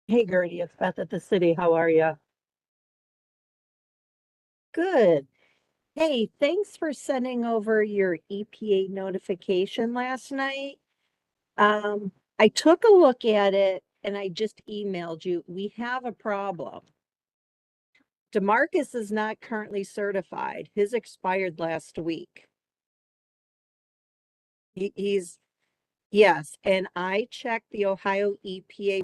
Hey Gertie, it's Beth at the city. How are you? Good. Hey, thanks for sending over your EPA notification last night. I took a look at it and I just emailed you. We have a problem. DeMarcus is not currently certified. His expired last week. He's, yes, and I checked the Ohio EPA.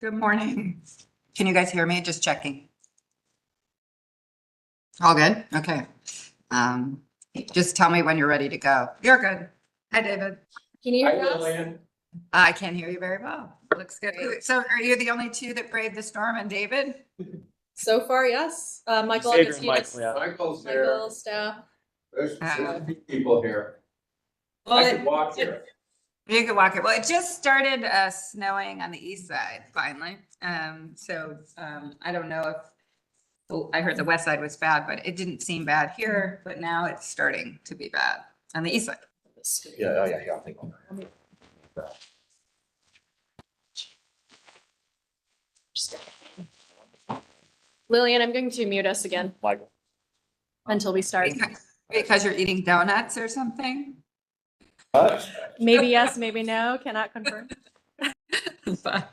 Good morning. Can you guys hear me? Just checking. All good? Okay. Just tell me when you're ready to go. You're good. Hi, David. Can you hear us? I can't hear you very well. Looks good. So are you the only two that braved the storm and David? So far, yes. Michael, Xavier and Augustinus, Michael, yeah. Michael's there. Michael, staff. There's a few people here. I could walk here. You could walk it. Well, it just started snowing on the east side finally. I don't know if I heard the west side was bad, but it didn't seem bad here. But now it's starting to be bad on the east side. Yeah, I think. Lillian, I'm going to mute us again Michael. until we start. Because you're eating donuts or something. Maybe yes, maybe no. Cannot confirm. Bye.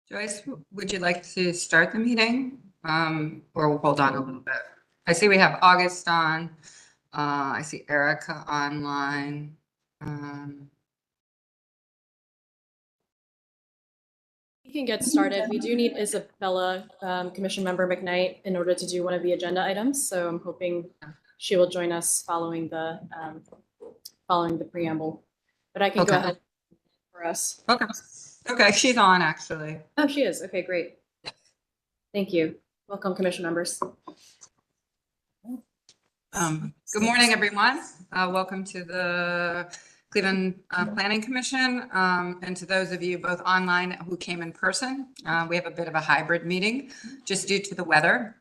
Joyce, would you like to start the meeting? Or we'll hold on a little bit? I see we have August on. I see Erica online. We can get started. We do need Isabella, Commission Member McKnight, in order to do one of the agenda items. So I'm hoping she will join us following the preamble. But I can go Okay. ahead for us. Okay. Okay, she's on actually. Oh, she is. Okay, great. Thank you. Welcome, Commission members. Good morning, everyone. Welcome to the Cleveland Planning Commission. And to those of you both online who came in person, we have a bit of a hybrid meeting just due to the weather,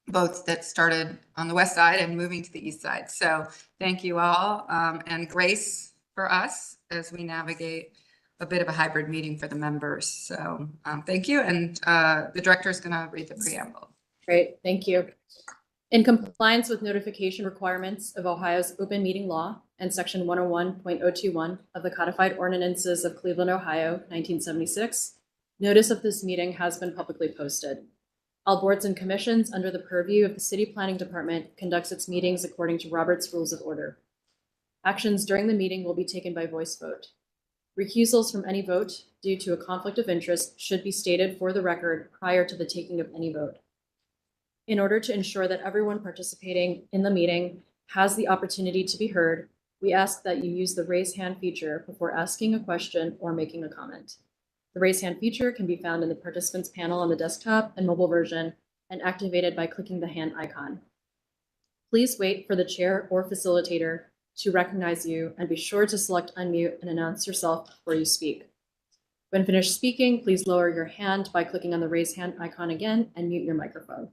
both that started on the west side and moving to the east side. So thank you all and grace for us as we navigate a bit of a hybrid meeting for the members. So thank you. And the director is going to read the preamble. Great, thank you. In compliance with notification requirements of Ohio's open meeting law and section 101.021 of the codified ordinances of Cleveland, Ohio, 1976, notice of this meeting has been publicly posted. All boards and commissions under the purview of the City Planning Department conducts its meetings according to Robert's Rules of Order. Actions during the meeting will be taken by voice vote. Recusals from any vote due to a conflict of interest should be stated for the record prior to the taking of any vote. In order to ensure that everyone participating in the meeting has the opportunity to be heard, we ask that you use the raise hand feature before asking a question or making a comment. The raise hand feature can be found in the participants panel on the desktop and mobile version and activated by clicking the hand icon. Please wait for the chair or facilitator to recognize you and be sure to select unmute and announce yourself before you speak. When finished speaking, please lower your hand by clicking on the raise hand icon again and mute your microphone.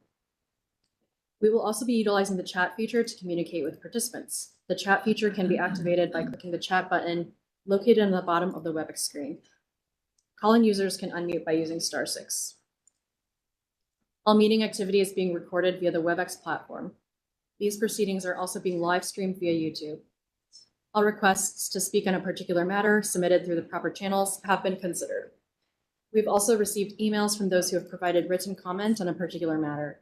We will also be utilizing the chat feature to communicate with participants. The chat feature can be activated by clicking the chat button located on the bottom of the WebEx screen. Calling users can unmute by using *6. All meeting activity is being recorded via the WebEx platform. These proceedings are also being live streamed via YouTube. All requests to speak on a particular matter submitted through the proper channels have been considered. We've also received emails from those who have provided written comment on a particular matter.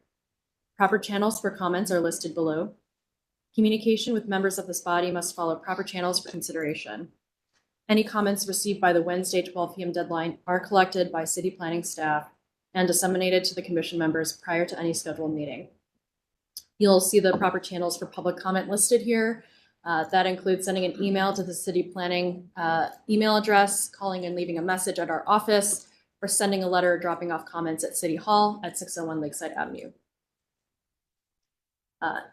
Proper channels for comments are listed below. Communication with members of this body must follow proper channels for consideration. Any comments received by the Wednesday 12 p.m. deadline are collected by city planning staff and disseminated to the commission members prior to any scheduled meeting. You'll see the proper channels for public comment listed here. That includes sending an email to the city planning email address, calling and leaving a message at our office, or sending a letter or dropping off comments at City Hall at 601 Lakeside Avenue.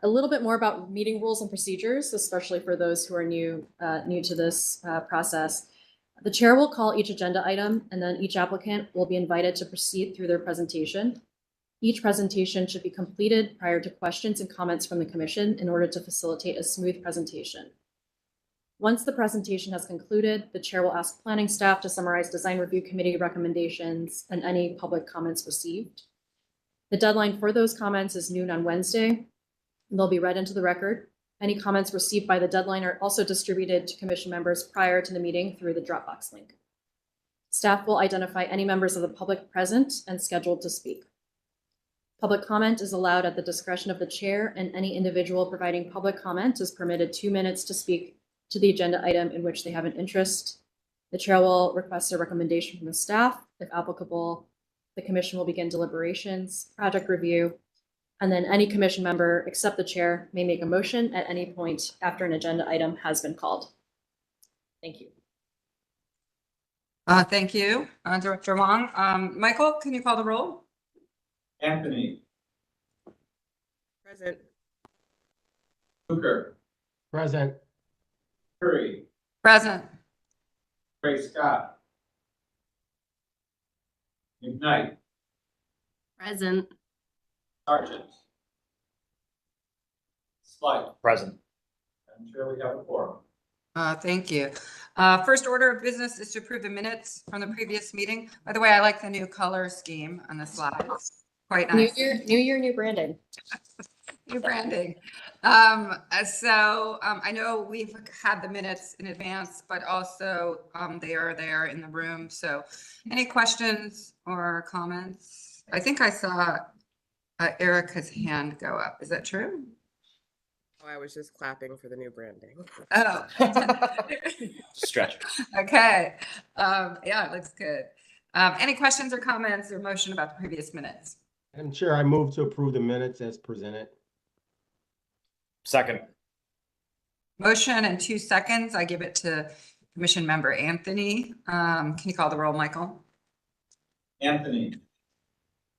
A little bit more about meeting rules and procedures, especially for those who are new to this process. The chair will call each agenda item, and then each applicant will be invited to proceed through their presentation. Each presentation should be completed prior to questions and comments from the commission in order to facilitate a smooth presentation. Once the presentation has concluded, the chair will ask planning staff to summarize design review committee recommendations and any public comments received. The deadline for those comments is noon on Wednesday. They'll be read into the record. Any comments received by the deadline are also distributed to commission members prior to the meeting through the Dropbox link. Staff will identify any members of the public present and scheduled to speak. Public comment is allowed at the discretion of the chair, and any individual providing public comment is permitted 2 minutes to speak to the agenda item in which they have an interest. The chair will request a recommendation from the staff. If applicable, the commission will begin deliberations, project review, and then any commission member, except the chair, may make a motion at any point after an agenda item has been called. Thank you. Thank you, Director Wong. Michael, can you call the roll? Anthony, Present. Hooker, Present. Curry, Present. Ray Scott, McKnight, Present. Sargent, Slight, Present. I'm sure we have a quorum. Thank you. First order of business is to approve the minutes from the previous meeting. By the way, I like the new color scheme on the slides. Quite New nice. year, new branding. New branding. I know we've had the minutes in advance, but also they are there in the room. So any questions or comments? I think I saw Erica's hand go up. Is that true? Oh, I was just clapping for the new branding. Oh. Stretch. Okay. Yeah, it looks good. Any questions or comments or motion about the previous minutes? Madam Chair, I move to approve the minutes as presented. Second. Motion in 2 seconds. I give it to Commission Member Anthony. Can you call the roll, Michael? Anthony,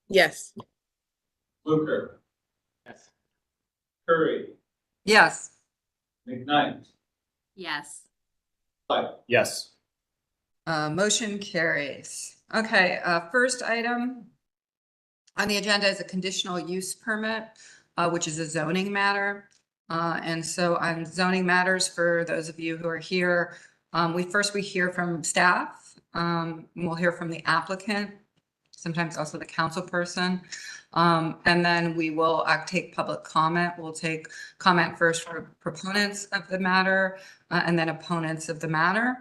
Yes. Fluker, Yes. Curry, Yes. McKnight, Yes. White. Yes. Motion carries. Okay, first item on the agenda is a conditional use permit, which is a zoning matter. And so on zoning matters, for those of you who are here, we hear from staff. We'll hear from the applicant, sometimes also the council person. And then we will take public comment. We'll take comment first for proponents of the matter and then opponents of the matter.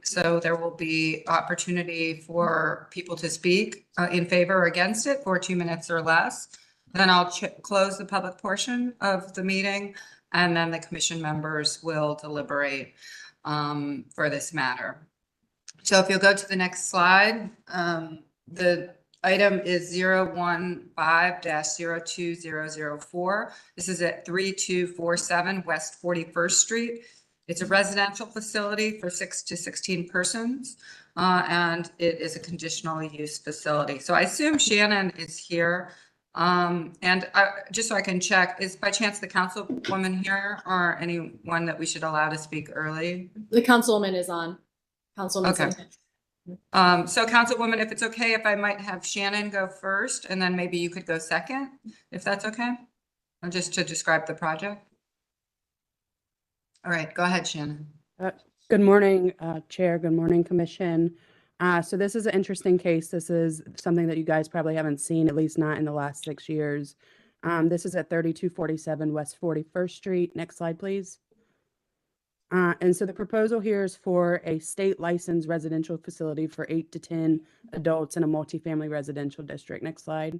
So there will be opportunity for people to speak in favor or against it for 2 minutes or less. Then I'll close the public portion of the meeting, and then the commission members will deliberate for this matter. So if you'll go to the next slide, the item is 015-02004. This is at 3247 West 41st Street. It's a residential facility for 6 to 16 persons, and it is a conditional use facility. So I assume Shannon is here. Just so I can check, is by chance the councilwoman here or anyone that we should allow to speak early? The councilwoman is on. Councilwoman. Okay. Smith. So councilwoman, if it's okay, if I might have Shannon go first and then maybe you could go second, if that's okay? Just to describe the project. All right, go ahead, Shannon. Good morning, Chair. Good morning, Commission. So this is an interesting case. This is something that you guys probably haven't seen, at least not in the last 6 years. This is at 3247 West 41st Street. Next slide, please. And so the proposal here is for a state licensed residential facility for 8 to 10 adults in a multifamily residential district. Next slide.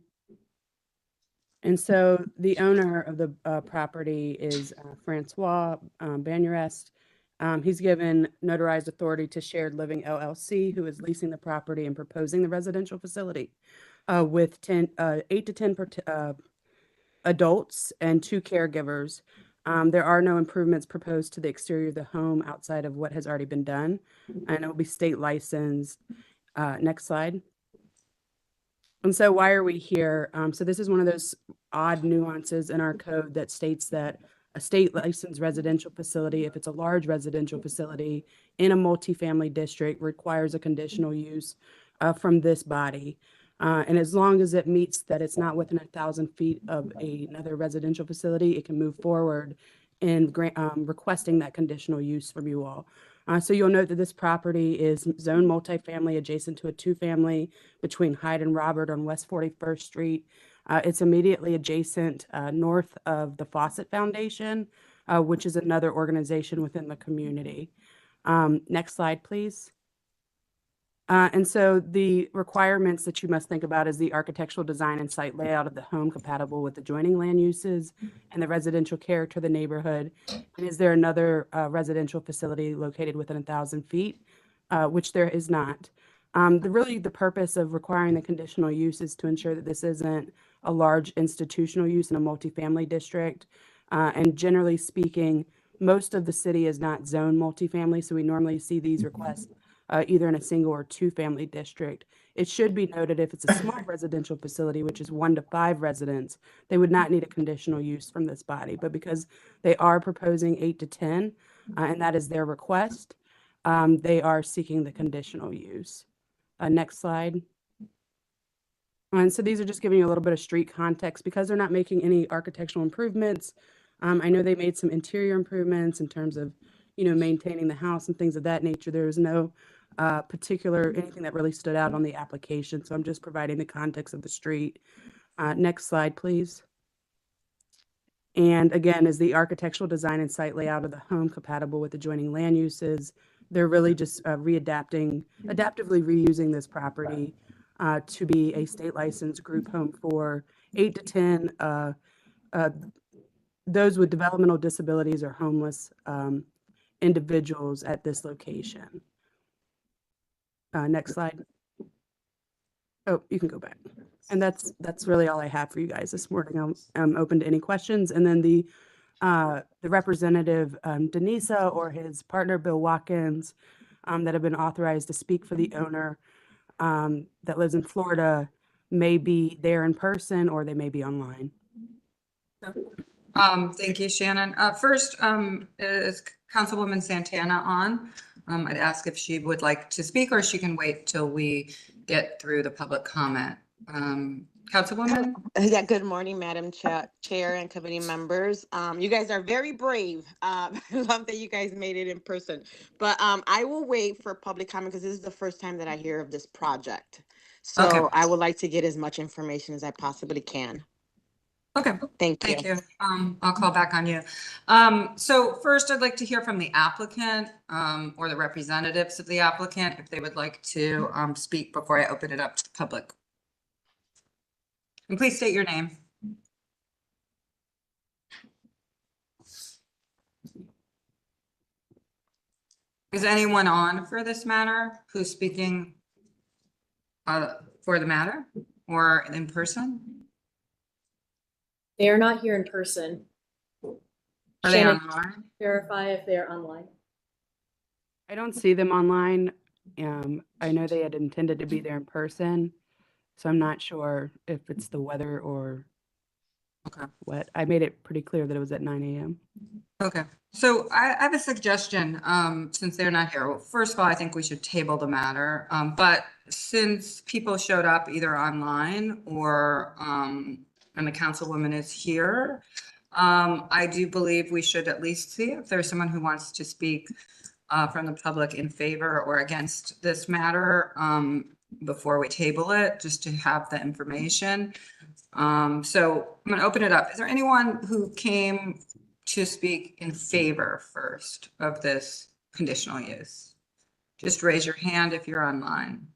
And so the owner of the property is Francois Banurest. He's given notarized authority to Shared Living LLC, who is leasing the property and proposing the residential facility with 8 to 10 adults and 2 caregivers. There are no improvements proposed to the exterior of the home outside of what has already been done, and it will be state licensed. Next slide. And so why are we here? So this is one of those odd nuances in our code that states that a state licensed residential facility, if it's a large residential facility in a multifamily district, requires a conditional use from this body. And as long as it meets that it's not within 1,000 feet of another residential facility, it can move forward in requesting that conditional use from you all. So you'll note that this property is zone multifamily adjacent to a 2-family between Hyde and Robert on West 41st Street. It's immediately adjacent north of the Fawcett Foundation, which is another organization within the community. Next slide, please. And so the requirements that you must think about is the architectural design and site layout of the home compatible with adjoining land uses and the residential character of the neighborhood. And is there another residential facility located within 1,000 feet, which there is not. The purpose of requiring the conditional use is to ensure that this isn't a large institutional use in a multifamily district. And generally speaking, most of the city is not zone multifamily, so we normally see these requests either in a single or 2-family district. It should be noted if it's a small residential facility, which is 1 to 5 residents, they would not need a conditional use from this body. But because they are proposing 8 to 10, and that is their request, they are seeking the conditional use. Next slide. And so these are just giving you a little bit of street context because they're not making any architectural improvements. I know they made some interior improvements in terms of, maintaining the house and things of that nature. There was no anything that really stood out on the application. So I'm just providing the context of the street. Next slide, please. And again, is the architectural design and site layout of the home compatible with adjoining land uses? They're really just adaptively reusing this property to be a state licensed group home for 8 to 10 those with developmental disabilities or homeless individuals at this location. Next slide. Oh, you can go back. And that's really all I have for you guys this morning. I'm open to any questions. And then the representative, Denisa, or his partner, Bill Watkins, that have been authorized to speak for the owner that lives in Florida may be there in person or they may be online. Thank you, Shannon. First, is Councilwoman Santana on? I'd ask if she would like to speak or she can wait till we get through the public comment. Councilwoman? Yeah, good morning, Madam Chair and committee members. You guys are very brave. I love that you guys made it in person. But I will wait for public comment because this is the first time that I hear of this project. So Okay. I would like to get as much information as I possibly can. Okay. Thank you. Thank you. I'll call back on you. So first I'd like to hear from the applicant or the representatives of the applicant if they would like to speak before I open it up to the public. And please state your name. Is anyone on for this matter who's speaking for the matter or in person? They are not here in person. Are they Shannon, online? verify if they are online. I don't see them online. I know they had intended to be there in person, so I'm not sure if it's the weather or Okay. what. I made it pretty clear that it was at 9 a.m. Okay, so I have a suggestion, since they're not here. Well, first of all, I think we should table the matter. But since people showed up either online or, and the councilwoman is here, I do believe we should at least see if there's someone who wants to speak from the public in favor or against this matter before we table it, just to have the information. So I'm going to open it up. Is there anyone who came to speak in favor first of this conditional use? Just raise your hand if you're online.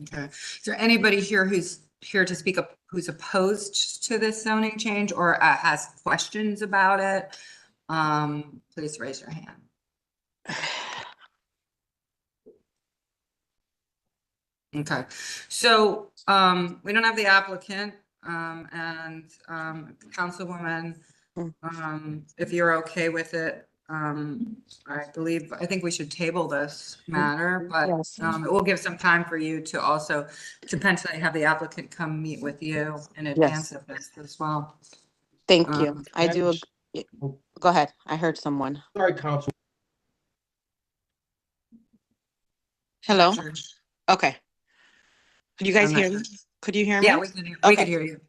Okay. Is there anybody here who's here to speak up, who's opposed to this zoning change or has questions about it? Please raise your hand. Okay, so we don't have the applicant and Councilwoman, if you're okay with it, I think we should table this matter, but Yes. it will give some time for you to also potentially have the applicant come meet with you in advance of this as well. Thank you. I do. Madam Go ahead. I heard someone. Sorry, Council. Hello? Sure. Okay. Could you guys I'm not hear me? sure. Could you hear me? Yeah, we can hear you.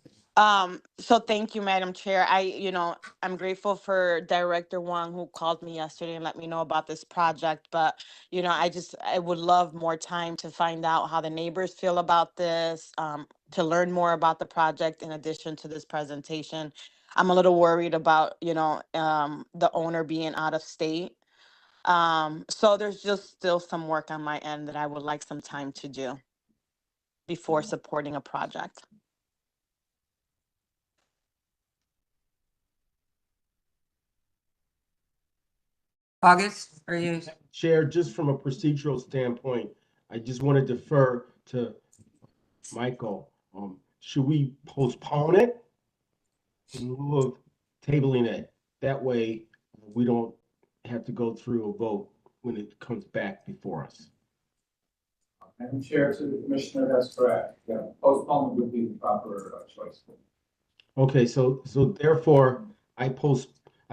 So thank you, Madam Chair. I'm grateful for Director Wong who called me yesterday and let me know about this project. But, I would love more time to find out how the neighbors feel about this, to learn more about the project in addition to this presentation. I'm a little worried about, the owner being out of state. So there's just still some work on my end that I would like some time to do before supporting a project. August, are you? Chair, just from a procedural standpoint, I just want to defer to Michael. Should we postpone it in lieu of tabling it? That way, we don't have to go through a vote when it comes back before us. Madam Chair, to the Commissioner, that's correct. Yeah, postponement would be the proper choice. Okay, so therefore, I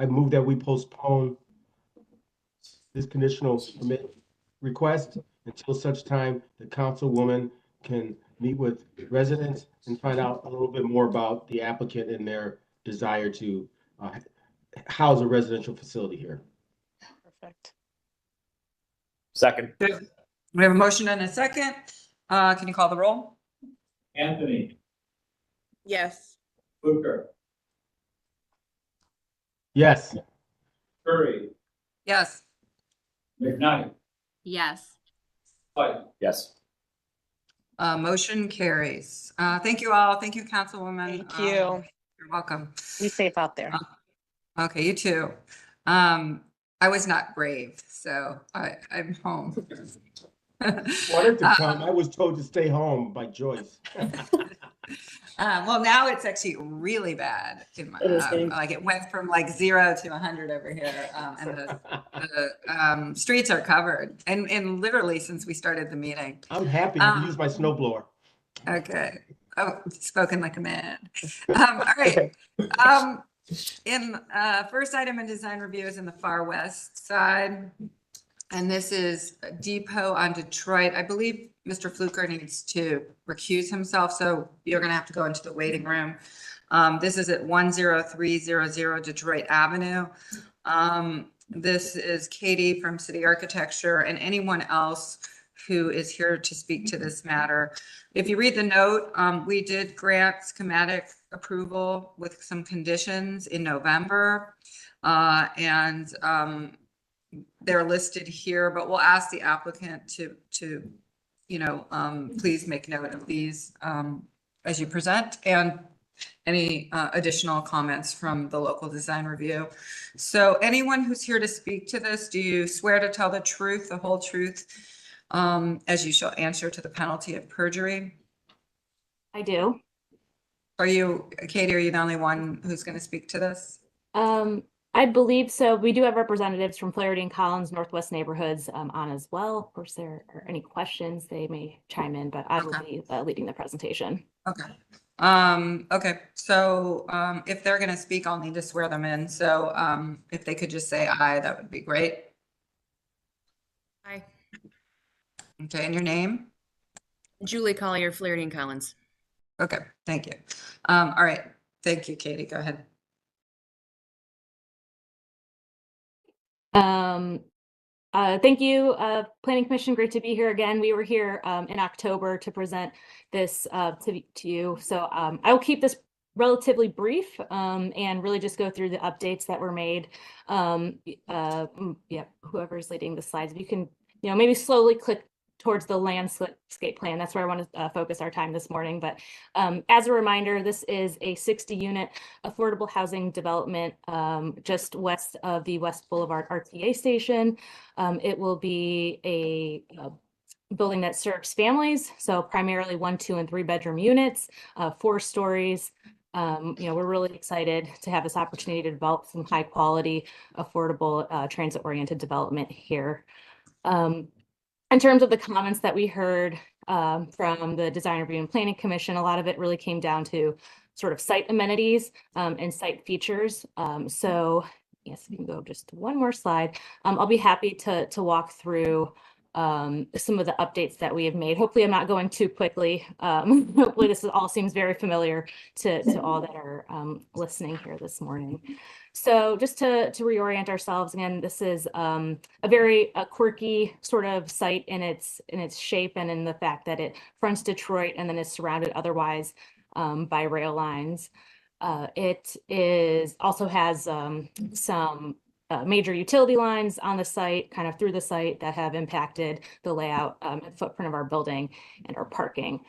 move that we postpone this conditional permit request until such time the councilwoman can meet with residents and find out a little bit more about the applicant and their desire to house a residential facility here. Perfect. Second. We have a motion and a second. Can you call the roll? Anthony, Yes. Fluker, Yes. Curry, Yes. McKnight, Yes. White. Yes. Motion carries. Thank you all. Thank you, Councilwoman. Thank you. You're welcome. Be safe out there. Okay, you too. I was not brave, so I'm home. Wanted to come. I was told to stay home by Joyce. Well, now it's actually really bad in my, It is getting- like it went from like 0 to 100 over here. And the streets are covered and literally since we started the meeting. I'm happy to use my snowblower. Okay. Oh, spoken like a man. All right. In first item in design review is in the far west side. And this is a Depot on Detroit. I believe Mr. Fluker needs to recuse himself, so you're gonna have to go into the waiting room. This is at 10300 Detroit Avenue. This is Katie from City Architecture and anyone else who is here to speak to this matter. If you read the note, we did grant schematic approval with some conditions in November. They're listed here, but we'll ask the applicant to please make note of these as you present and any additional comments from the local design review. So anyone who's here to speak to this, do you swear to tell the truth, the whole truth, as you shall answer to the penalty of perjury? I do. Are you, Katie, are you the only one who's going to speak to this? I believe so. We do have representatives from Flaherty and Collins, Northwest neighborhoods on as well. Of course, there are any questions, they may chime in, but I will be leading the presentation. Okay. Okay. So, if they're going to speak, I'll need to swear them in. So, if they could just say aye, that would be great. Hi, Okay. And your name? Julie Collier, Flaherty and Collins. Okay. Thank you. All right. Thank you, Katie. Go ahead. Thank you, Planning Commission. Great to be here again. We were here in October to present this to you. So I will keep this relatively brief and really just go through the updates that were made. Yeah, whoever's leading the slides, if you can, maybe slowly click towards the landscape plan. That's where I want to focus our time this morning. But as a reminder, this is a 60-unit affordable housing development just west of the West Boulevard RTA station. It will be a building that serves families, so primarily 1, 2, and 3 bedroom units, 4 stories. We're really excited to have this opportunity to develop some high quality, affordable, transit-oriented development here. In terms of the comments that we heard from the Design Review and Planning Commission, a lot of it really came down to sort of site amenities and site features. So yes, we can go just one more slide. I'll be happy to walk through some of the updates that we have made. Hopefully I'm not going too quickly. Hopefully this all seems very familiar to all that are listening here this morning. So just to reorient ourselves again, this is a very quirky sort of site in its shape and in the fact that it fronts Detroit and then is surrounded otherwise by rail lines. It also has some major utility lines on the site, kind of through the site, that have impacted the layout and footprint of our building and our parking.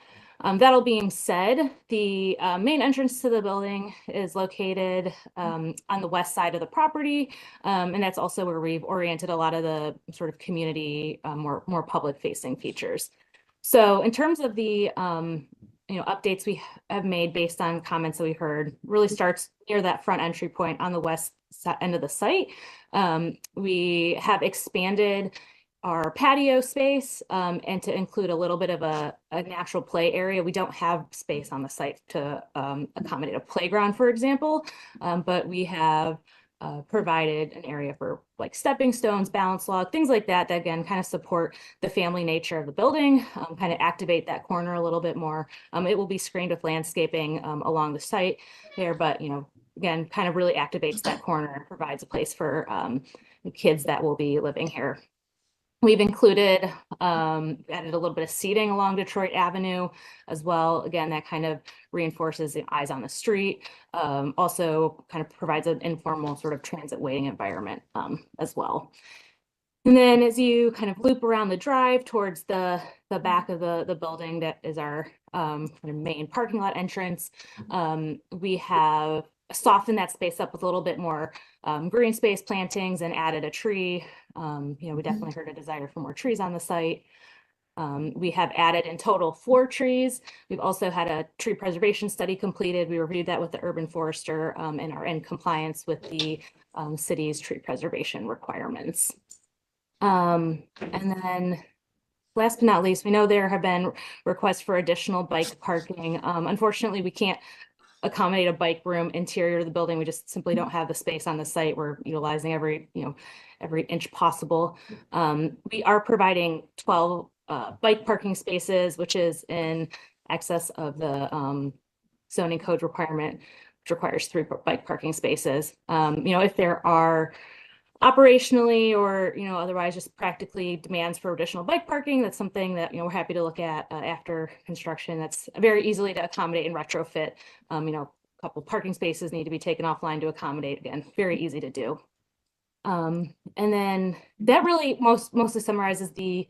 That all being said, the main entrance to the building is located on the west side of the property, and that's also where we've oriented a lot of the sort of community, more public-facing features. So in terms of the updates we have made based on comments that we heard, really starts near that front entry point on the west end of the site. We have expanded our patio space and to include a little bit of a natural play area. We don't have space on the site to accommodate a playground, for example, but we have provided an area for like stepping stones, balance log, things like that, that again kind of support the family nature of the building, kind of activate that corner a little bit more. It will be screened with landscaping along the site there, but again, kind of really activates that corner and provides a place for the kids that will be living here. We've included, added a little bit of seating along Detroit Avenue as well. Again, that kind of reinforces the eyes on the street. Also kind of provides an informal sort of transit waiting environment as well. And then as you kind of loop around the drive towards the back of the building that is our kind of main parking lot entrance, we have softened that space up with a little bit more green space plantings and added a tree. We definitely heard a desire for more trees on the site. We have added in total 4 trees. We've also had a tree preservation study completed. We reviewed that with the urban forester and are in compliance with the city's tree preservation requirements. And then last but not least, we know there have been requests for additional bike parking. Unfortunately, we can't accommodate a bike room interior to the building. We just simply don't have the space on the site. We're utilizing every inch possible. We are providing 12 bike parking spaces, which is in excess of the zoning code requirement, which requires 3 bike parking spaces. If there are operationally or otherwise just practically demands for additional bike parking, that's something that we're happy to look at after construction. That's very easily to accommodate and retrofit. A couple parking spaces need to be taken offline to accommodate. Again, very easy to do. And then that really mostly summarizes the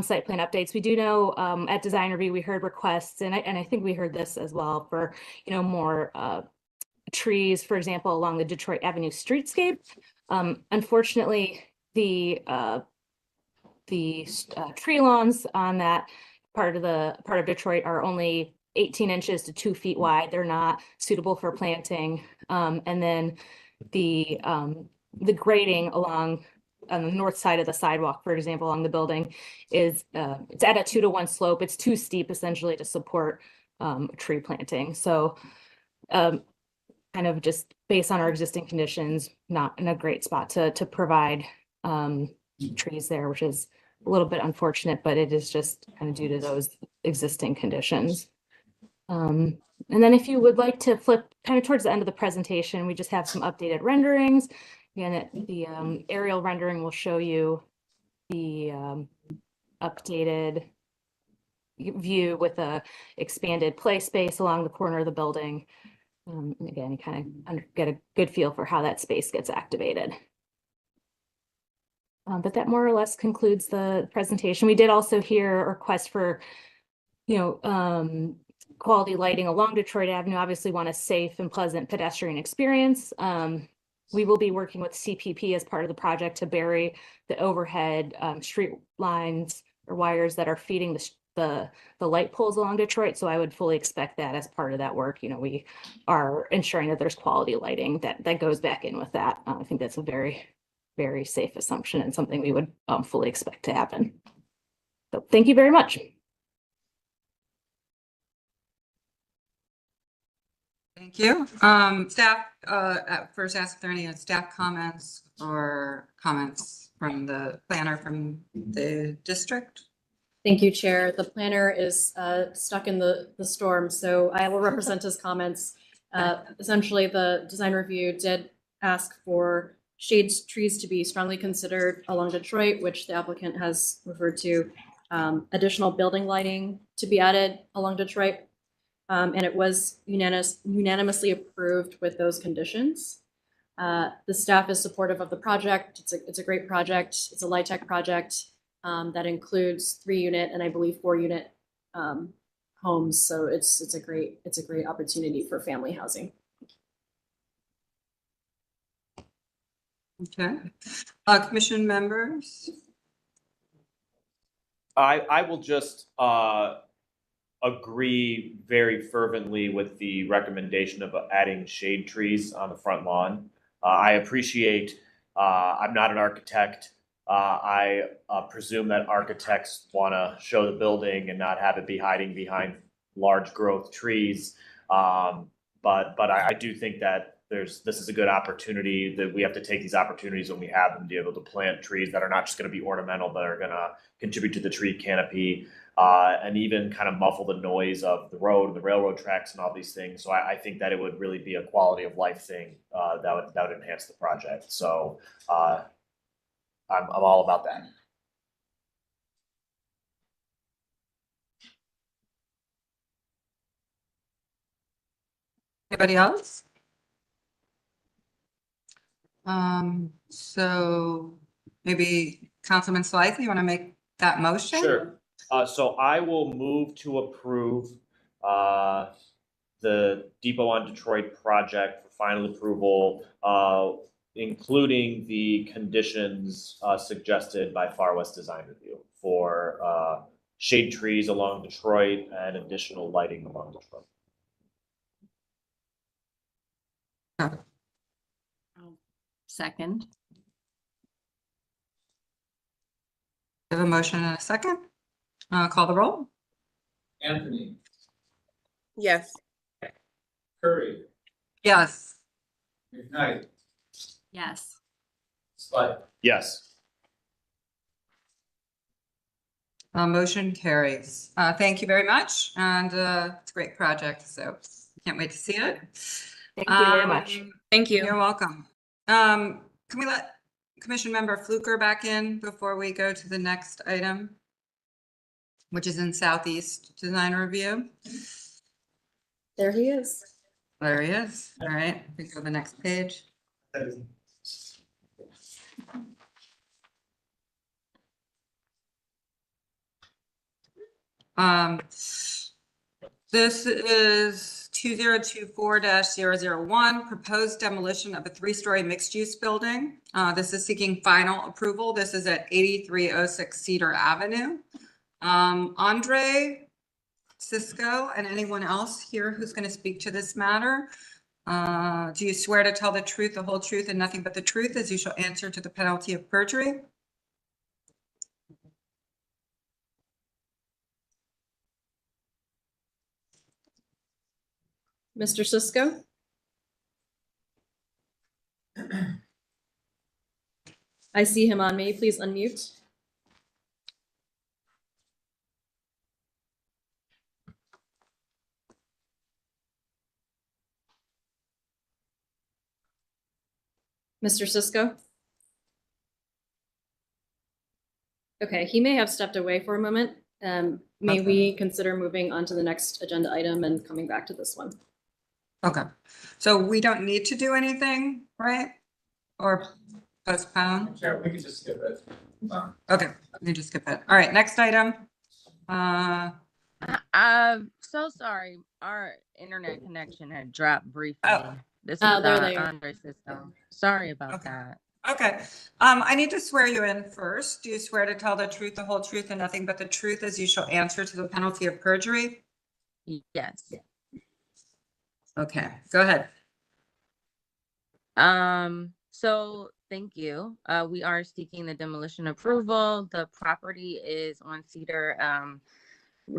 site plan updates. We do know at design review we heard requests, and I think we heard this as well, for more trees, for example, along the Detroit Avenue streetscape. Unfortunately, the tree lawns on that part of Detroit are only 18 inches to 2 feet wide. They're not suitable for planting. And then the grading along on the north side of the sidewalk, for example, along the building is it's at a 2-to-1 slope. It's too steep essentially to support tree planting. So kind of just based on our existing conditions, not in a great spot to provide trees there, which is a little bit unfortunate, but it is just kind of due to those existing conditions. And then if you would like to flip kind of towards the end of the presentation, we just have some updated renderings. Again, the aerial rendering will show you the updated view with a expanded play space along the corner of the building. And again, you kind of get a good feel for how that space gets activated. But that more or less concludes the presentation. We did also hear a request for, quality lighting along Detroit Avenue. Obviously want a safe and pleasant pedestrian experience. We will be working with CPP as part of the project to bury the overhead street lines or wires that are feeding the light poles along Detroit. So I would fully expect that as part of that work. We are ensuring that there's quality lighting that goes back in with that. I think that's a very, very safe assumption and something we would fully expect to happen. So thank you very much. Thank you. Staff, first ask if there are any staff comments or comments from the planner from the district. Thank you, Chair. The planner is stuck in the storm, so I will represent his comments. Essentially, the design review did ask for shade trees to be strongly considered along Detroit, which the applicant has referred to, additional building lighting to be added along Detroit. And it was unanimously approved with those conditions. The staff is supportive of the project. It's a great project. It's a LIHTC project that includes 3-unit and I believe 4-unit homes. So it's a great opportunity for family housing. Okay. Commission members. I will just agree very fervently with the recommendation of adding shade trees on the front lawn. I appreciate, I'm not an architect. I presume that architects want to show the building and not have it be hiding behind large growth trees. But I do think that this is a good opportunity, that we have to take these opportunities when we have them to be able to plant trees that are not just going to be ornamental, but are going to contribute to the tree canopy. And even kind of muffle the noise of the road and the railroad tracks and all these things. So I think that it would really be a quality of life thing that would enhance the project. So I'm all about that. Anybody else? So maybe Councilman Slice, you want to make that motion? Sure. So I will move to approve the Depot on Detroit project for final approval, including the conditions suggested by Far West Design Review for shade trees along Detroit and additional lighting along Detroit. Second. We have a motion and a second. Call the roll. Anthony, Yes. Curry, Yes. McKnight, Yes. Slight. Yes. Motion carries. Thank you very much. And it's a great project, so can't wait to see it. Thank you very much. Thank you. You're welcome. Can we let Commission Member Fluker back in before we go to the next item, which is in Southeast Design Review? There he is. There he is. All right, we go to the next page. This is 2024-001, proposed demolition of a 3-story mixed-use building. This is seeking final approval. This is at 8306 Cedar Avenue. Andre, Cisco, and anyone else here who's going to speak to this matter? Do you swear to tell the truth, the whole truth, and nothing but the truth, as you shall answer to the penalty of perjury? Mr. Cisco? I see him on. May you please unmute? Mr. Cisco? Okay, he may have stepped away for a moment. May we consider moving on to the next agenda item and coming back to this one? Okay, so we don't need to do anything, right? Or postpone? Chair, we can just skip it. Okay, we just skip it. All right, next item. So sorry, our internet connection had dropped briefly. Oh. This Oh, is there our they are. Andre system. Sorry about Okay. that. Okay, I need to swear you in first. Do you swear to tell the truth, the whole truth, and nothing but the truth, as you shall answer to the penalty of perjury? Yes. Okay, go ahead. So thank you. We are seeking the demolition approval. The property is on Cedar,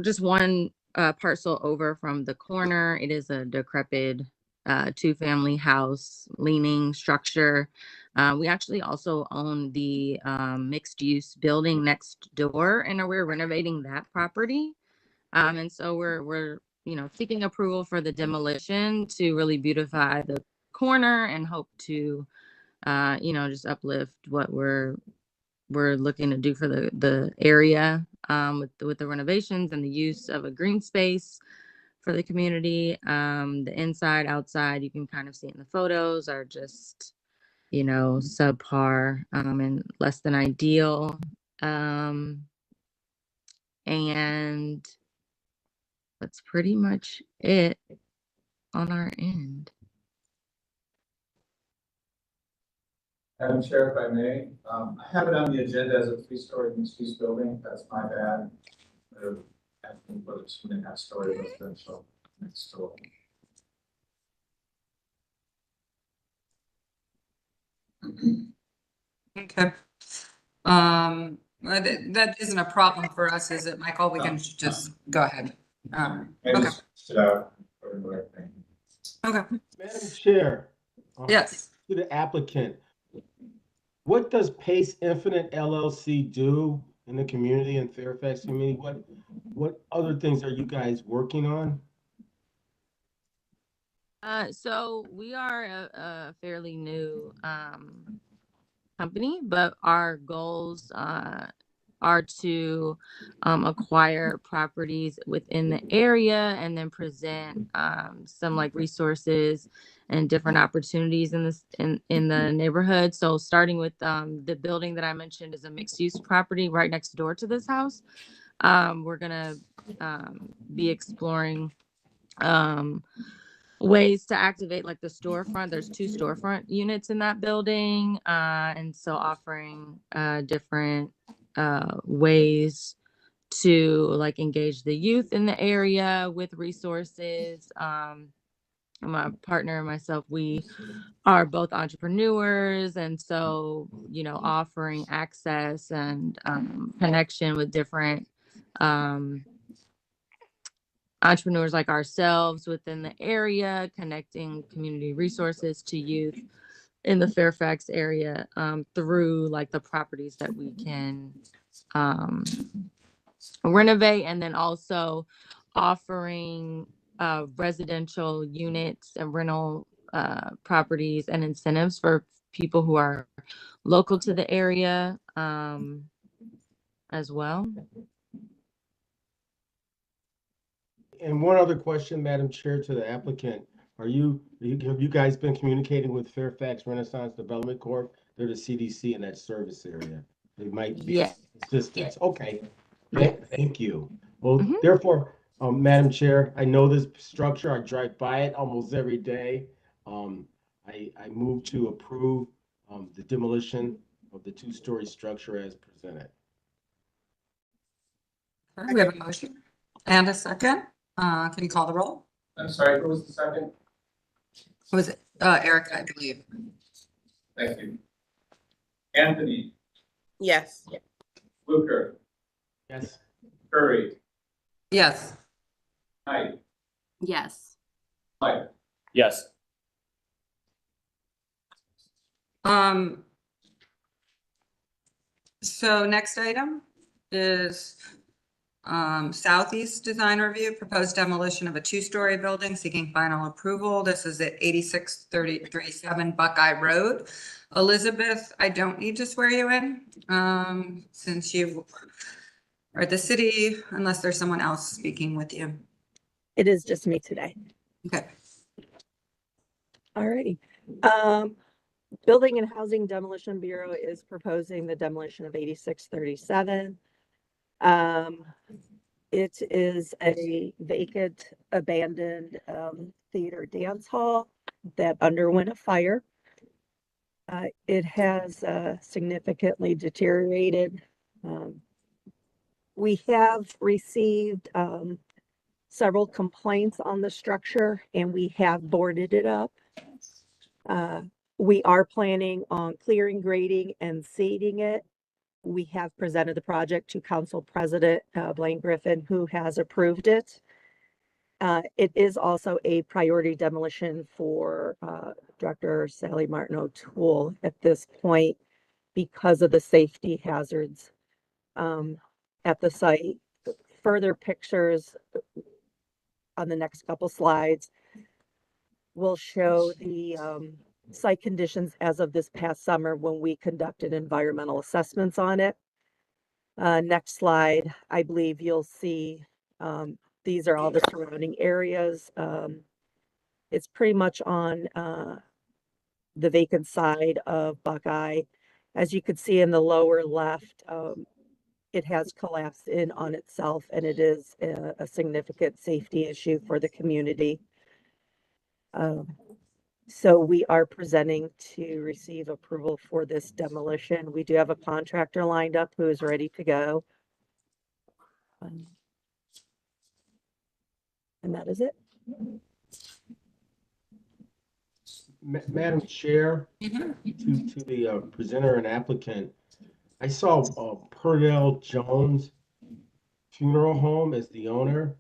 just one parcel over from the corner. It is a decrepit 2-family house, leaning structure. We actually also own the mixed use building next door, and we're renovating that property. And so we're seeking approval for the demolition to really beautify the corner and hope to just uplift what we're looking to do for the area with the renovations and the use of a green space for the community. The inside, outside, you can kind of see in the photos, are just subpar and less than ideal. And that's pretty much it on our end. Madam Chair, if I may, I have it on the agenda as a 3-story mixed-use building. That's my bad. I think for the 2.5-story residential next door. Okay. That isn't a problem for us, is it, Michael? We can just go ahead. Maybe Okay. sit out for the right thing. Okay. Madam Chair. Yes. To the applicant, what does Pace Infinite LLC do in the community in Fairfax community? What other things are you guys working on? So we are a fairly new company, but our goals are to acquire properties within the area and then present some like resources and different opportunities in this in the neighborhood. So starting with the building that I mentioned is a mixed use property right next door to this house. We're gonna be exploring ways to activate like the storefront. There's 2 storefront units in that building, and so offering different ways to like engage the youth in the area with resources. My partner and myself, we are both entrepreneurs, and so offering access and connection with different entrepreneurs like ourselves within the area, connecting community resources to youth in the Fairfax area through like the properties that we can renovate, and then also offering residential units and rental properties and incentives for people who are local to the area as well. And one other question, Madam Chair, to the applicant. Have you guys been communicating with Fairfax Renaissance Development Corp? They're the CDC in that service area. They might be assistance. Okay. Thank you. Well, therefore, Madam Chair, I know this structure. I drive by it almost every day. I move to approve the demolition of the 2-story structure as presented. We have a motion and a second. Can you call the roll? I'm sorry, who was the second? Was it Eric, I believe? Thank you. Anthony, Yes. Luker, Yes. Curry, Yes. Knight, Yes. Mike. Yes. So next item is Southeast Design Review, proposed demolition of a 2-story building seeking final approval. This is at 8637 Buckeye Road. Elizabeth, I don't need to swear you in since you are at the city, unless there's someone else speaking with you. It is just me today. Okay. Alrighty. Building and Housing Demolition Bureau is proposing the demolition of 8637. It is a vacant, abandoned theater dance hall that underwent a fire. It has significantly deteriorated. We have received several complaints on the structure, and we have boarded it up. We are planning on clearing, grading, and seeding it. We have presented the project to Council President Blaine Griffin, who has approved it. It is also a priority demolition for Director Sally Martin O'Toole at this point because of the safety hazards at the site. Further pictures on the next couple slides will show the site conditions as of this past summer when we conducted environmental assessments on it. Next slide, I believe you'll see these are all the surrounding areas. It's pretty much on the vacant side of Buckeye. As you can see in the lower left, it has collapsed in on itself, and it is a significant safety issue for the community. So we are presenting to receive approval for this demolition. We do have a contractor lined up who is ready to go. And that is it. Madam Chair, to the presenter and applicant, I saw Purnell Jones Funeral Home as the owner.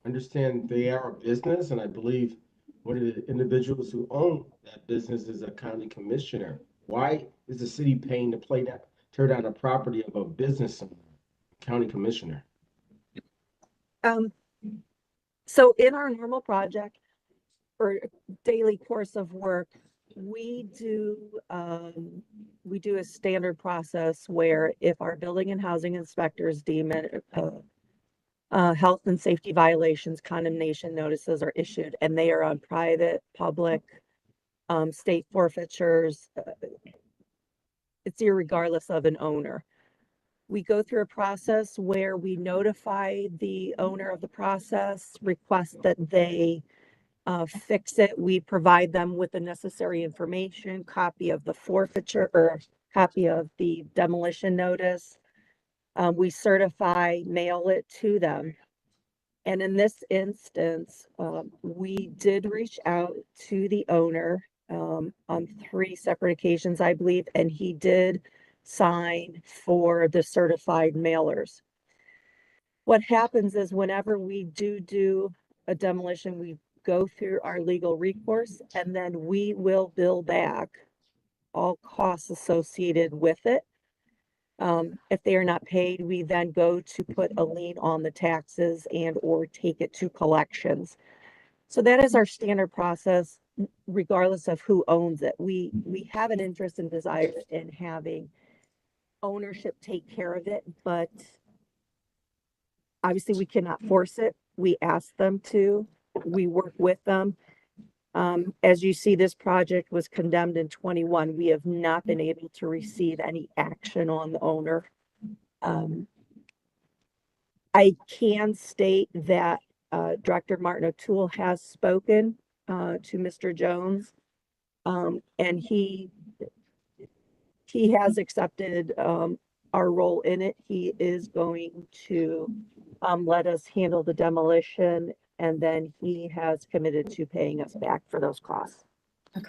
Understand they are a business, and I believe one of the individuals who own that business is a county commissioner. Why is the city paying to tear down a property of a business owner, county commissioner? So in our normal project or daily course of work, we do a standard process where if our building and housing inspectors deem it, health and safety violations, condemnation notices are issued, and they are on private, public, state forfeitures. It's irregardless of an owner. We go through a process where we notify the owner of the process, request that they fix it. We provide them with the necessary information, copy of the forfeiture or copy of the demolition notice. We certify, mail it to them. And in this instance, we did reach out to the owner on 3 separate occasions, I believe, and he did sign for the certified mailers. What happens is whenever we do a demolition, we go through our legal recourse, and then we will bill back all costs associated with it. If they are not paid, we then go to put a lien on the taxes and or take it to collections. So that is our standard process, regardless of who owns it. We have an interest and desire in having ownership take care of it, but obviously we cannot force it. We ask them to, we work with them. As you see, this project was condemned in 21. We have not been able to receive any action on the owner. I can state that Director Martin O'Toole has spoken to Mr. Jones, and he has accepted our role in it. He is going to let us handle the demolition, and then he has committed to paying us back for those costs. All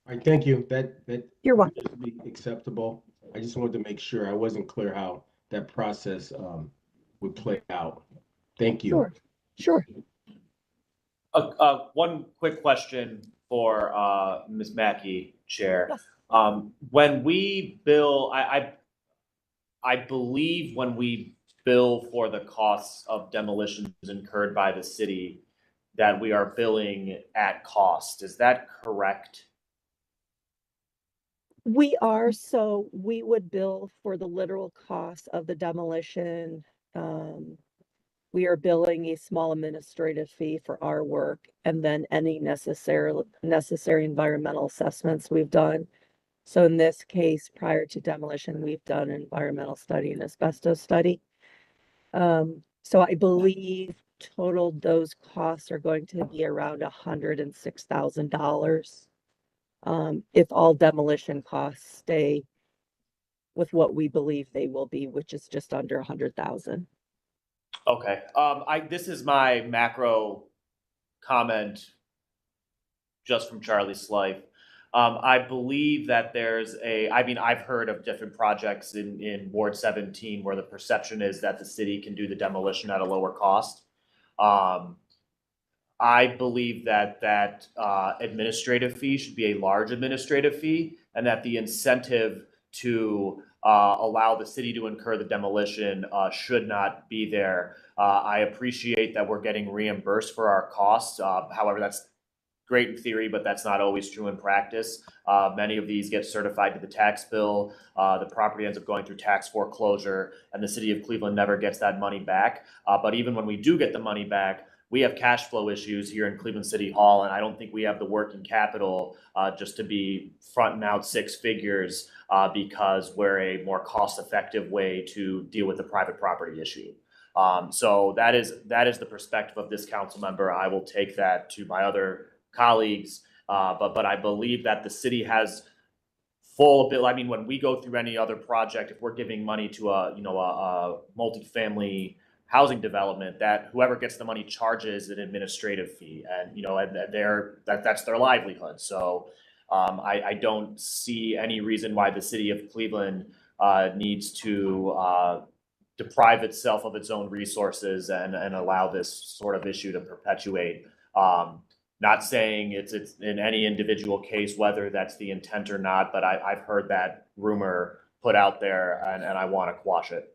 right, thank you. That You're welcome. appears to be acceptable. I just wanted to make sure I wasn't clear how that process would play out. Thank you. Sure. One quick question for Ms. Mackey, Chair. Yes. When we bill, I believe when we bill for the costs of demolitions incurred by the city, that we are billing at cost. Is that correct? We are, so we would bill for the literal cost of the demolition. We are billing a small administrative fee for our work, and then any necessary environmental assessments we've done. So in this case, prior to demolition, we've done an environmental study and asbestos study. So I believe total those costs are going to be around $106,000. If all demolition costs stay with what we believe they will be, which is just under 100,000. Okay, this is my macro comment just from Charlie Slife. I believe that I've heard of different projects in Ward 17 where the perception is that the city can do the demolition at a lower cost. I believe that administrative fee should be a large administrative fee, and that the incentive to allow the city to incur the demolition should not be there. I appreciate that we're getting reimbursed for our costs. However, that's great in theory, but that's not always true in practice. Many of these get certified to the tax bill. The property ends up going through tax foreclosure, and the city of Cleveland never gets that money back. But even when we do get the money back, we have cash flow issues here in Cleveland City Hall, and I don't think we have the working capital just to be fronting out 6 figures because we're a more cost-effective way to deal with the private property issue. So that is the perspective of this council member. I will take that to my other colleagues, but I believe that the city has full ability. I mean, when we go through any other project, if we're giving money to a multifamily housing development, that whoever gets the money charges an administrative fee, and that's their livelihood. So I don't see any reason why the city of Cleveland needs to deprive itself of its own resources and allow this sort of issue to perpetuate. Not saying it's in any individual case whether that's the intent or not, but I've heard that rumor put out there, and I want to quash it.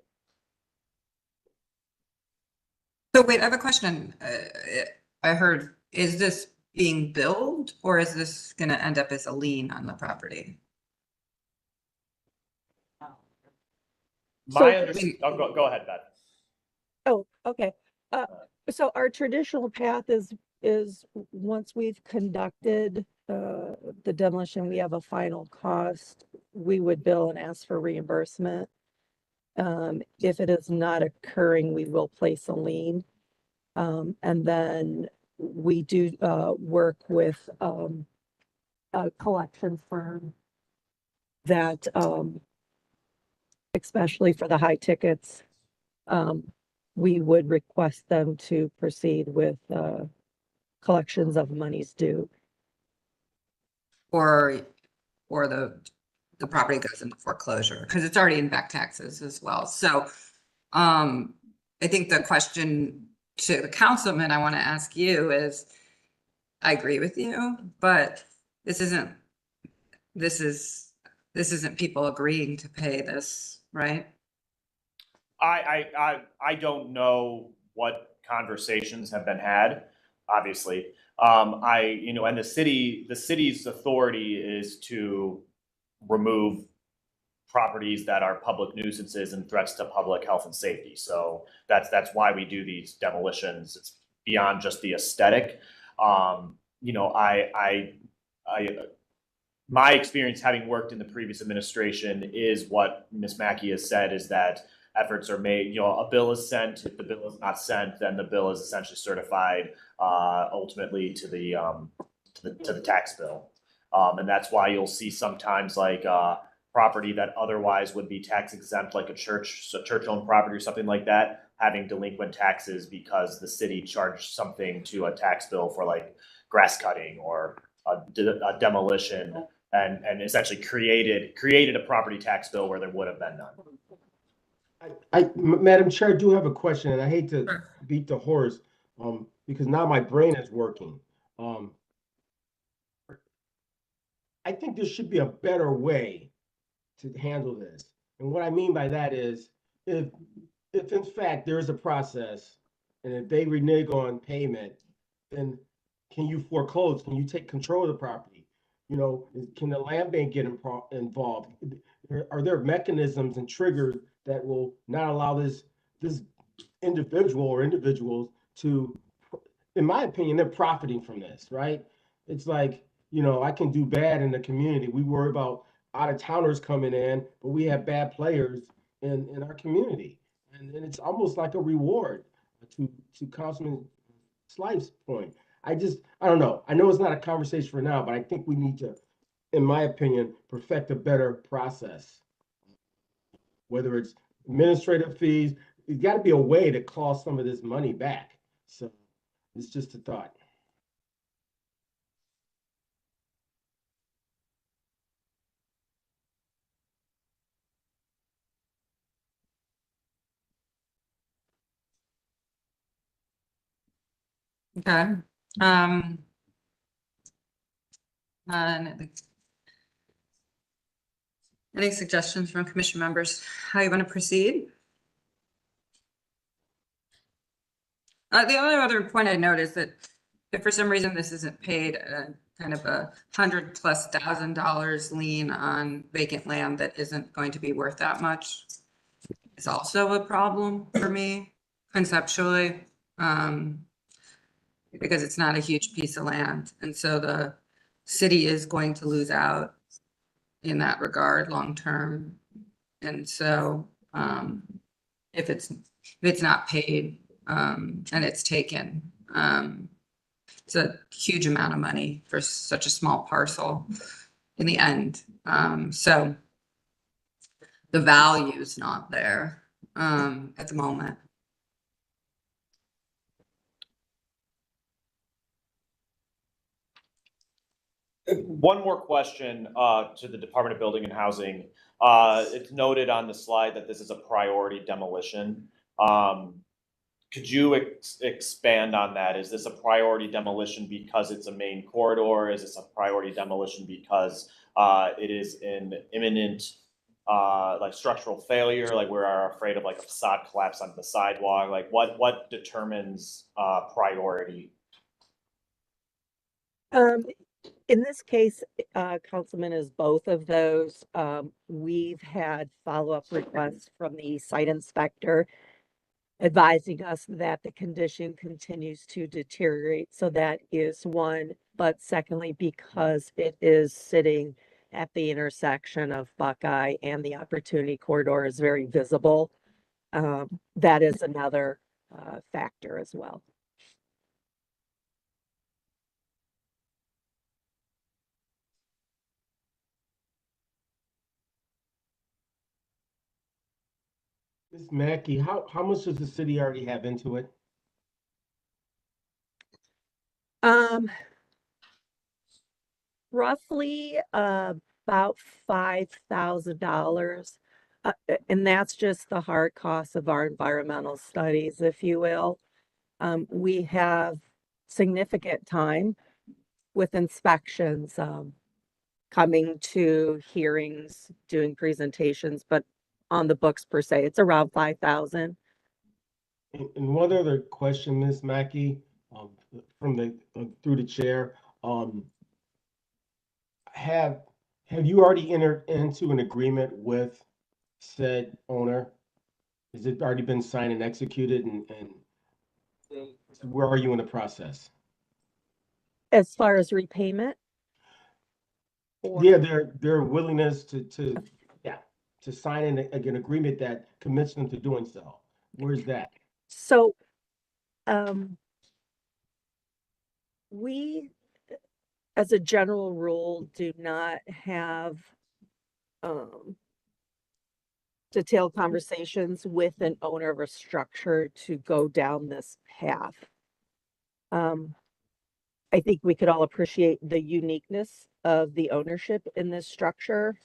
So wait, I have a question. I heard, is this being billed, or is this gonna end up as a lien on the property? My understanding, go ahead, Beth. Oh, okay. So our traditional path is once we've conducted the demolition, we have a final cost, we would bill and ask for reimbursement. If it is not occurring, we will place a lien. And then we do work with a collections firm that especially for the high tickets, we would request them to proceed with collections of monies due. Or the property goes into foreclosure, because it's already in back taxes as well. So I think the question to the councilman I want to ask you is, I agree with you, but this isn't people agreeing to pay this, right? I don't know what conversations have been had, obviously. And the city's authority is to remove properties that are public nuisances and threats to public health and safety. So that's why we do these demolitions. It's beyond just the aesthetic. My experience having worked in the previous administration is what Ms. Mackey has said, is that efforts are made, a bill is sent. If the bill is not sent, then the bill is essentially certified ultimately to the tax bill. And that's why you'll see sometimes like property that otherwise would be tax exempt, like a church-owned property or something like that, having delinquent taxes because the city charged something to a tax bill for like grass cutting or a demolition, and essentially created a property tax bill where there would have been none. Madam Chair, I do have a question, and I hate to beat the horse, because now my brain is working. I think there should be a better way to handle this. And what I mean by that is, if in fact there is a process, and if they renege on payment, then can you foreclose? Can you take control of the property? Can the land bank get involved? Are there mechanisms and triggers that will not allow this individual or individuals to, in my opinion, they're profiting from this, right? It's like, I can do bad in the community. We worry about out-of-towners coming in, but we have bad players in our community. And it's almost like a reward to Councilman Slice's point. I don't know. I know it's not a conversation for now, but I think we need to, in my opinion, perfect a better process. Whether it's administrative fees, there's got to be a way to claw some of this money back. So it's just a thought. Okay. Any suggestions from commission members, how you want to proceed? The only other point I note is that if for some reason this isn't paid, kind of a $100,000+ lien on vacant land that isn't going to be worth that much, is also a problem for me conceptually, because it's not a huge piece of land. And so the city is going to lose out in that regard long-term. And so if it's not paid and it's taken, it's a huge amount of money for such a small parcel in the end. So the value is not there at the moment. One more question to the Department of Building and Housing. It's noted on the slide that this is a priority demolition. Could you expand on that? Is this a priority demolition because it's a main corridor? Is this a priority demolition because it is in imminent like structural failure, like we're afraid of like a facade collapse onto the sidewalk? Like what determines priority? Um, in this case, Councilman, is both of those. We've had follow-up requests from the site inspector advising us that the condition continues to deteriorate. So that is one. But secondly, because it is sitting at the intersection of Buckeye and the Opportunity Corridor is very visible, that is another factor as well. Ms. Mackey, how much does the city already have into it? Roughly about $5,000. And that's just the hard cost of our environmental studies, if you will. We have significant time with inspections, coming to hearings, doing presentations, but on the books per se, it's around 5,000. And one other question, Ms. Mackey, from the, through the chair, have you already entered into an agreement with said owner? Has it already been signed and executed, and where are you in the process? As far as repayment? Or- Yeah, their willingness to sign an agreement that commits them to doing so. Where's that? So, we, as a general rule, do not have, detailed conversations with an owner of a structure to go down this path. I think we could all appreciate the uniqueness of the ownership in this structure.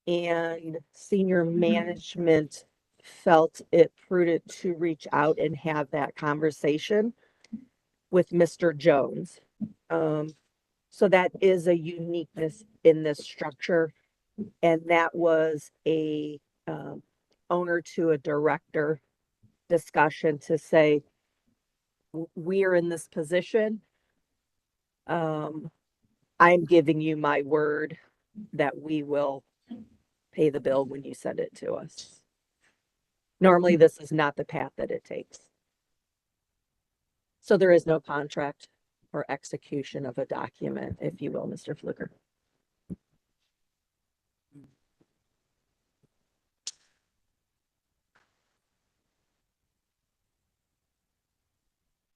And senior management felt it prudent to reach out and have that conversation with Mr. Jones. So that is a uniqueness in this structure. And that was a owner to a director discussion to say, we are in this position. I'm giving you my word that we will pay the bill when you send it to us. Normally, this is not the path that it takes. So there is no contract or execution of a document, if you will, Mr. Fluker.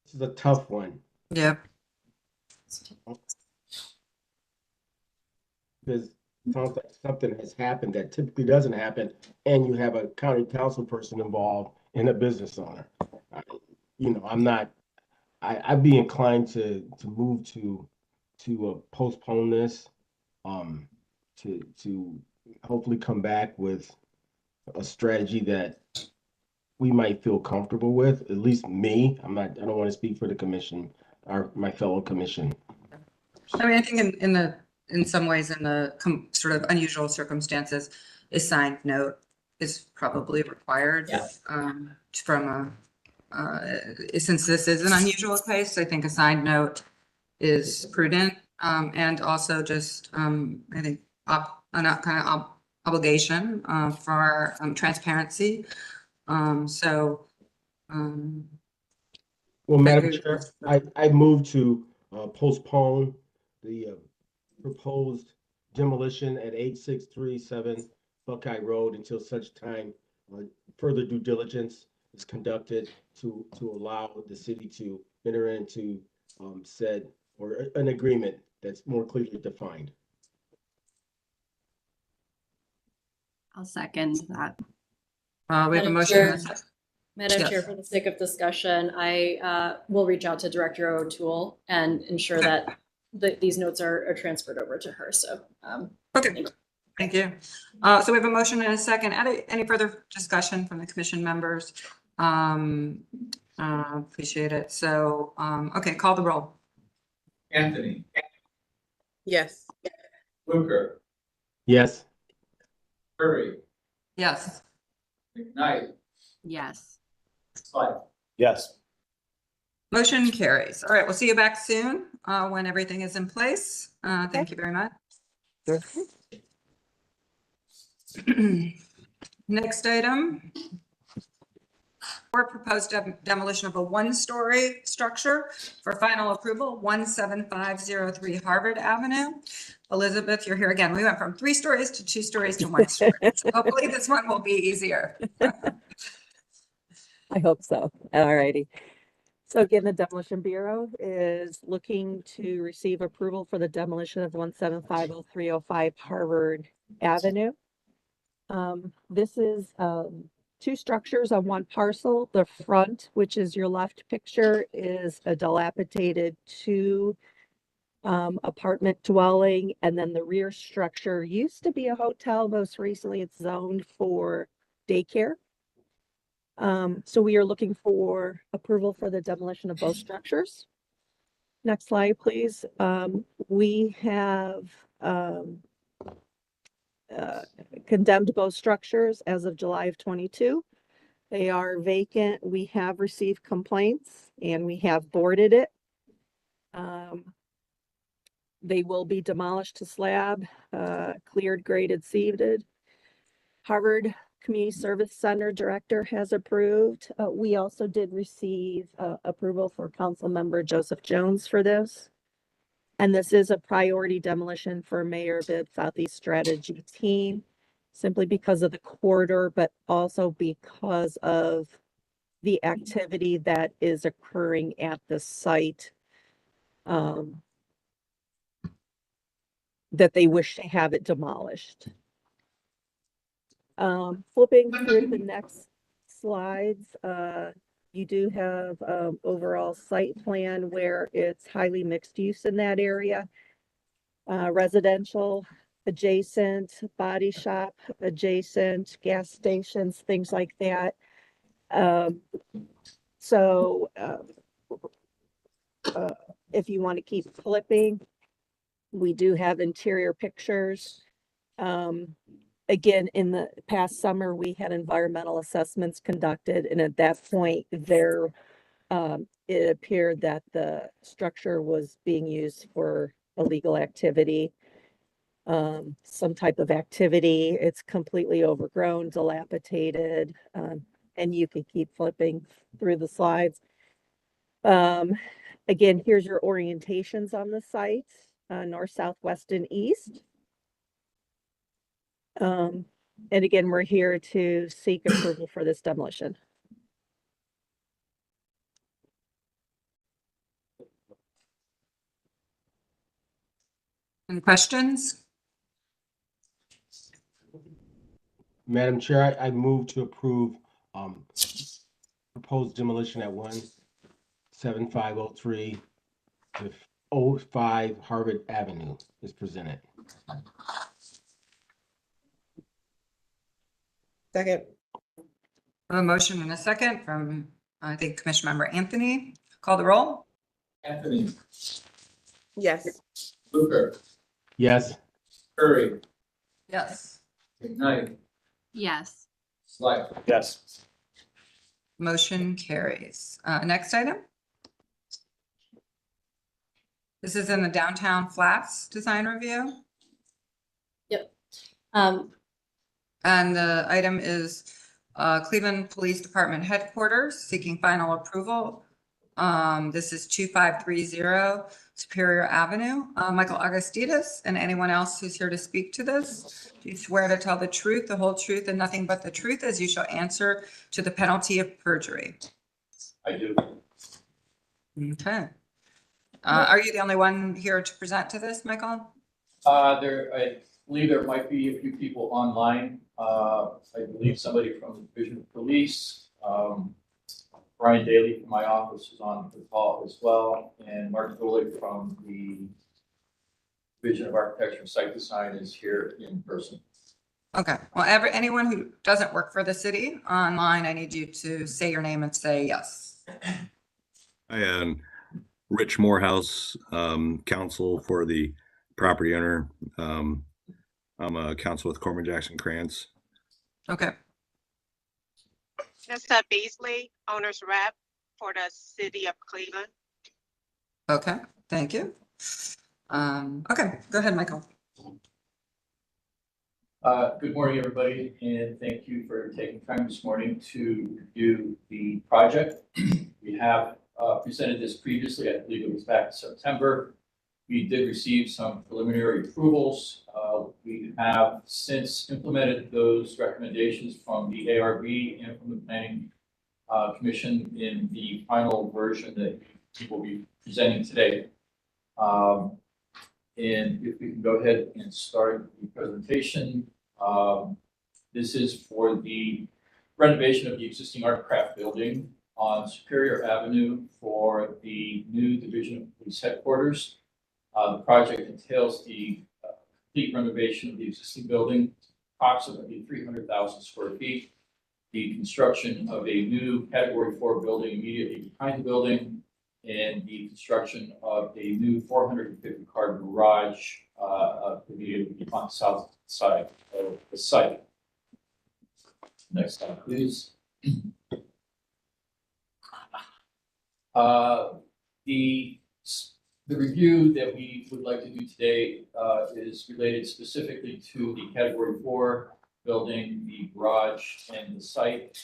This is a tough one. Yep. Because it sounds like something has happened that typically doesn't happen, and you have a county council person involved and a business owner. I'd be inclined to move to postpone this, to hopefully come back with a strategy that we might feel comfortable with, at least me. I don't want to speak for the commission or my fellow commission. I mean, I think in some ways, in the sort of unusual circumstances, a signed note is probably required. Since this is an unusual case, I think a signed note is prudent. And also just, I think, obligation for transparency. Well, Madam Chair, I move to postpone the proposed demolition at 8637 Buckeye Road until such time further due diligence is conducted to allow the city to enter into said or an agreement that's more clearly defined. I'll second that. We have a Madam motion. Chair. Madam Yes. Chair, for the sake of discussion, I will reach out to Director O'Toole and ensure that these notes are transferred over to her. So, Okay, thank you. So we have a motion and a second. Any further discussion from the commission members? Appreciate it. So, okay, call the roll. Anthony, Yes. Fluker, Yes. Curry, Yes. McKnight, Yes. Fife. Yes. Motion carries. All right, we'll see you back soon when everything is in place. Thank you very much. Next item. Or proposed demolition of a one-story structure for final approval, 17503 Harvard Avenue. Elizabeth, you're here again. We went from 3 stories to 2 stories to 1 story. So hopefully this one will be easier. I hope so. All righty. So again, the Demolition Bureau is looking to receive approval for the demolition of 1750305 Harvard Avenue. This is 2 structures on 1 parcel. The front, which is your left picture, is a dilapidated 2 apartment dwelling, and then the rear structure used to be a hotel. Most recently, it's zoned for daycare. So we are looking for approval for the demolition of both structures. Next slide, please. We have condemned both structures as of July of 22. They are vacant. We have received complaints and we have boarded it. They will be demolished to slab, cleared, graded, seeded. Harvard Community Service Center Director has approved. We also did receive approval for Council Member Joseph Jones for this. And this is a priority demolition for Mayor Bibb Southeast Strategy Team, simply because of the corridor, but also because of the activity that is occurring at the site. That they wish to have it demolished. Flipping through the next slides, you do have overall site plan where it's highly mixed use in that area. Residential adjacent, body shop adjacent, gas stations, things like that. If you want to keep flipping, we do have interior pictures. Again, in the past summer, we had environmental assessments conducted, and at that point, it appeared that the structure was being used for illegal activity, some type of activity. It's completely overgrown, dilapidated, and you can keep flipping through the slides. Again, here's your orientations on the site, north, south, west, and east. And again, we're here to seek approval for this demolition. Any questions? Madam Chair, I move to approve proposed demolition at 17503 to 05 Harvard Avenue is presented. Second. A motion and a second from, I think, Commission Member Anthony. Call the roll. Anthony, Yes. Luker, Yes. Curry, Yes. McKnight, Yes. Slight. Yes. Motion carries. Next item. This is in the downtown flats design review. Yep. And the item is Cleveland Police Department Headquarters seeking final approval. This is 2530 Superior Avenue. Michael Augustidis and anyone else who's here to speak to this. Do you swear to tell the truth, the whole truth, and nothing but the truth, as you shall answer to the penalty of perjury? I do. Okay. Are you the only one here to present to this, Michael? I believe there might be a few people online. I believe somebody from the Division of Police, Brian Daly from my office is on the call as well, and Mark Golick from the Division of Architecture and Site Design is here in person. Okay. Well, anyone who doesn't work for the city online, I need you to say your name and say yes. I am Rich Morehouse, counsel for the property owner. I'm a counsel with Coleman Jackson Okay. Nessa Beasley, owner's rep. for the city of Cleveland. Okay, thank you. Okay, go ahead, Michael. Good morning, everybody, and thank you for taking time this morning to review the project. We have presented this previously, I believe it was back in September. We did receive some preliminary approvals. We have since implemented those recommendations from the ARB and from the Planning Commission in the final version that we will be presenting today. And if we can go ahead and start the presentation. This is for the renovation of the existing art craft building on Superior Avenue for the new Division of Police Headquarters. The project entails the complete renovation of the existing building, approximately 300,000 square feet. The construction of a new Category 4 building immediately behind the building, and the construction of a new 450-car garage immediately on the south side of the site. Next slide, please. The review that we would like to do today is related specifically to the Category 4 building, the garage, and the site.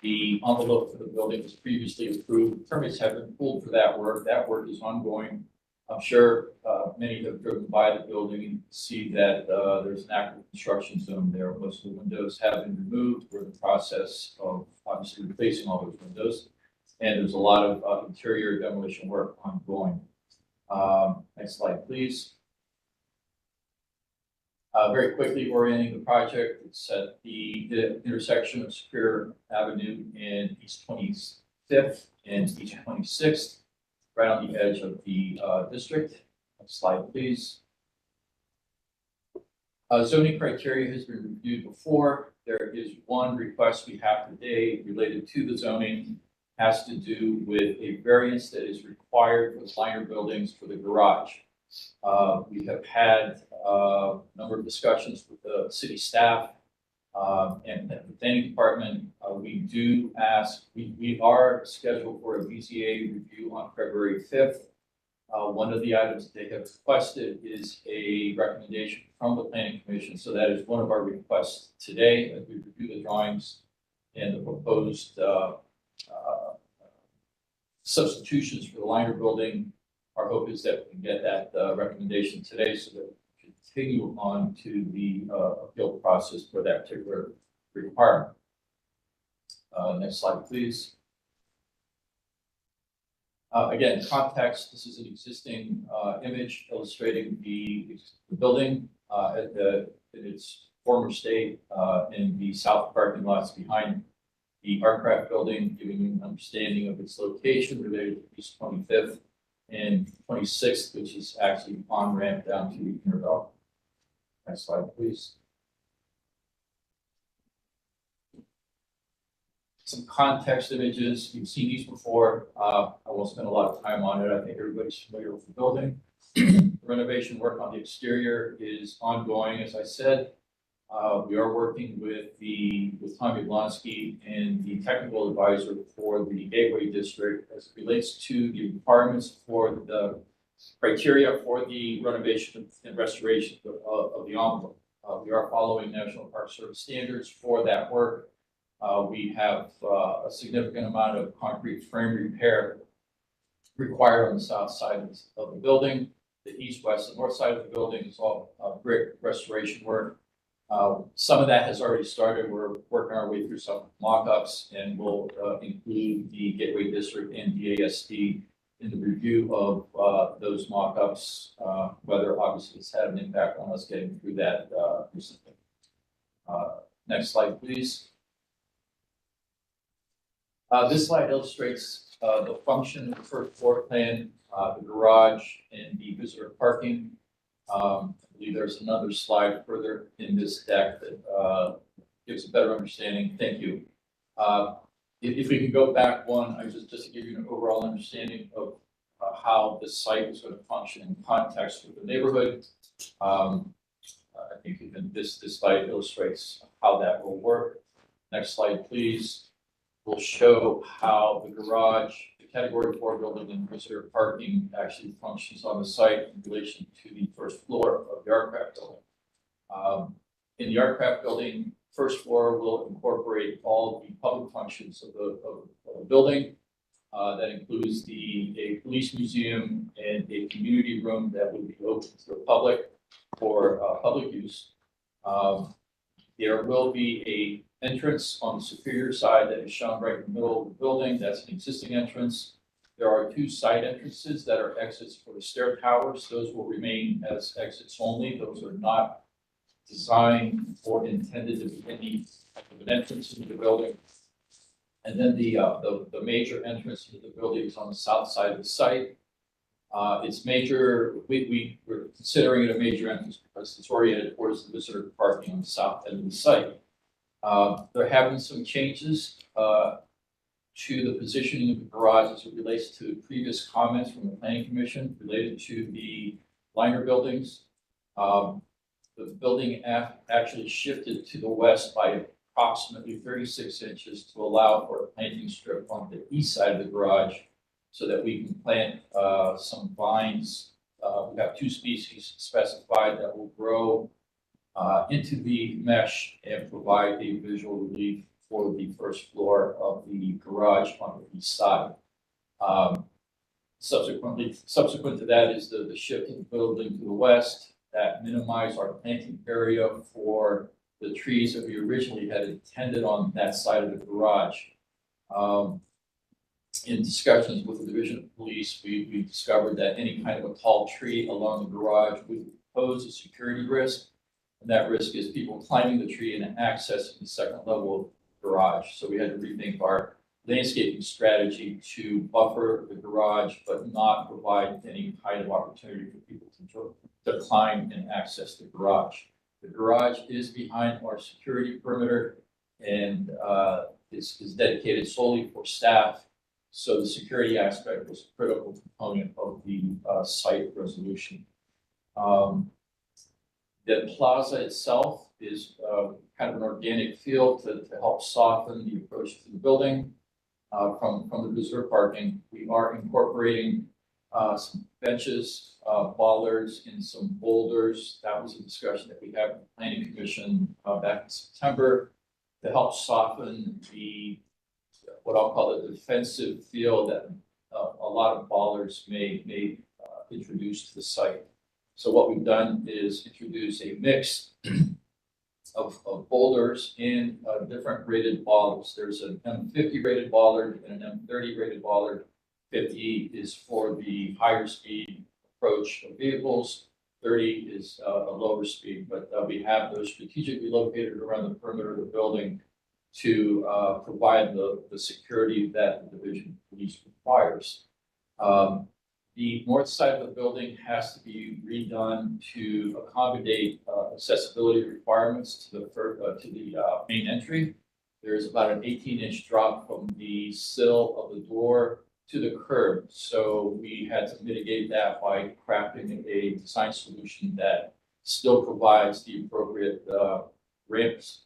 The envelope for the building was previously approved. Permits have been pulled for that work. That work is ongoing. I'm sure many have driven by the building and see that there's an active construction zone there. Most of the windows have been removed. We're in the process of obviously replacing all those windows. And there's a lot of interior demolition work ongoing. Next slide, please. Very quickly orienting the project, it's at the intersection of Superior Avenue and East 25th and East 26th, right on the edge of the district. Next slide, please. Zoning criteria has been reviewed before. There is one request we have today related to the zoning, has to do with a variance that is required for the liner buildings for the garage. We have had a number of discussions with the city staff and the planning department. We are scheduled for a BZA review on February 5th. One of the items they have requested is a recommendation from the planning commission. So that is one of our requests today as we review the drawings and the proposed substitutions for the liner building. Our hope is that we can get that recommendation today so that we can continue on to the appeal process for that particular requirement. Next slide, please. Again, context, this is an existing image illustrating the building in its former state in the south parking lots behind the Artcraft building, giving you an understanding of its location related to East 25th and 26th, which is actually on ramp down to Intervale. Next slide, please. Some context images. You've seen these before. I won't spend a lot of time on it. I think everybody's familiar with the building. Renovation work on the exterior is ongoing, as I said. We are working with Tommy Blonsky and the technical advisor for the Gateway District as it relates to the requirements for the criteria for the renovation and restoration of the envelope. We are following National Park Service standards for that work. We have a significant amount of concrete frame repair required on the south side of the building. The east, west, and north side of the building is all brick restoration work. Some of that has already started. We're working our way through some mock-ups, and we'll include the Gateway District and DASD in the review of those mock-ups, whether obviously it's had an impact on us getting through that recently. Next slide, please. This slide illustrates the function of the first floor plan, the garage, and the visitor parking. I believe there's another slide further in this deck that gives a better understanding. Thank you. If we can go back one, just to give you an overall understanding of how the site is going to function in context with the neighborhood. I think even this slide illustrates how that will work. Next slide, please. Will show how the garage, the category 4 building and reserve parking actually functions on the site in relation to the first floor of the Artcraft building. In the Artcraft building, first floor will incorporate all the public functions of the building. That includes a police museum and a community room that will be open to the public for public use. There will be a entrance on the superior side that is shown right in the middle of the building. That's an existing entrance. There are 2 side entrances that are exits for the stair towers. Those will remain as exits only. Those are not designed or intended to be any type of an entrance into the building. And then the major entrance into the building is on the south side of the site. It's major, we're considering it a major entrance because it's oriented towards the visitor parking on the south end of the site. There have been some changes to the positioning of the garage as it relates to previous comments from the Planning Commission related to the liner buildings. The building actually shifted to the west by approximately 36 inches to allow for a planting strip on the east side of the garage so that we can plant some vines. We have 2 species specified that will grow into the mesh and provide a visual relief for the first floor of the garage on the east side. Subsequent to that is the shift of the building to the west that minimize our planting area for the trees that we originally had intended on that side of the garage. In discussions with the Division of Police, we discovered that any kind of a tall tree along the garage would pose a security risk. And that risk is people climbing the tree and accessing the second level of the garage. So we had to rethink our landscaping strategy to buffer the garage, but not provide any kind of opportunity for people to climb and access the garage. The garage is behind our security perimeter and is dedicated solely for staff. So the security aspect was a critical component of the site resolution. The plaza itself is kind of an organic feel to help soften the approach to the building. From the visitor parking, we are incorporating some benches, bollards, and some boulders. That was a discussion that we had with the Planning Commission back in September to help soften what I'll call the defensive feel that a lot of bollards may introduce to the site. So what we've done is introduce a mix of boulders and different rated bollards. There's an M50 rated bollard and an M30 rated bollard. 50 is for the higher speed approach of vehicles. 30 is a lower speed, but we have those strategically located around the perimeter of the building to provide the security that the Division of Police requires. The north side of the building has to be redone to accommodate accessibility requirements to the main entry. There's about an 18-inch drop from the sill of the door to the curb. So we had to mitigate that by crafting a design solution that still provides the appropriate ramps,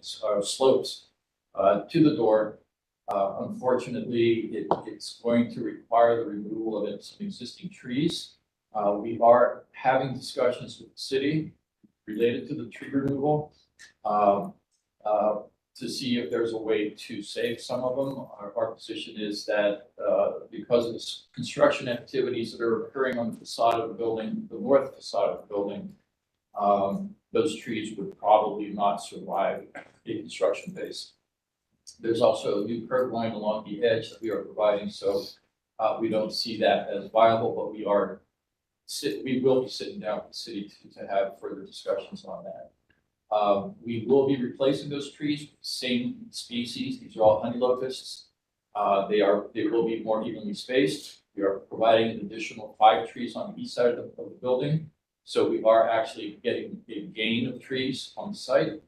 slopes to the door. Unfortunately, it's going to require the removal of some existing trees. We are having discussions with the city related to the tree removal to see if there's a way to save some of them. Our position is that because of the construction activities that are occurring on the facade of the building, the north facade of the building, those trees would probably not survive a construction phase. There's also a new curb line along the edge that we are providing, so we don't see that as viable, but we will be sitting down with the city to have further discussions on that. We will be replacing those trees with the same species. These are all honey locusts. They will be more evenly spaced. We are providing an additional 5 trees on the east side of the building. So we are actually getting a gain of trees on the site.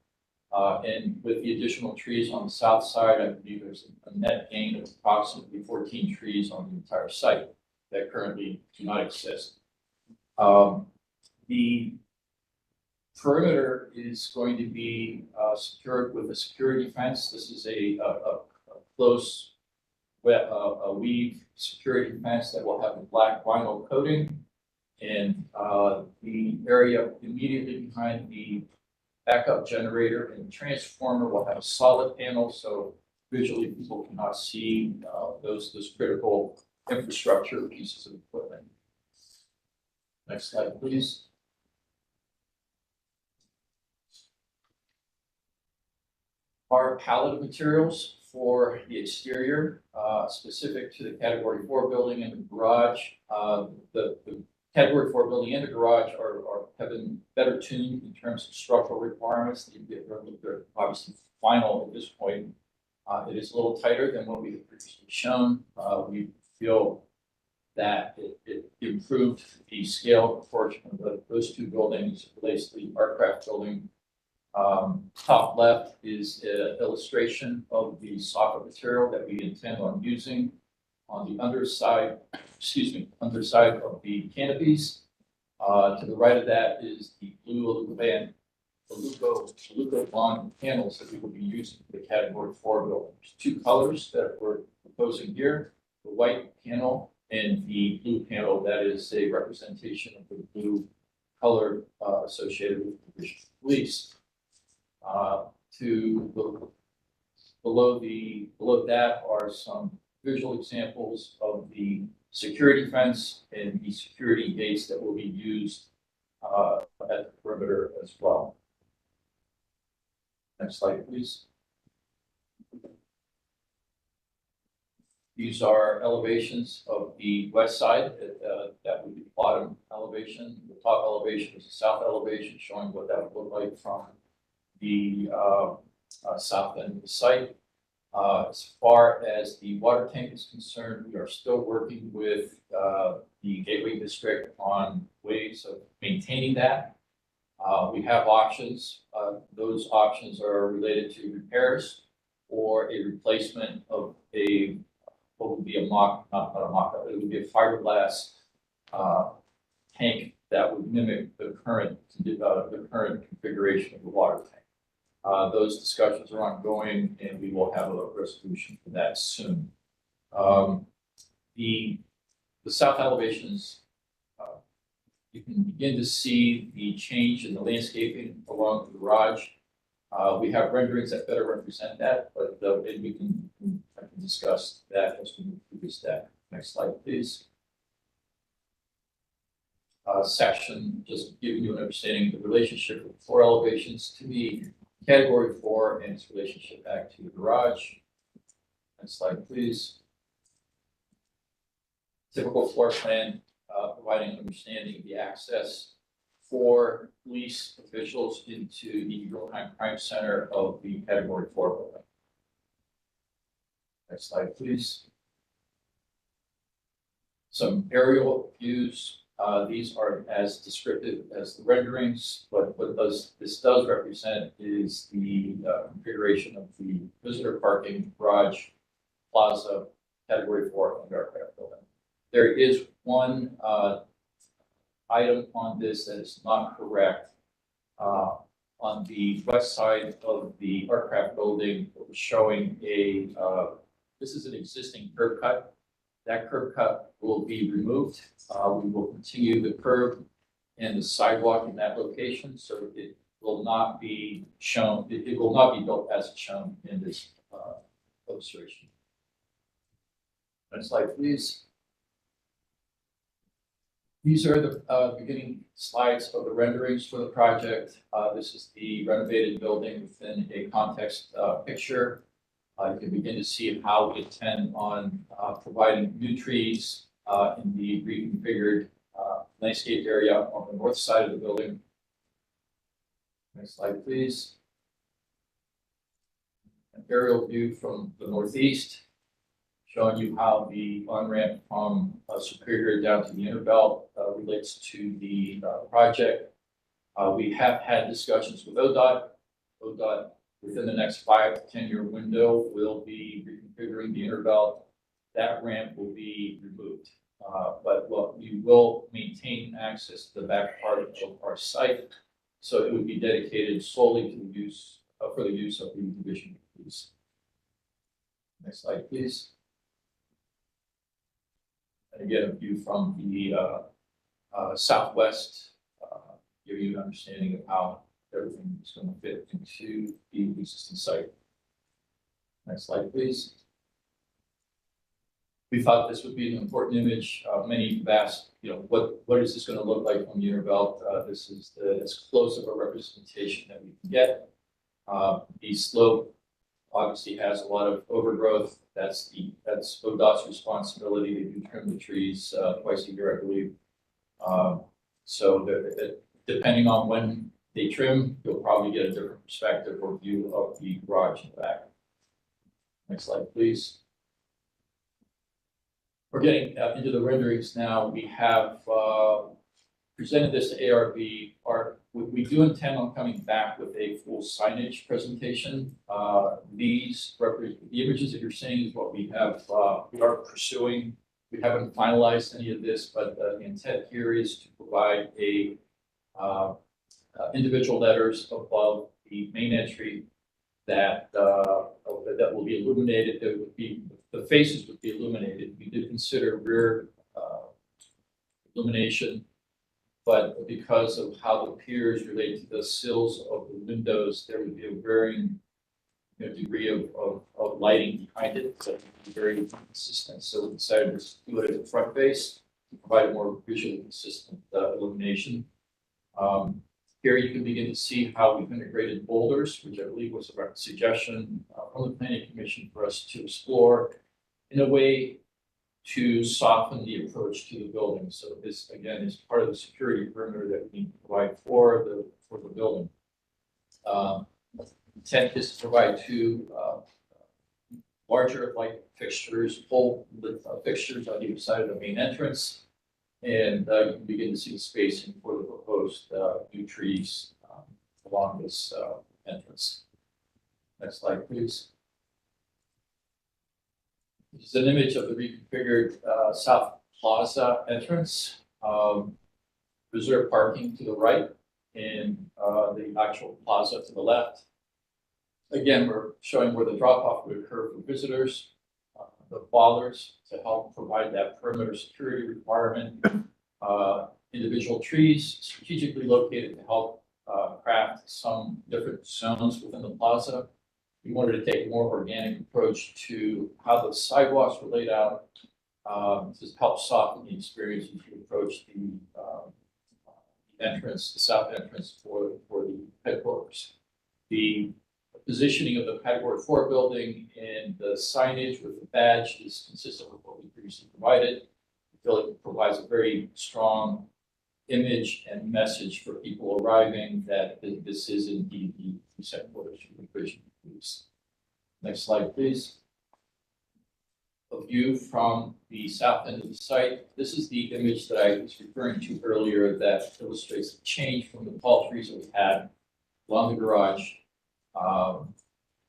And with the additional trees on the south side, I believe there's a net gain of approximately 14 trees on the entire site that currently do not exist. The perimeter is going to be secured with a security fence. This is a close a weave security fence that will have a black vinyl coating. And the area immediately behind the backup generator and transformer will have a solid panel, so visually people cannot see those critical infrastructure pieces of equipment. Next slide, please. Our palette of materials for the exterior, specific to the Category 4 building and the garage. The Category 4 building and the garage have been better tuned in terms of structural requirements. They're obviously final at this point. It is a little tighter than what we have previously shown. We feel that it improved the scale proportion of those two buildings. It relates to the Artcraft building. Top left is an illustration of the soffit material that we intend on using on the underside of the canopies. To the right of that is the blue Aluco bond panels that we will be using for the Category 4 building. There's two colors that we're proposing here: the white panel and the blue panel. That is a representation of the blue color associated with the Division of Police. Below that are some visual examples of the security fence and the security gates that will be used at the perimeter as well. Next slide, please. These are elevations of the west side. That would be the bottom elevation. The top elevation is the south elevation, showing what that would look like from the south end of the site. As far as the water tank is concerned, we are still working with the Gateway District on ways of maintaining that. We have options. Those options are related to repairs or a replacement of what would be a not a mock-up, it would be a fiberglass tank that would mimic the current configuration of the water tank. Those discussions are ongoing, and we will have a resolution for that soon. The south elevations, you can begin to see the change in the landscaping along the garage. We have renderings that better represent that, but I can discuss that as we move through this deck. Next slide, please. Section, just giving you an understanding of the relationship of the floor elevations to the Category 4 and its relationship back to the garage. Next slide, please. Typical floor plan, providing understanding of the access for police officials into the real-time crime center of the Category 4 building. Next slide, please. Some aerial views. These are as descriptive as the renderings, but what this does represent is the configuration of the visitor parking garage plaza Category 4 of the Artcraft building. There is one item on this that is not correct. On the west side of the Artcraft building, it was showing this is an existing curb cut. That curb cut will be removed. We will continue the curb and the sidewalk in that location, so it will not be shown. It will not be built as it's shown in this illustration. Next slide, please. These are the beginning slides of the renderings for the project. This is the renovated building within a context picture. You can begin to see how we intend on providing new trees in the reconfigured landscape area on the north side of the building. Next slide, please. An aerial view from the northeast, showing you how the on-ramp from Superior down to the inner belt relates to the project. We have had discussions with ODOT. ODOT, within the next 5 to 10 year window, will be reconfiguring the inner belt. That ramp will be removed, but we will maintain access to the back part of our site, so it would be dedicated solely to the use for the use of the Division of Police. Next slide, please. And again, a view from the southwest, give you an understanding of how everything is going to fit into the existing site. Next slide, please. We thought this would be an important image. Many have asked, what is this going to look like from Unibelt? This is as close of a representation that we can get. The slope obviously has a lot of overgrowth. That's ODOT's responsibility. They do trim the trees twice a year, I believe. So depending on when they trim, you'll probably get a different perspective or view of the garage in the back. Next slide, please. We're getting into the renderings now. We have presented this to ARB. We do intend on coming back with a full signage presentation. These represent the images that you're seeing is what we have. We are pursuing. We haven't finalized any of this, but the intent here is to provide individual letters above the main entry that will be illuminated. There would be the faces would be illuminated. We did consider rear illumination, but because of how the piers relate to the sills of the windows, there would be a varying degree of lighting behind it, so it would be very consistent. So we decided to do it as a front face to provide a more visually consistent illumination. Here you can begin to see how we've integrated boulders, which I believe was a suggestion from the Planning Commission for us to explore in a way to soften the approach to the building. So this, again, is part of the security perimeter that we need to provide for the building. Intent is to provide two larger light fixtures, pole fixtures on either side of the main entrance. And you can begin to see the spacing for the proposed new trees along this entrance. Next slide, please. This is an image of the reconfigured South Plaza entrance. Reserved parking to the right and the actual plaza to the left. Again, we're showing where the drop-off would occur for visitors. The bollards to help provide that perimeter security requirement. Individual trees strategically located to help craft some different zones within the plaza. We wanted to take a more organic approach to how the sidewalks were laid out to help soften the experience as you approach the entrance, the south entrance for the headquarters. The positioning of the Category 4 building and the signage with the badge is consistent with what we previously provided. I feel like it provides a very strong image and message for people arriving that this is indeed the headquarters for the Division of Police. Next slide, please. A view from the south end of the site. This is the image that I was referring to earlier that illustrates the change from the tall trees that we had along the garage.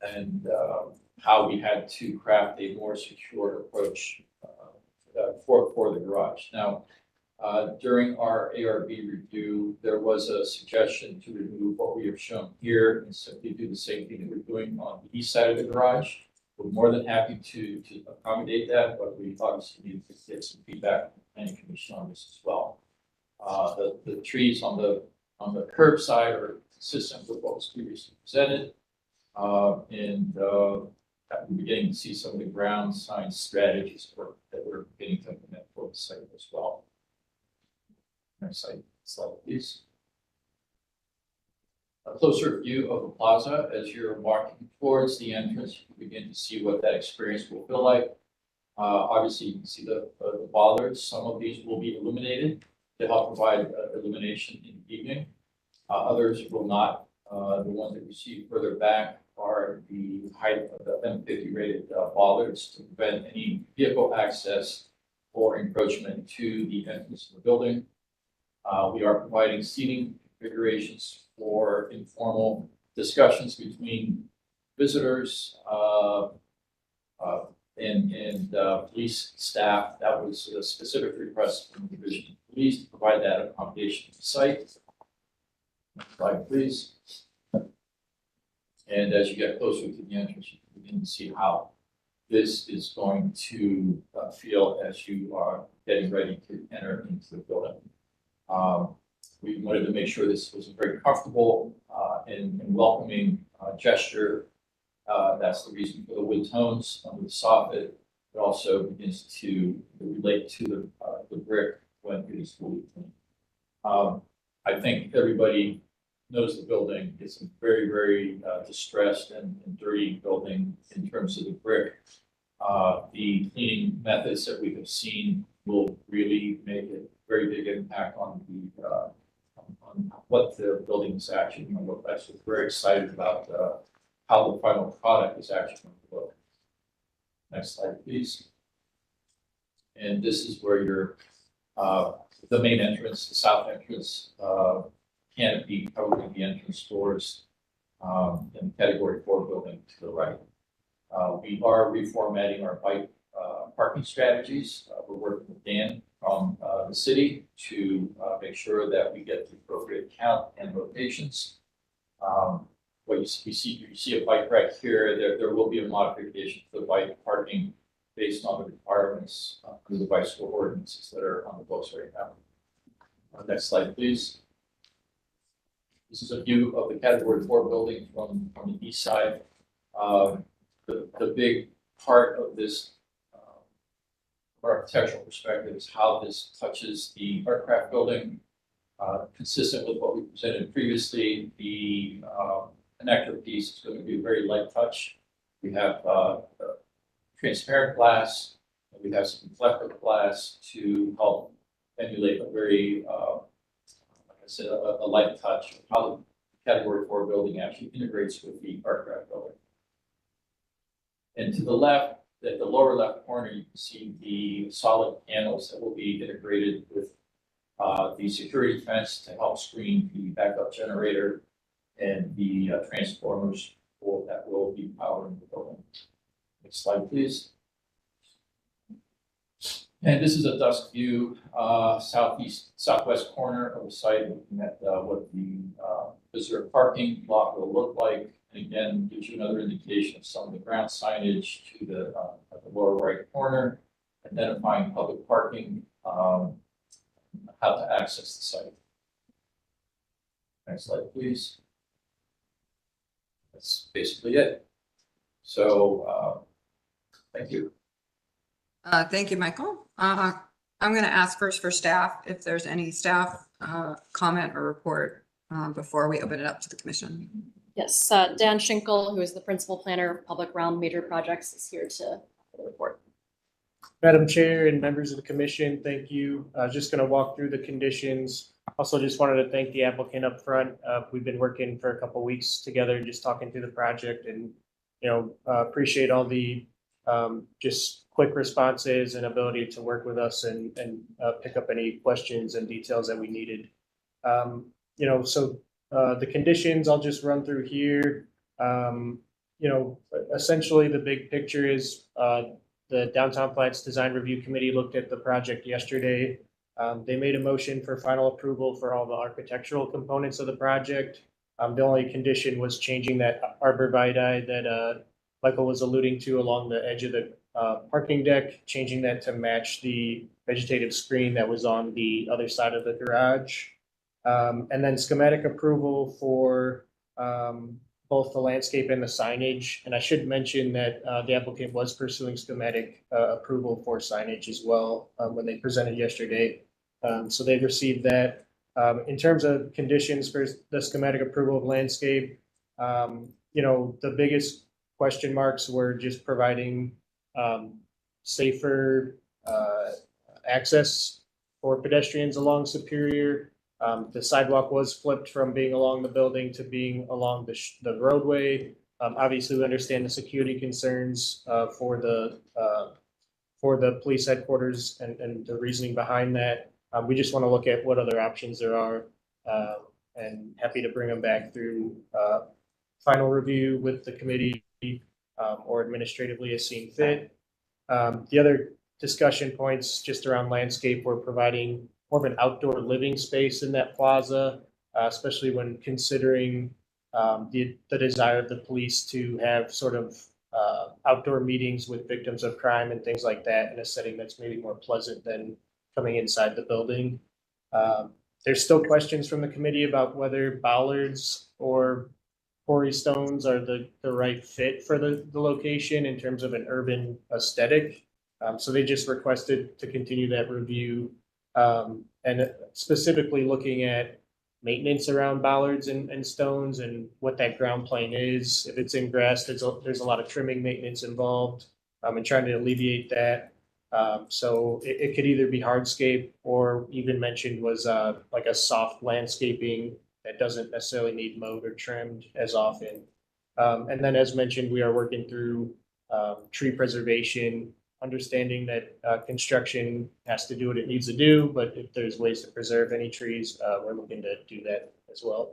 And how we had to craft a more secure approach for the garage. Now, during our ARB review, there was a suggestion to remove what we have shown here and simply do the same thing that we're doing on the east side of the garage. We're more than happy to accommodate that, but we obviously need to get some feedback from the Planning Commission on this as well. The trees on the curb side are consistent with what was previously presented. We're beginning to see some of the ground science strategies that we're beginning to implement for the site as well. Next slide, please. A closer view of the plaza as you're walking towards the entrance, you can begin to see what that experience will feel like. Obviously, you can see the bollards. Some of these will be illuminated to help provide illumination in the evening. Others will not. The ones that you see further back are the height of the M50 rated bollards to prevent any vehicle access or encroachment to the entrance of the building. We are providing seating configurations for informal discussions between visitors and police staff. That was a specific request from the Division of Police to provide that accommodation to the site. Next slide, please. And as you get closer to the entrance, you can begin to see how this is going to feel as you are getting ready to enter into the building. We wanted to make sure this was a very comfortable and welcoming gesture. That's the reason for the wood tones under the soffit. It also begins to relate to the brick when it is fully clean. I think everybody knows the building. It's a very, very distressed and dirty building in terms of the brick. The cleaning methods that we have seen will really make a very big impact on what the building is actually going to look like. So we're very excited about how the final product is actually going to look. Next slide, please. And this is where your the main entrance, the south entrance, canopy covering the entrance doors in Category 4 building to the right. We are reformatting our bike parking strategies. We're working with Dan from the city to make sure that we get the appropriate count and locations. What you see a bike rack here. There will be a modification for the bike parking based on the requirements for the bicycle ordinances that are on the books right now. Next slide, please. This is a view of the Category 4 building from the east side. The big part of this architectural perspective is how this touches the aircraft building. Consistent with what we presented previously, the connector piece is going to be a very light touch. We have transparent glass, and we have some reflective glass to help emulate a very, like I said, a light touch of how the Category 4 building actually integrates with the aircraft building. And to the left, at the lower left corner, you can see the solid panels that will be integrated with the security fence to help screen the backup generator and the transformers that will be powering the building. Next slide, please. And this is a dusk view, southwest corner of the site, looking at what the visitor parking lot will look like. And again, gives you another indication of some of the ground signage to the lower right corner, identifying public parking, how to access the site. Next slide, please. That's basically it. So, thank you. Thank you, Michael. I'm going to ask first for staff if there's any staff comment or report before we open it up to the commission. Yes, Dan Schinkel, who is the principal planner of Public Realm Major Projects, is here to report. Madam Chair and members of the commission, thank you. Just going to walk through the conditions. Also, just wanted to thank the applicant up front. We've been working for a couple weeks together, just talking through the project, and appreciate all the just quick responses and ability to work with us and pick up any questions and details that we needed. The conditions I'll just run through here. Essentially the big picture is the Downtown Flats Design Review Committee looked at the project yesterday. They made a motion for final approval for all the architectural components of the project. The only condition was changing that arborvitae that Michael was alluding to along the edge of the parking deck, changing that to match the vegetative screen that was on the other side of the garage. And then schematic approval for both the landscape and the signage. And I should mention that the applicant was pursuing schematic approval for signage as well when they presented yesterday. So they've received that. In terms of conditions for the schematic approval of landscape, the biggest question marks were just providing safer access for pedestrians along Superior. The sidewalk was flipped from being along the building to being along the roadway. Obviously, we understand the security concerns for the police headquarters and the reasoning behind that. We just want to look at what other options there are, and happy to bring them back through final review with the committee or administratively as seen fit. The other discussion points just around landscape, we're providing more of an outdoor living space in that plaza, especially when considering the desire of the police to have sort of outdoor meetings with victims of crime and things like that in a setting that's maybe more pleasant than coming inside the building. There's still questions from the committee about whether bollards or quarry stones are the right fit for the location in terms of an urban aesthetic. So they just requested to continue that review, and specifically looking at maintenance around bollards and stones and what that ground plane is. If it's in grass, there's a lot of trimming maintenance involved, and trying to alleviate that. So it could either be hardscape or even mentioned was like a soft landscaping that doesn't necessarily need mowed or trimmed as often. And then as mentioned, we are working through tree preservation, understanding that construction has to do what it needs to do, but if there's ways to preserve any trees, we're looking to do that as well.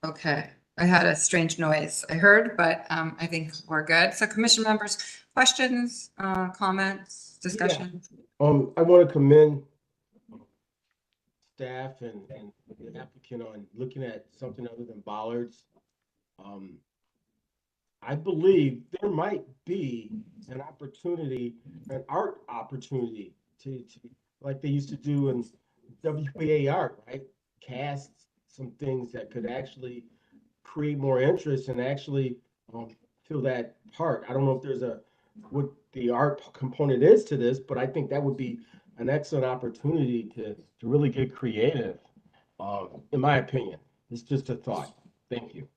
Okay, I had a strange noise I heard, but I think we're good. So commission members, questions, comments, discussion? I want to commend staff and the applicant on looking at something other than bollards. I believe there might be an opportunity, an art opportunity to like they used to do in WPA art, right? Cast some things that could actually create more interest and actually fill that part. I don't know if there's what the art component is to this, but I think that would be an excellent opportunity to really get creative, in my opinion. It's just a thought. Thank you.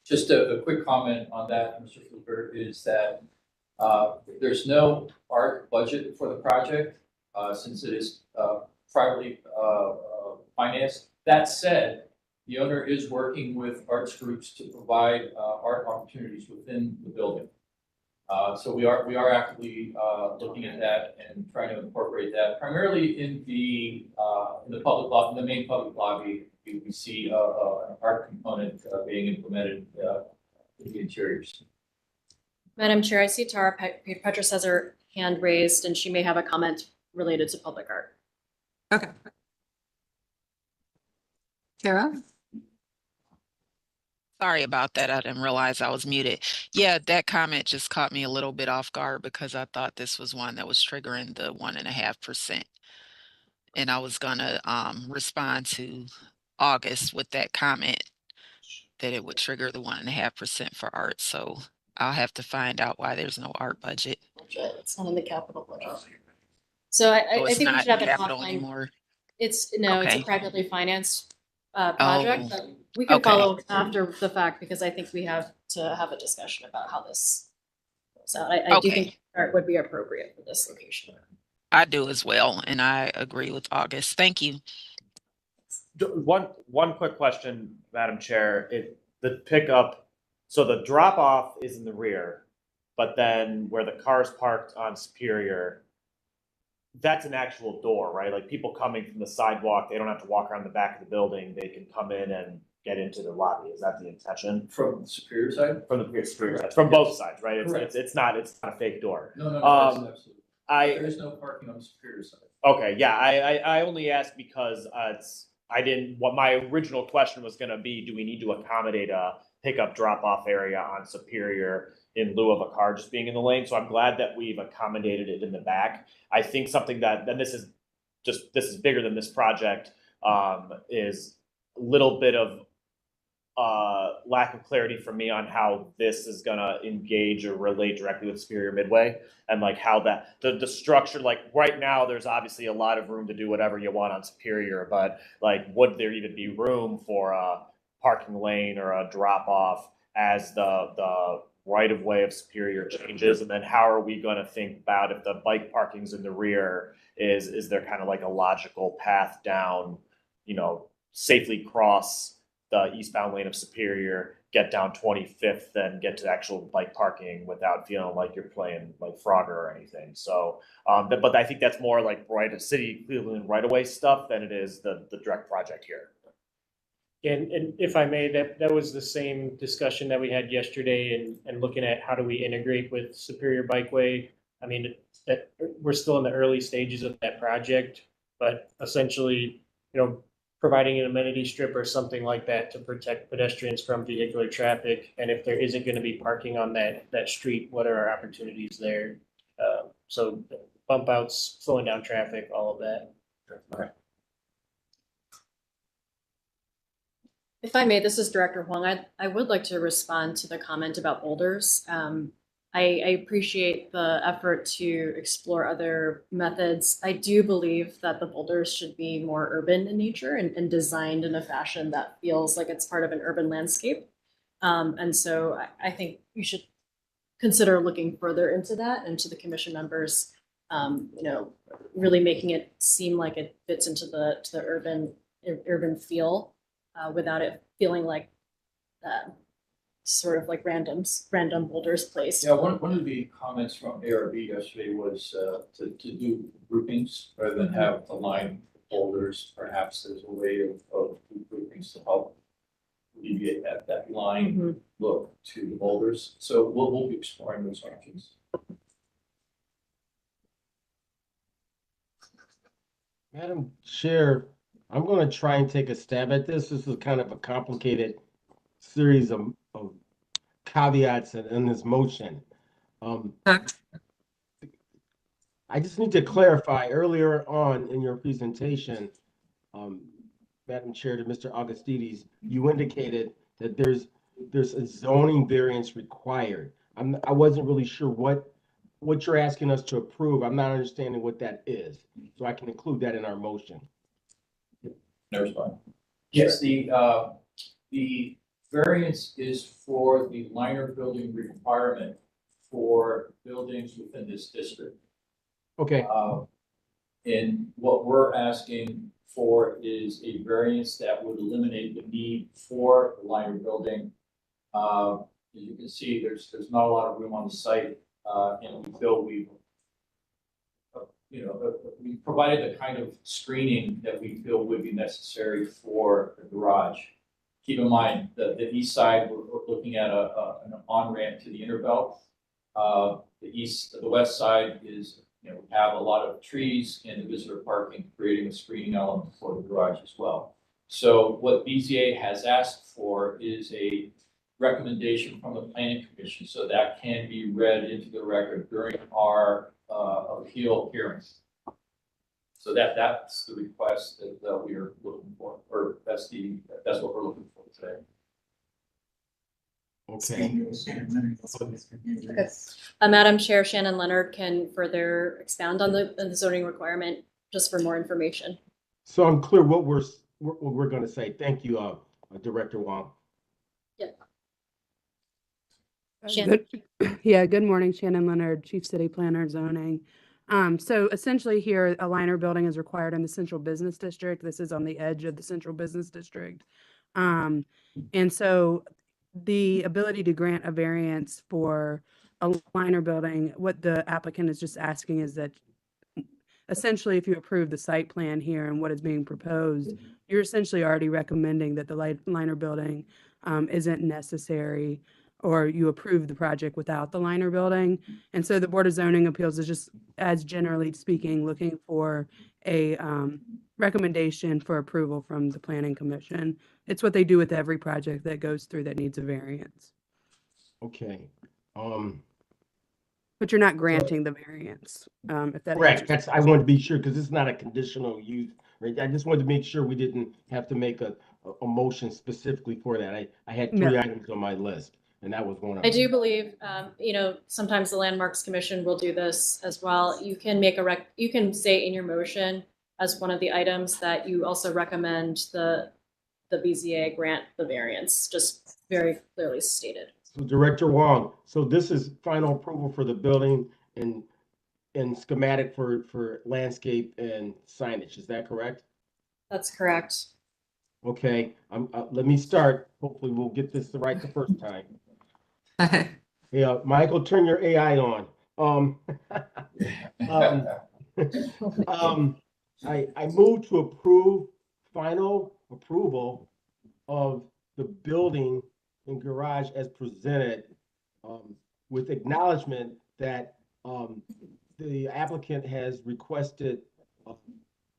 Just a quick comment on that, Mr. Fluker, is that there's no art budget for the project since it is privately financed. That said, the owner is working with arts groups to provide art opportunities within the building. So we are actively looking at that and trying to incorporate that primarily in the public lobby, in the main public lobby. We see an art component being implemented in the interiors. Madam Chair, I see Tara Petrus has her hand raised and she may have a comment related to public art. Okay. Tara? Sorry about that. I didn't realize I was muted. Yeah, that comment just caught me a little bit off guard because I thought this was one that was triggering the 1.5%. And I was gonna respond to August with that comment that it would trigger the 1.5% for art. So I'll have to find out why there's no art budget. It's not in the capital budget. So I it's think we not should have an capital outline. anymore. It's a Okay. privately financed project, Oh, but we can okay. follow after the fact because I think we have to have a discussion about how this goes out. I do Okay. think art would be appropriate for this location. I do as well, and I agree with August. Thank you. One quick question, Madam Chair. The pickup, so the drop off is in the rear, but then where the car's parked on Superior, that's an actual door, right? Like people coming from the sidewalk, they don't have to walk around the back of the building. They can come in and get into the lobby. Is that the intention? From the Superior side? From the Superior side, from both sides, right? Correct. It's not a fake door. No, that's absolutely. There is no parking on the Superior side. Okay, yeah, I only asked because what my original question was gonna be, do we need to accommodate a pickup drop-off area on Superior in lieu of a car just being in the lane? So I'm glad that we've accommodated it in the back. I think something that, and this is bigger than this project, is a little bit of lack of clarity for me on how this is gonna engage or relate directly with Superior Midway and like how that the structure, like right now there's obviously a lot of room to do whatever you want on Superior, but like would there even be room for a parking lane or a drop off as the right of way of Superior changes? And then how are we gonna think about if the bike parking's in the rear, is there kind of like a logical path down, safely cross the eastbound lane of Superior, get down 25th, then get to actual bike parking without feeling like you're playing like Frogger or anything. So, but I think that's more like City Cleveland right away stuff than it is the direct project here. And if I may, that was the same discussion that we had yesterday and looking at how do we integrate with Superior Bikeway. I mean, that we're still in the early stages of that project, but essentially, providing an amenity strip or something like that to protect pedestrians from vehicular traffic. And if there isn't going to be parking on that street, what are our opportunities there? So bump outs, slowing down traffic, all of that. Okay. If I may, this is Director Huang. I would like to respond to the comment about boulders. I appreciate the effort to explore other methods. I do believe that the boulders should be more urban in nature and designed in a fashion that feels like it's part of an urban landscape. And so I think you should consider looking further into that and to the commission members, really making it seem like it fits into the urban feel without it feeling like sort of like random boulders placed. Yeah, one of the comments from ARB yesterday was to do groupings rather than have the line boulders. Perhaps there's a way of groupings to help alleviate that line look to the boulders. So we'll be exploring those options. Madam Chair, I'm going to try and take a stab at this. This is kind of a complicated series of caveats in this motion. I just need to clarify earlier on in your presentation, Madam Chair, to Mr. Augustides, you indicated that there's a zoning variance required. I wasn't really sure what you're asking us to approve. I'm not understanding what that is, so I can include that in our motion. There's one. Yes, the variance is for the liner building requirement for buildings within this district. Okay. And what we're asking for is a variance that would eliminate the need for the liner building. As you can see, there's not a lot of room on the site, and we feel we provided the kind of screening that we feel would be necessary for the garage. Keep in mind that the east side, we're looking at an on-ramp to the inner belt. The west side is, we have a lot of trees and the visitor parking, creating a screening element for the garage as well. So what BZA has asked for is a recommendation from the planning commission, so that can be read into the record during our appeal hearings. So that's the request that we are looking for, or that's what we're looking for today. Okay. Okay. Madam Chair, Shannon Leonard can further expound on the zoning requirement just for more information. So I'm clear what we're going to say. Thank you, Director Wong. Good morning, Shannon Leonard, Chief City Planner, Zoning. So essentially here, a liner building is required in the central business district. This is on the edge of the central business district. And so the ability to grant a variance for a liner building, what the applicant is just asking is that essentially if you approve the site plan here and what is being proposed, you're essentially already recommending that the liner building isn't necessary, or you approve the project without the liner building. And so the Board of Zoning Appeals is just, as generally speaking, looking for a recommendation for approval from the Planning Commission. It's what they do with every project that goes through that needs a variance. Okay. But you're not granting the variance, if that Correct. That's, I wanted to be sure, because it's not a conditional use, right? I just wanted to make sure we didn't have to make a motion specifically for that. I had three items on my list, and that was one of them. I do believe, sometimes the Landmarks Commission will do this as well. You can make you can say in your motion as one of the items that you also recommend the BZA grant the variance, just very clearly stated. So Director Wong, so this is final approval for the building and schematic for landscape and signage. Is that correct? That's correct. Okay, let me start. Hopefully we'll get this right the first time. Yeah, Michael, turn your AI on. I move to approve final approval of the building and garage as presented, with acknowledgement that the applicant has requested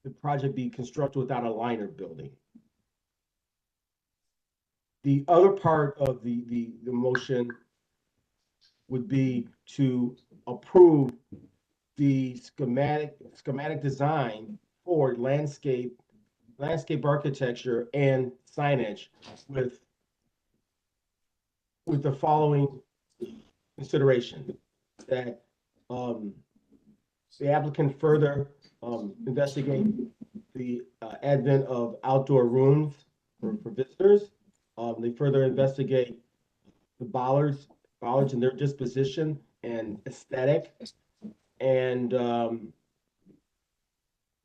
the project be constructed without a liner building. The other part of the motion would be to approve the schematic design for landscape architecture and signage with the following consideration: that the applicant further investigate the advent of outdoor rooms for visitors. They further investigate the bollards and their disposition and aesthetic, and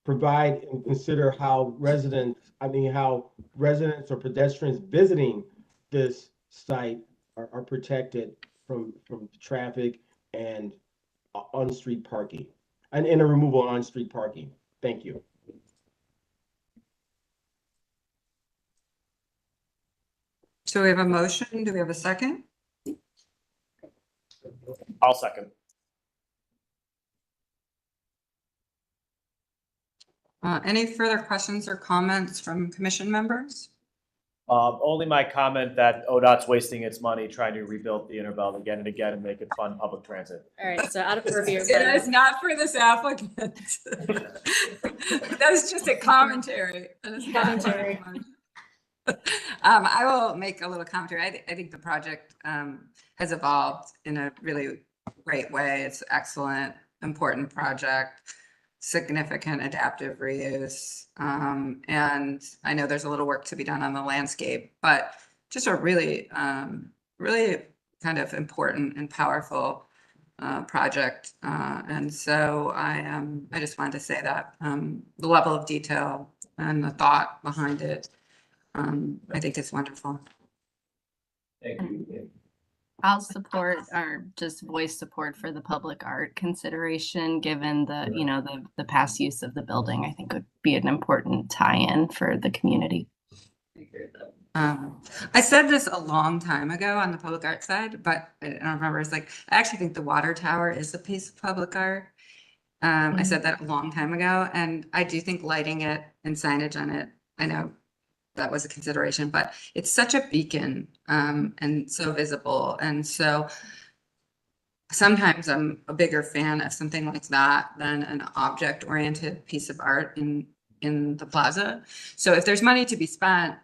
provide and consider how residents or pedestrians visiting this site are protected from traffic and on-street parking, and in a removal of on-street parking. Thank you. So we have a motion. Do we have a second? I'll second. Any further questions or comments from commission members? Only my comment that ODOT's wasting its money trying to rebuild the Interbelt again and again and make it fund public transit. All right, so out of purview. It is not for this applicant. That was just a commentary. Commentary. I will make a little commentary. I think the project has evolved in a really great way. It's excellent, important project, significant adaptive reuse. And I know there's a little work to be done on the landscape, but just a really, really kind of important and powerful project. And so I just wanted to say that the level of detail and the thought behind it, I think it's wonderful. Thank you. I'll support or just voice support for the public art consideration, given the, you know, the past use of the building. I think would be an important tie-in for the community. I said this a long time ago on the public art side, but I don't remember. It's like, I actually think the water tower is a piece of public art. I said that a long time ago, and I do think lighting it and signage on it, I know that was a consideration, but it's such a beacon and so visible. And so sometimes I'm a bigger fan of something like that than an object-oriented piece of art in the plaza. So if there's money to be spent,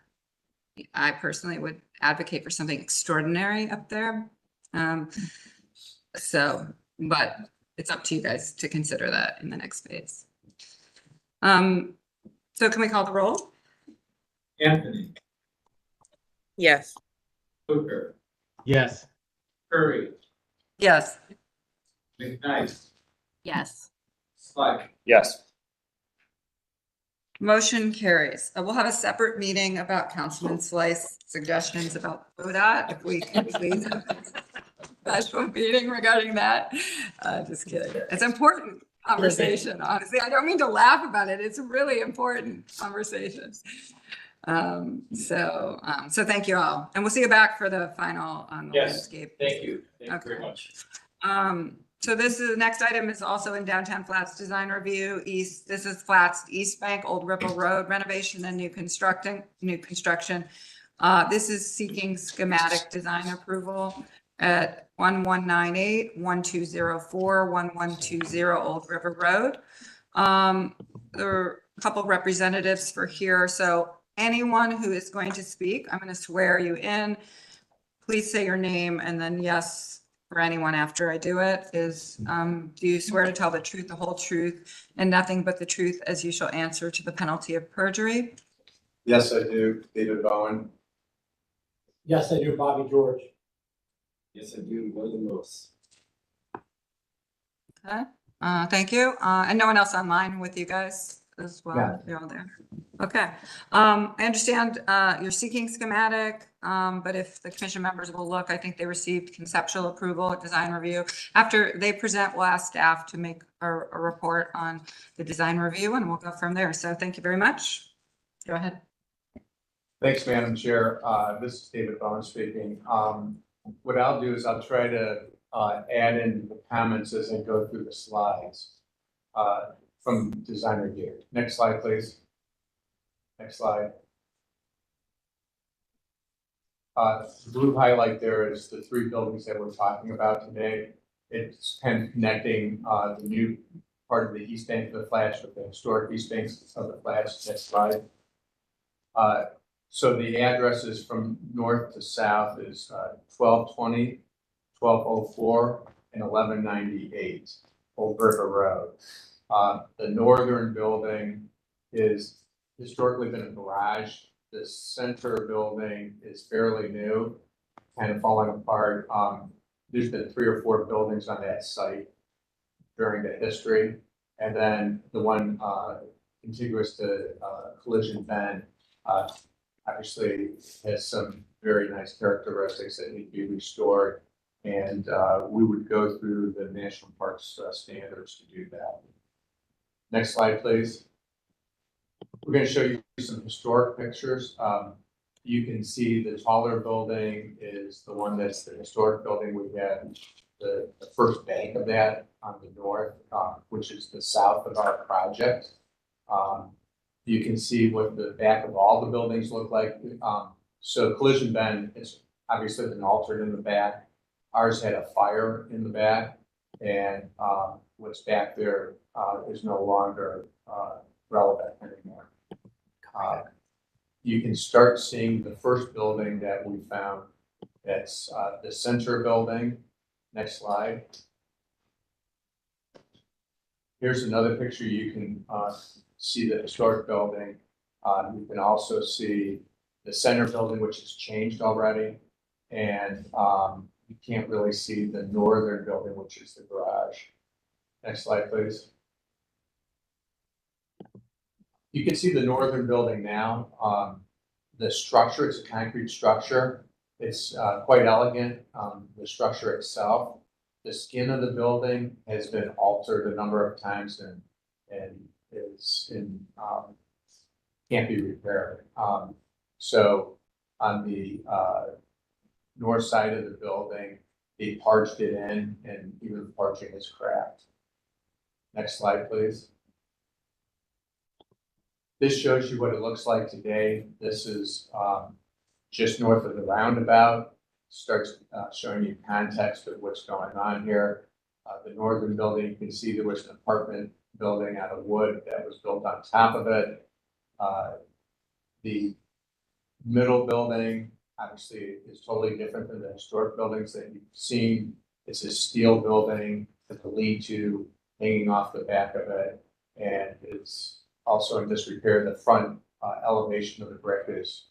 I personally would advocate for something extraordinary up there. But it's up to you guys to consider that in the next phase. So can we call the roll? Anthony, Yes. Hooker, Yes. Curry, Yes. McKnight, Yes. Slack. Yes. Motion carries. We'll have a separate meeting about Councilman Slice suggestions about ODOT, if we can please have a special meeting regarding that. Just kidding. It's important conversation, honestly. I don't mean to laugh about it. It's a really important conversation. So thank you all. And we'll see you back for the final on the Yes, landscape. thank you. Thank you very Okay. much. So this is, the next item is also in Downtown Flats Design Review East. This is Flats East Bank, Old Ripple Road renovation and new construction. This is seeking schematic design approval at 1198, 1204, 1120 Old River Road. There are a couple representatives for here. So anyone who is going to speak, I'm going to swear you in. Please say your name and then yes for anyone after I do it is, do you swear to tell the truth, the whole truth, and nothing but the truth as you shall answer to the penalty of perjury? Yes, I do. David Bowen. Yes, I do, Bobby George. Yes, I do. William Lewis. Okay, thank you. And no one else online with you guys as well? Yeah. You're all there. Okay. I understand you're seeking schematic, but if the commission members will look, I think they received conceptual approval at design review. After they present, we'll ask staff to make a report on the design review and we'll go from there. So thank you very much. Go ahead. Thanks, Madam Chair. This is David Bone speaking. What I'll do is I'll try to add in the comments as I go through the slides from designer gear. Next slide, please. Next slide. The blue highlight there is the three buildings that we're talking about today. It's kind of connecting the new part of the east bank of the flats with the historic east bank of the flats. Next slide. So the addresses from north to south is 1220, 1204, and 1198 Old River Road. The northern building is historically been a garage. The center building is fairly new, kind of falling apart. There's been 3 or 4 buildings on that site during the history. And then the one contiguous to Collision Bend obviously has some very nice characteristics that need to be restored. And we would go through the National Parks standards to do that. Next slide, please. We're going to show you some historic pictures. You can see the taller building is the one that's the historic building. We have the first bank of that on the north, which is the south of our project. You can see what the back of all the buildings look like. So Collision Bend is obviously been altered in the back. Ours had a fire in the back, and what's back there is no longer relevant anymore. You can start seeing the first building that we found. That's the center building. Next slide. Here's another picture. You can see the historic building. You can also see the center building, which has changed already. And you can't really see the northern building, which is the garage. Next slide, please. You can see the northern building now. The structure, it's a concrete structure. It's quite elegant, the structure itself. The skin of the building has been altered a number of times and is in, can't be repaired. So on the north side of the building, they parched it in and even the parching is cracked. Next slide, please. This shows you what it looks like today. This is just north of the roundabout. Starts showing you context of what's going on here. The northern building, you can see there was an apartment building out of wood that was built on top of it. The middle building obviously is totally different than the historic buildings that you've seen. It's a steel building with a lean-to hanging off the back of it, and it's also in disrepair. The front elevation of the brick is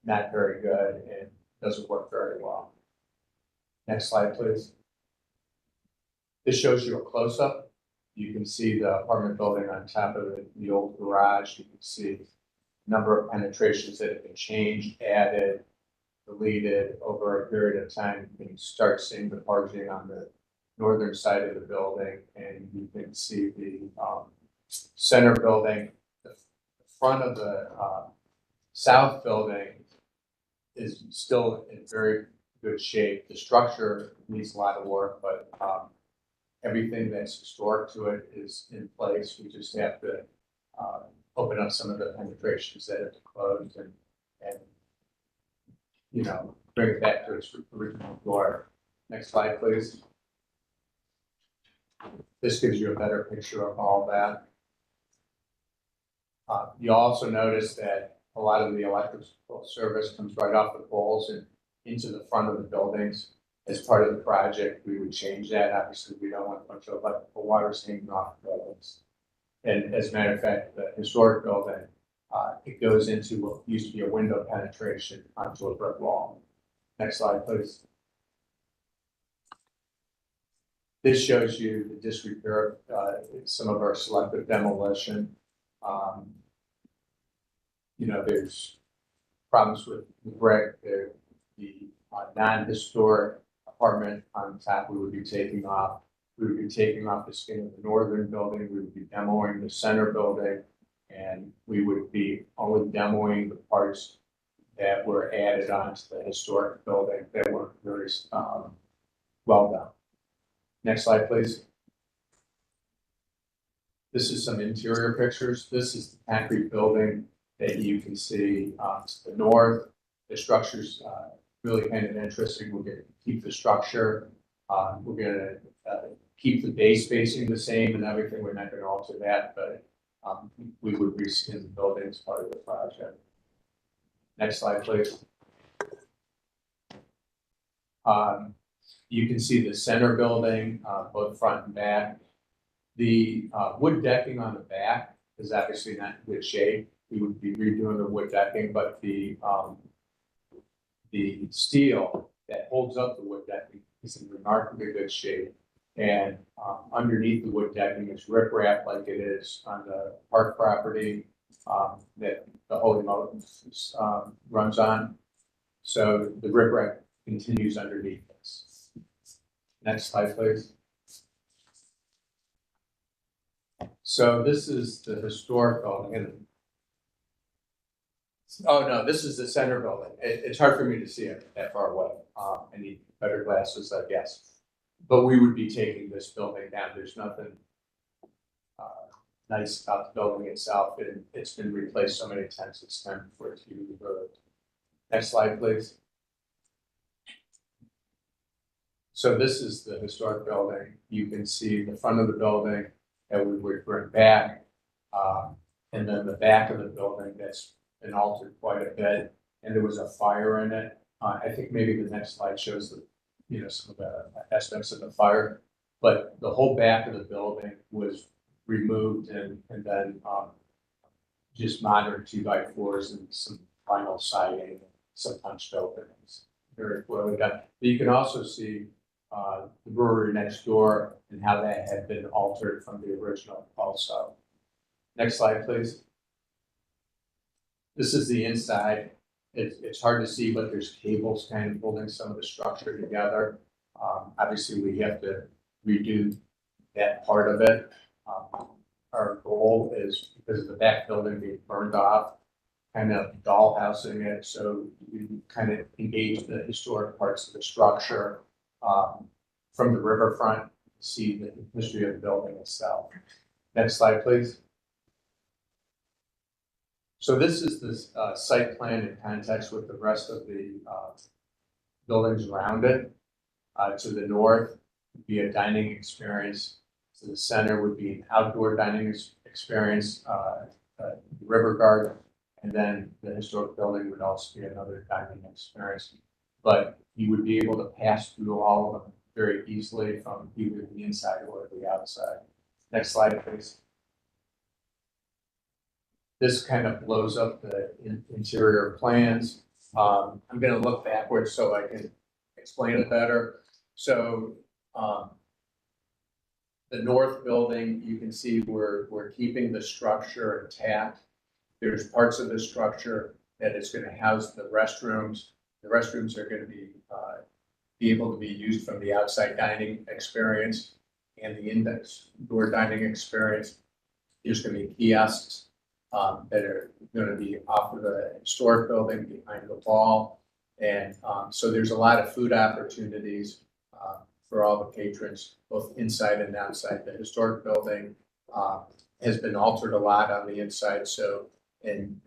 not very good and doesn't work very well. Next slide, please. This shows you a close-up. You can see the apartment building on top of the old garage. You can see a number of penetrations that have been changed, added, deleted over a period of time. You can start seeing the parging on the northern side of the building, and you can see the center building. The front of the south building is still in very good shape. The structure needs a lot of work, but everything that's historic to it is in place. We just have to open up some of the penetrations that have closed and you know, bring it back to its original glory. Next slide, please. This gives you a better picture of all that. You also notice that a lot of the electrical service comes right off the poles and into the front of the buildings. As part of the project, we would change that. Obviously, we don't want a bunch of electrical wires hanging off the buildings. And as a matter of fact, the historic building, it goes into what used to be a window penetration onto a brick wall. Next slide, please. This shows you the disrepair, some of our selective demolition. You know, there's problems with the brick, the non-historic apartment on top we would be taking off. We would be taking off the skin of the northern building. We would be demoing the center building, and we would be only demoing the parts that were added onto the historic building that were very, well done. Next slide, please. This is some interior pictures. This is the concrete building that you can see to the north. The structure's really kind of interesting. We're going to keep the structure. We're going to keep the base spacing the same and everything. We're not going to alter that, but we would reskin the building as part of the project. Next slide, please. You can see the center building, both front and back. The wood decking on the back is obviously not in good shape. We would be redoing the wood decking, but the steel that holds up the wood decking is in remarkably good shape. And underneath the wood decking is riprap like it is on the park property that the Holy Mountains runs on. So the riprap continues underneath this. Next slide, please. So this is the historic building. And oh no, this is the center building. It's hard for me to see it that far away. I need better glasses, I guess. But we would be taking this building down. There's nothing nice about the building itself. It's been replaced so many times, it's time for it to be removed. Next slide, please. So this is the historic building. You can see the front of the building that we would bring back. And then the back of the building that's been altered quite a bit. And there was a fire in it. I think maybe the next slide shows the, some of the aspects of the fire. But the whole back of the building was removed and then just modern 2x4s and some vinyl siding, some punched openings. Very well done. But you can also see the brewery next door and how that had been altered from the original also. Next slide, please. This is the inside. It's hard to see, but there's cables kind of holding some of the structure together. Obviously, we have to redo that part of it. Our goal is, because of the back building being burned off, kind of dollhousing it, so we kind of engage the historic parts of the structure from the riverfront, see the history of the building itself. Next slide, please. So this is the site plan in context with the rest of the buildings around it. To the north would be a dining experience. To the center would be an outdoor dining experience, river garden, and then the historic building would also be another dining experience. But you would be able to pass through all of them very easily from either the inside or the outside. Next slide, please. This kind of blows up the interior plans. I'm going to look backwards so I can explain it better. So the north building, you can see we're keeping the structure intact. There's parts of the structure that is going to house the restrooms. The restrooms are going to be able to be used from the outside dining experience and the indoor dining experience. There's going to be kiosks that are going to be off of the historic building behind the wall. And so there's a lot of food opportunities for all the patrons, both inside and outside. The historic building has been altered a lot on the inside. So, and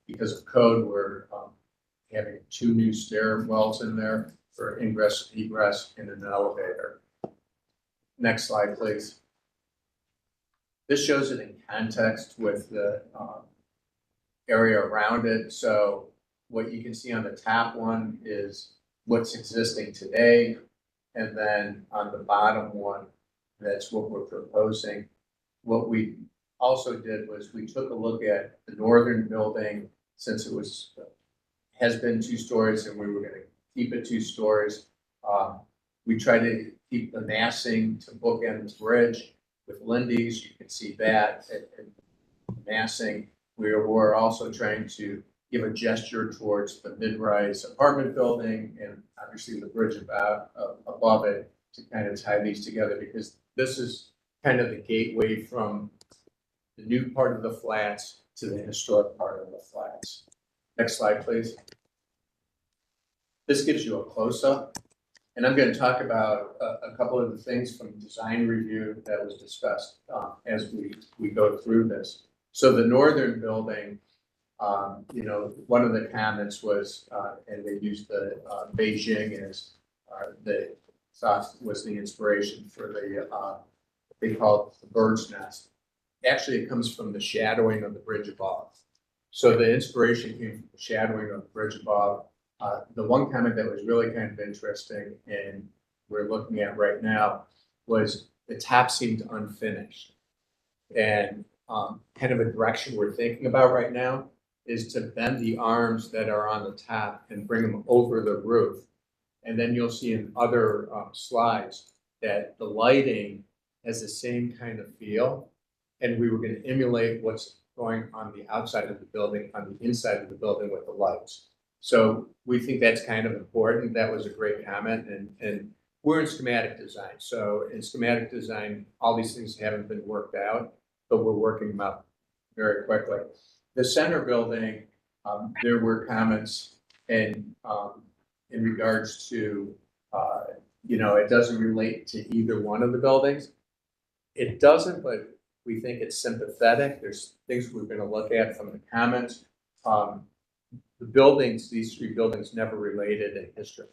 because of code, we're having 2 new stairwells in there for ingress, egress, and an elevator. Next slide, please. This shows it in context with the area around it. So what you can see on the top one is what's existing today. And then on the bottom one, that's what we're proposing. What we also did was we took a look at the northern building, since it has been 2 stories and we were going to keep it 2 stories. We tried to keep the massing to bookend the bridge with Lindy's. You can see that and massing. We're also trying to give a gesture towards the mid-rise apartment building and obviously the bridge above it to kind of tie these together, because this is kind of the gateway from the new part of the flats to the historic part of the flats. Next slide, please. This gives you a close-up. And I'm going to talk about a couple of the things from design review that was discussed as we go through this. So the northern building, one of the comments was, and they used the Beijing as the thought was the inspiration for the, they call it the bird's nest. Actually, it comes from the shadowing of the bridge above. So the inspiration came from the shadowing of the bridge above. The one comment that was really kind of interesting and we're looking at right now was the top seemed unfinished. And kind of a direction we're thinking about right now is to bend the arms that are on the top and bring them over the roof. And then you'll see in other slides that the lighting has the same kind of feel. And we were going to emulate what's going on the outside of the building, on the inside of the building with the lights. So we think that's kind of important. That was a great comment. And we're in schematic design. So in schematic design, all these things haven't been worked out, but we're working them up very quickly. The center building, there were comments and in regards to, it doesn't relate to either one of the buildings. It doesn't, but we think it's sympathetic. There's things we're going to look at from the comments. The buildings, these three buildings never related in history.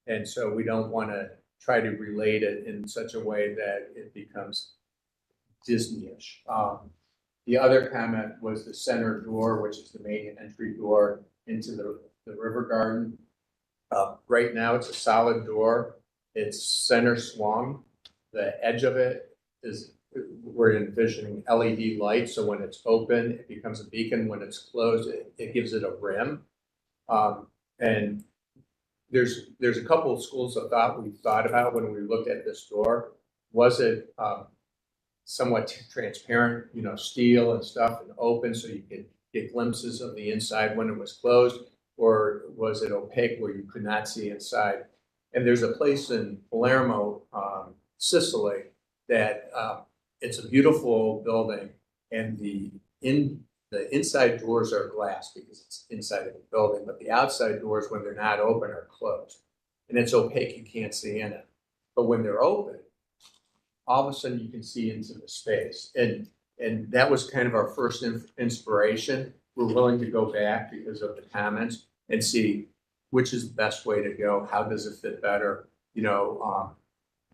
And so we don't want to try to relate it in such a way that it becomes Disney-ish. The other comment was the center door, which is the main entry door into the river garden. Right now, it's a solid door. It's center swung. The edge of it is, we're envisioning LED lights. So when it's open, it becomes a beacon. When it's closed, it gives it a rim. And there's a couple of schools of thought we thought about when we looked at this door. Was it somewhat transparent, steel and stuff and open so you could get glimpses of the inside when it was closed? Or was it opaque where you could not see inside? And there's a place in Palermo, Sicily, that it's a beautiful building, and the inside doors are glass because it's inside of the building, but the outside doors, when they're not open, are closed. And it's opaque, you can't see in it. But when they're open, all of a sudden you can see into the space. And that was kind of our first inspiration. We're willing to go back because of the comments and see which is the best way to go. How does it fit better?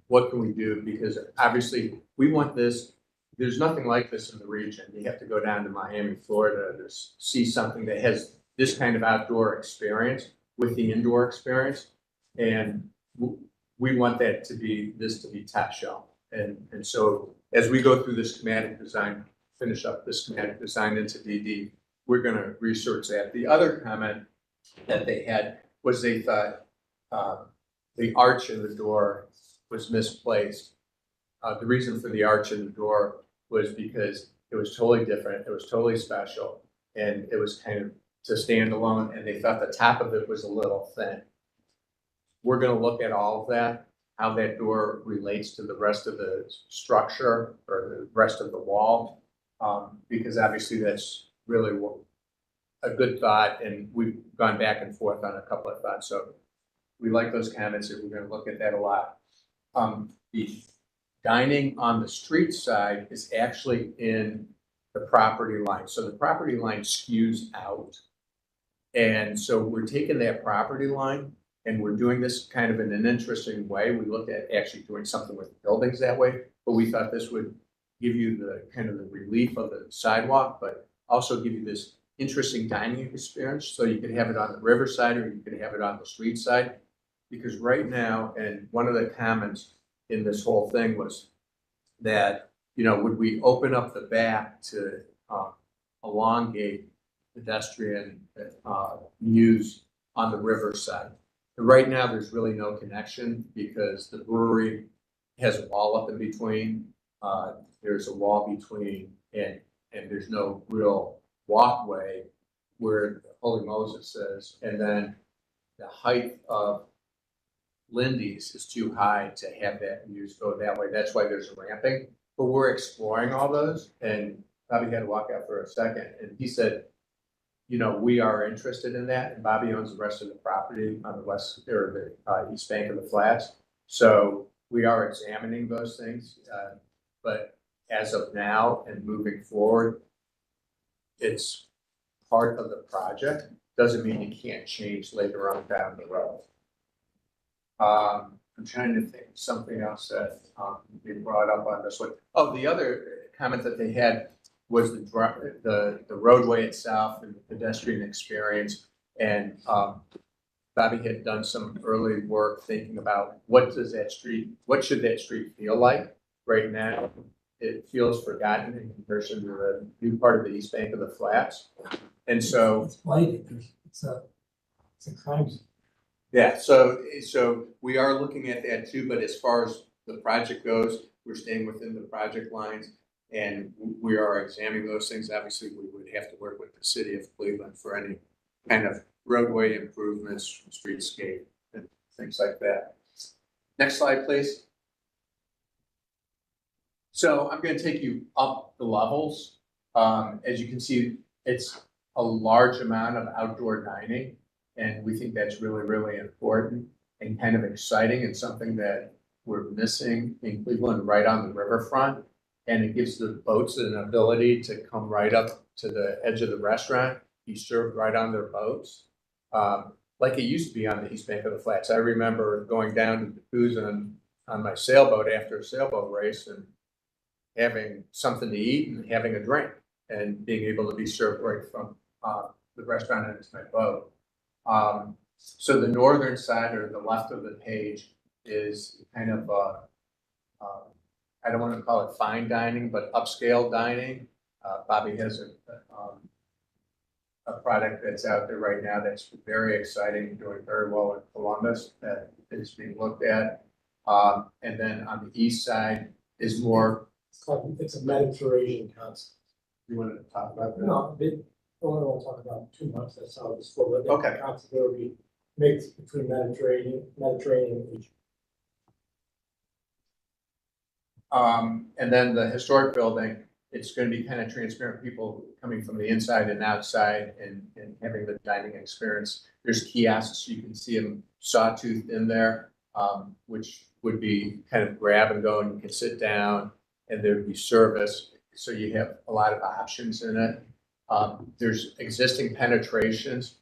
What can we do? Because obviously we want this. There's nothing like this in the region. You have to go down to Miami, Florida to see something that has this kind of outdoor experience with the indoor experience. And we want that to be top shelf. And so as we go through the schematic design, finish up the schematic design into DD, we're going to research that. The other comment that they had was they thought the arch in the door was misplaced. The reason for the arch in the door was because it was totally different. It was totally special. And it was kind of to stand alone. And they thought the top of it was a little thin. We're going to look at all of that, how that door relates to the rest of the structure or the rest of the wall. Because obviously that's really a good thought. And we've gone back and forth on a couple of thoughts. So we like those comments and we're going to look at that a lot. The dining on the street side is actually in the property line. So the property line skews out. And so we're taking that property line and we're doing this kind of in an interesting way. We looked at actually doing something with the buildings that way, but we thought this would give you the kind of the relief of the sidewalk, but also give you this interesting dining experience. So you could have it on the riverside or you could have it on the street side. Because right now, and one of the comments in this whole thing was that, would we open up the back to elongate pedestrian use on the riverside? And right now, there's really no connection because the brewery has a wall up in between. There's a wall between, and there's no real walkway where Holy Moses is. And then the height of Lindy's is too high to have that use go that way. That's why there's ramping. But we're exploring all those, and probably had to walk out for a second. And he said, you know, we are interested in that, and Bobby owns the rest of the property on the west, or the east bank of the flats. So we are examining those things, but as of now and moving forward, it's part of the project. Doesn't mean it can't change later on down the road. I'm trying to think of something else that we brought up on this one. Oh, the other comment that they had was the roadway itself and the pedestrian experience. And Bobby had done some early work thinking about what should that street feel like right now? It feels forgotten in comparison to the new part of the east bank of the flats. And so It's blighted. It's a crime scene. yeah, so we are looking at that too, but as far as the project goes, we're staying within the project lines. And we are examining those things. Obviously, we would have to work with the city of Cleveland for any kind of roadway improvements, streetscape, and things like that. Next slide, please. So I'm going to take you up the levels. As you can see, it's a large amount of outdoor dining, and we think that's really, really important and kind of exciting and something that we're missing in Cleveland right on the riverfront. And it gives the boats an ability to come right up to the edge of the restaurant, be served right on their boats. Like it used to be on the east bank of the flats. I remember going down to the booze on my sailboat after a sailboat race and having something to eat and having a drink and being able to be served right from the restaurant into my boat. So the northern side or the left of the page is kind of I don't want to call it fine dining, but upscale dining. Bobby has a product that's out there right now that's very exciting, doing very well in Columbus that is being looked at. And then on the east side is more. It's a Mediterranean concept. You want to talk about that? No, I don't want to talk about too much. That's how it's for. But okay. The concept will be mixed between Mediterranean and Egypt. And then the historic building, it's going to be kind of transparent, people coming from the inside and outside and having the dining experience. There's kiosks, you can see them sawtoothed in there, which would be kind of grab and go, and you can sit down and there'd be service. So you have a lot of options in it. There's existing penetrations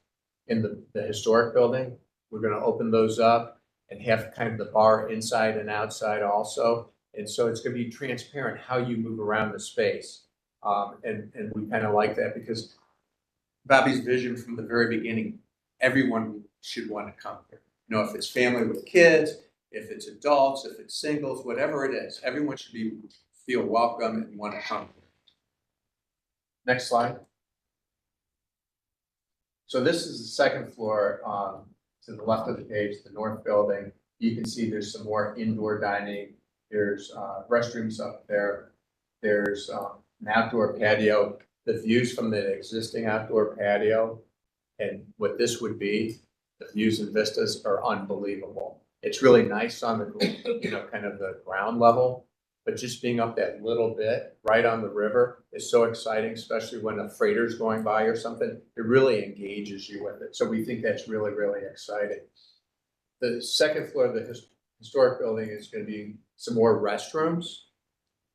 in the historic building. We're going to open those up and have kind of the bar inside and outside also. And so it's going to be transparent how you move around the space. And we kind of like that because Bobby's vision from the very beginning, everyone should want to come here. You know, if it's family with kids, if it's adults, if it's singles, whatever it is, everyone should feel welcome and want to come here. Next slide. So this is the second floor to the left of the page, the north building. You can see there's some more indoor dining. There's restrooms up there. There's an outdoor patio. The views from the existing outdoor patio and what this would be, the views and vistas are unbelievable. It's really nice on the, you know, kind of the ground level, but just being up that little bit right on the river is so exciting, especially when a freighter's going by or something. It really engages you with it. So we think that's really, really exciting. The second floor of the historic building is going to be some more restrooms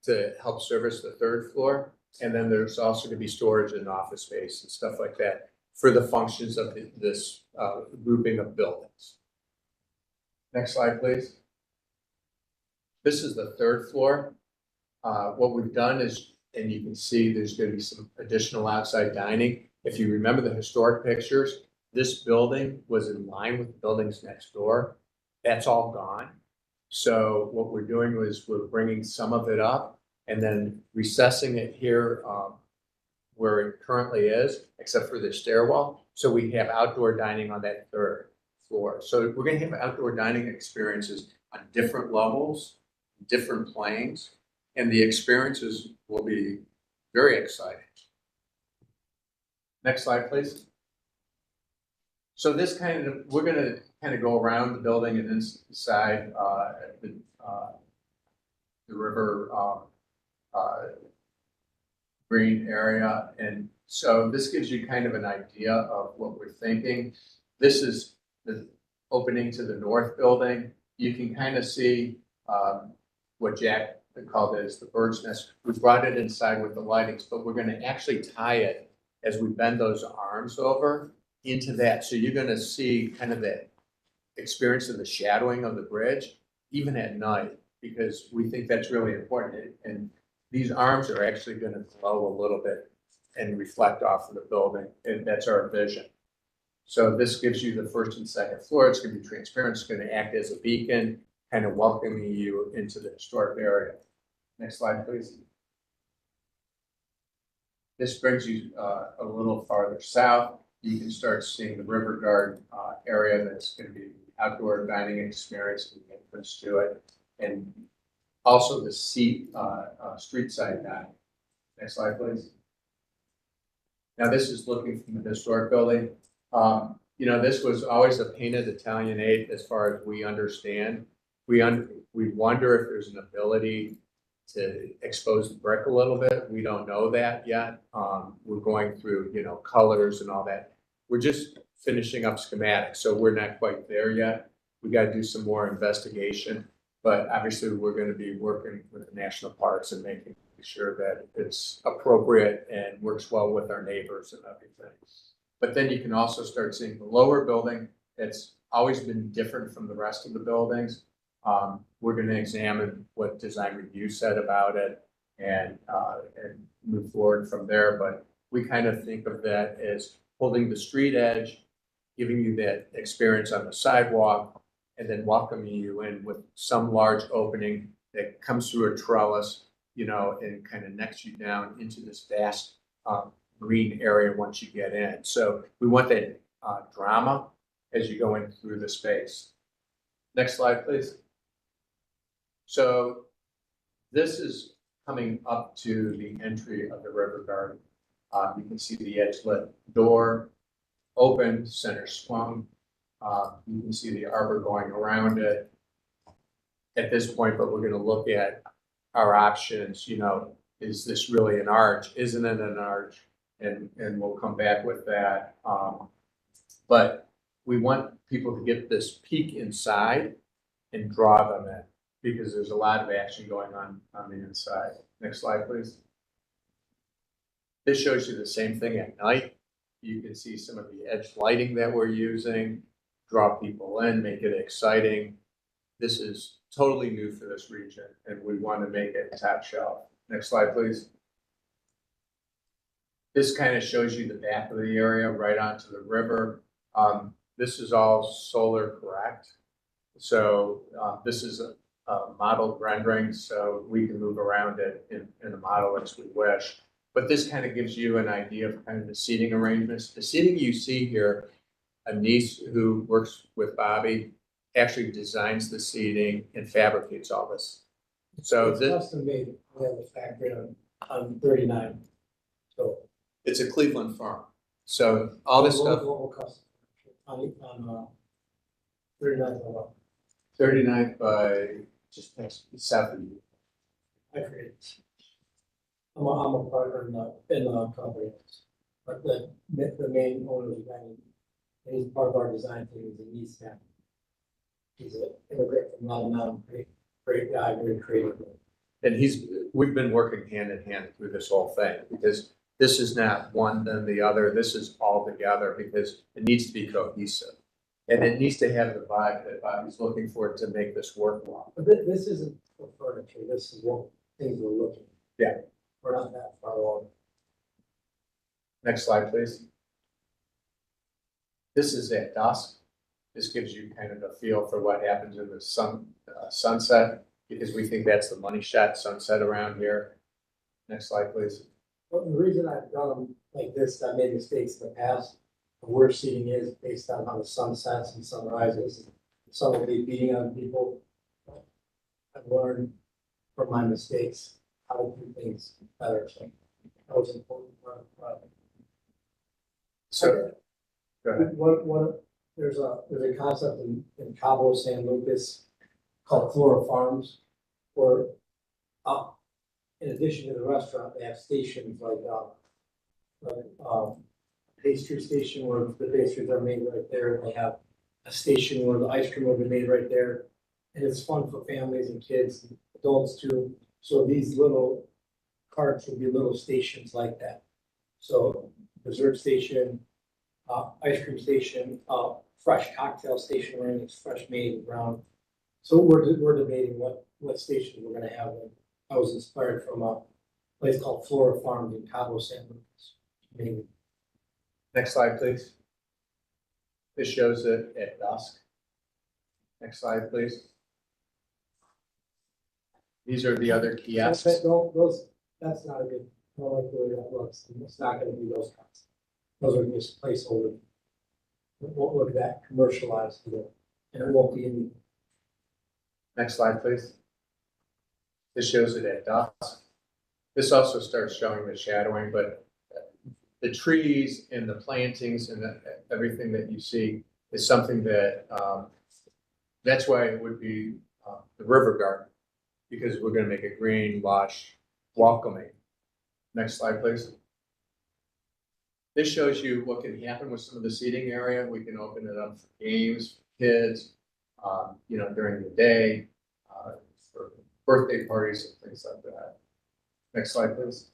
to help service the third floor. And then there's also going to be storage and office space and stuff like that for the functions of this grouping of buildings. Next slide, please. This is the third floor. What we've done is, and you can see there's going to be some additional outside dining. If you remember the historic pictures, this building was in line with the buildings next door. That's all gone. So what we're doing is we're bringing some of it up and then recessing it here where it currently is, except for the stairwell. So we have outdoor dining on that third floor. So we're going to have outdoor dining experiences on different levels, different planes, and the experiences will be very exciting. Next slide, please. So this kind of, we're going to kind of go around the building and inside the river green area and So this gives you kind of an idea of what we're thinking. This is the opening to the north building. You can kind of see what Jack called it as the bird's nest. We brought it inside with the lightings, but we're gonna actually tie it as we bend those arms over into that. So you're gonna see kind of that experience of the shadowing of the bridge, even at night, because we think that's really important. And these arms are actually gonna glow a little bit and reflect off of the building, and that's our vision. So this gives you the first and second floor. It's gonna be transparent. It's gonna act as a beacon, kind of welcoming you into the historic area. Next slide, please. This brings you a little farther south. You can start seeing the River Garden area that's gonna be outdoor dining experience and entrance to it. And also the street side dining. Next slide, please. Now, this is looking from the historic building. You know, this was always a painted Italianate as far as we understand. We wonder if there's an ability to expose the brick a little bit. We don't know that yet. We're going through, you know, colors and all that. We're just finishing up schematics, so we're not quite there yet. We got to do some more investigation, but obviously we're going to be working with the national parks and making sure that it's appropriate and works well with our neighbors and everything. But then you can also start seeing the lower building. It's always been different from the rest of the buildings. We're going to examine what design review said about it and move forward from there. But we kind of think of that as holding the street edge, giving you that experience on the sidewalk, and then welcoming you in with some large opening that comes through a trellis, you know, and kind of necks you down into this vast green area once you get in. So we want that drama as you go in through the space. Next slide, please. So this is coming up to the entry of the River Garden. You can see the edge-lit door, open, center swung. You can see the arbor going around it at this point, but we're going to look at our options. You know, is this really an arch? Isn't it an arch? And we'll come back with that. But we want people to get this peek inside and draw them in, because there's a lot of action going on the inside. Next slide, please. This shows you the same thing at night. You can see some of the edge lighting that we're using, draw people in, make it exciting. This is totally new for this region, and we want to make it top shelf. Next slide, please. This kind of shows you the back of the area right onto the river. This is all solar correct. So this is a model rendering, so we can move around it in the model as we wish. But this kind of gives you an idea of kind of the seating arrangements. The seating you see here, Anise, who works with Bobby, actually designs the seating and fabricates all this. So It's custom made. We have a factory on 39. So it's a Cleveland firm. So all this stuff. Global custom on 39th of 39th by just past south of you. I forget. I'm a partner in the company, but the main owner is Benny, and he's part of our design team. He's in East Town. He's an immigrant from Lebanon, great guy, very creative. And we've been working hand in hand through this whole thing, because this is not one then the other. This is all together, because it needs to be cohesive. And it needs to have the vibe that Bobby's looking for to make this work well. But this isn't for furniture. This is what things we're looking at. Yeah. We're not that far along. Next slide, please. This is at dusk. This gives you kind of a feel for what happens in the sunset, because we think that's the money shot sunset around here. Next slide, please. Well, the reason I've done them like this, I made mistakes in the past. The worst seating is based on how the sun sets and sunrises. Sun will be beating on people. I've learned from my mistakes how to do things better. So that was important for the project. So, go ahead. There's a concept in Cabo San Lucas called Flora Farms, where in addition to the restaurant, they have stations like pastry station where the pastries are made right there, and they have a station where the ice cream will be made right there. And it's fun for families and kids, and adults too. So these little carts will be little stations like that. So dessert station, ice cream station, fresh cocktail station where it's fresh made around. So we're debating what station we're gonna have. I was inspired from a place called Flora Farms in Cabo San Lucas. Maybe. Next slide, please. This shows it at dusk. Next slide, please. These are the other kiosks. That's not a good, I don't like the way that looks. It's not gonna be those kinds. Those are just placeholder. It won't look that commercialized either, and it won't be any. Next slide, please. This shows it at dusk. This also starts showing the shadowing, but the trees and the plantings and everything that you see is something that, that's why it would be the river garden, because we're gonna make it green, lush, welcoming. Next slide, please. This shows you what can happen with some of the seating area. We can open it up for games, for kids, during the day, for birthday parties and things like that. Next slide, please.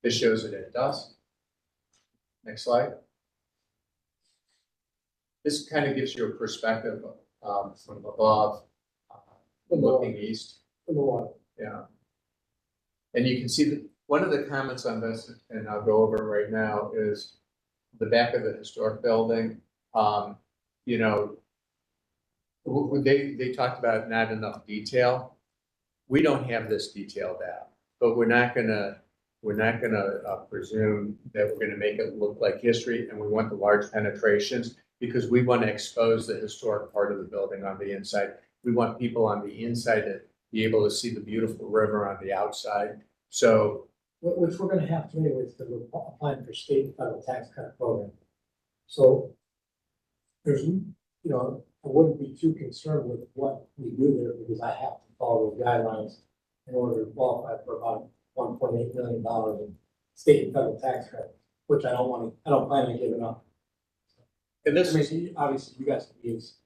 This shows it at dusk. Next slide. This kind of gives you a perspective from above, looking east. Yeah. And you can see that one of the comments on this, and I'll go over right now, is the back of the historic building. They talked about not enough detail. We don't have this detailed out, but we're not gonna presume that we're gonna make it look like history, and we want the large penetrations because we want to expose the historic part of the building on the inside. We want people on the inside to be able to see the beautiful river on the outside. So, which we're gonna have to anyways, because we're applying for state and federal tax credit program. So there's, I wouldn't be too concerned with what we do there because I have to follow those guidelines in order to qualify for about $1.8 million in state and federal tax credit, which I don't plan on giving up. And this obviously you guys can be as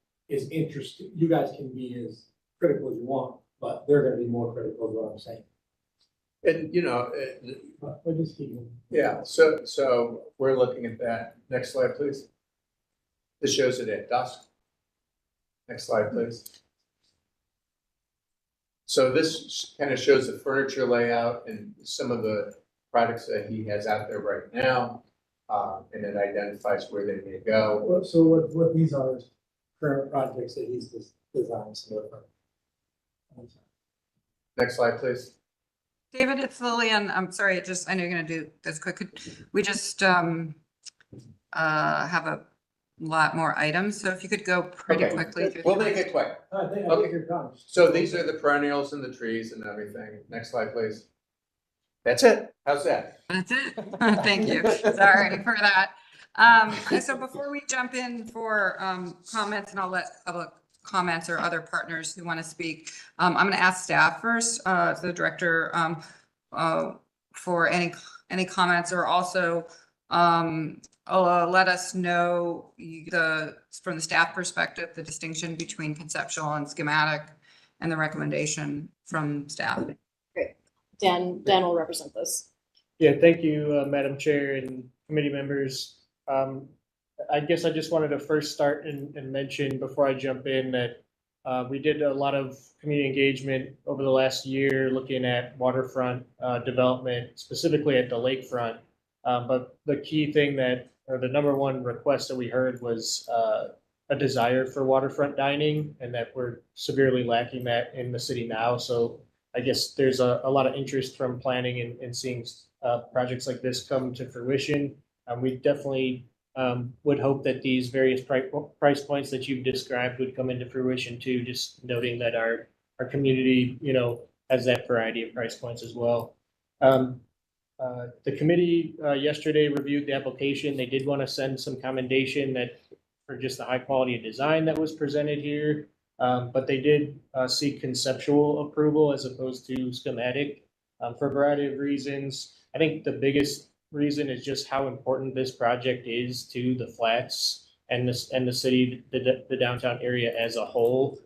interested, you guys can be as critical as you want, but they're gonna be more critical is what I'm saying. And We're just keeping. yeah, so we're looking at that. Next slide, please. This shows it at dusk. Next slide, please. So this kind of shows the furniture layout and some of the products that he has out there right now. And it identifies where they may go. So what these are is current projects that he's designed. Next slide, please. David, it's Lillian. I'm sorry, I know you're gonna do this quick. We just have a lot more items, so if you could go pretty Okay. quickly through. We'll make it quick. I think Okay. you're done. So these are the perennials and the trees and everything. Next slide, please. That's it. How's that? That's it. Thank you. Sorry for that. So before we jump in for comments, and I'll let public comments or other partners who want to speak, I'm going to ask staff first, the director, for any comments, or also let us know from the staff perspective, the distinction between conceptual and schematic and the recommendation from staff. Dan will represent this. Yeah, thank you, Madam Chair and committee members. I guess I just wanted to first start and mention before I jump in that we did a lot of community engagement over the last year looking at waterfront development, specifically at the lakefront. But the key thing or the number one request that we heard was a desire for waterfront dining, and that we're severely lacking that in the city now. So I guess there's a lot of interest from planning and seeing projects like this come to fruition. We definitely would hope that these various price points that you've described would come into fruition too, just noting that our community, has that variety of price points as well. The committee yesterday reviewed the application. They did want to send some commendation for just the high quality of design that was presented here. But they did seek conceptual approval as opposed to schematic for a variety of reasons. I think the biggest reason is just how important this project is to the flats and the city, the downtown area as a whole.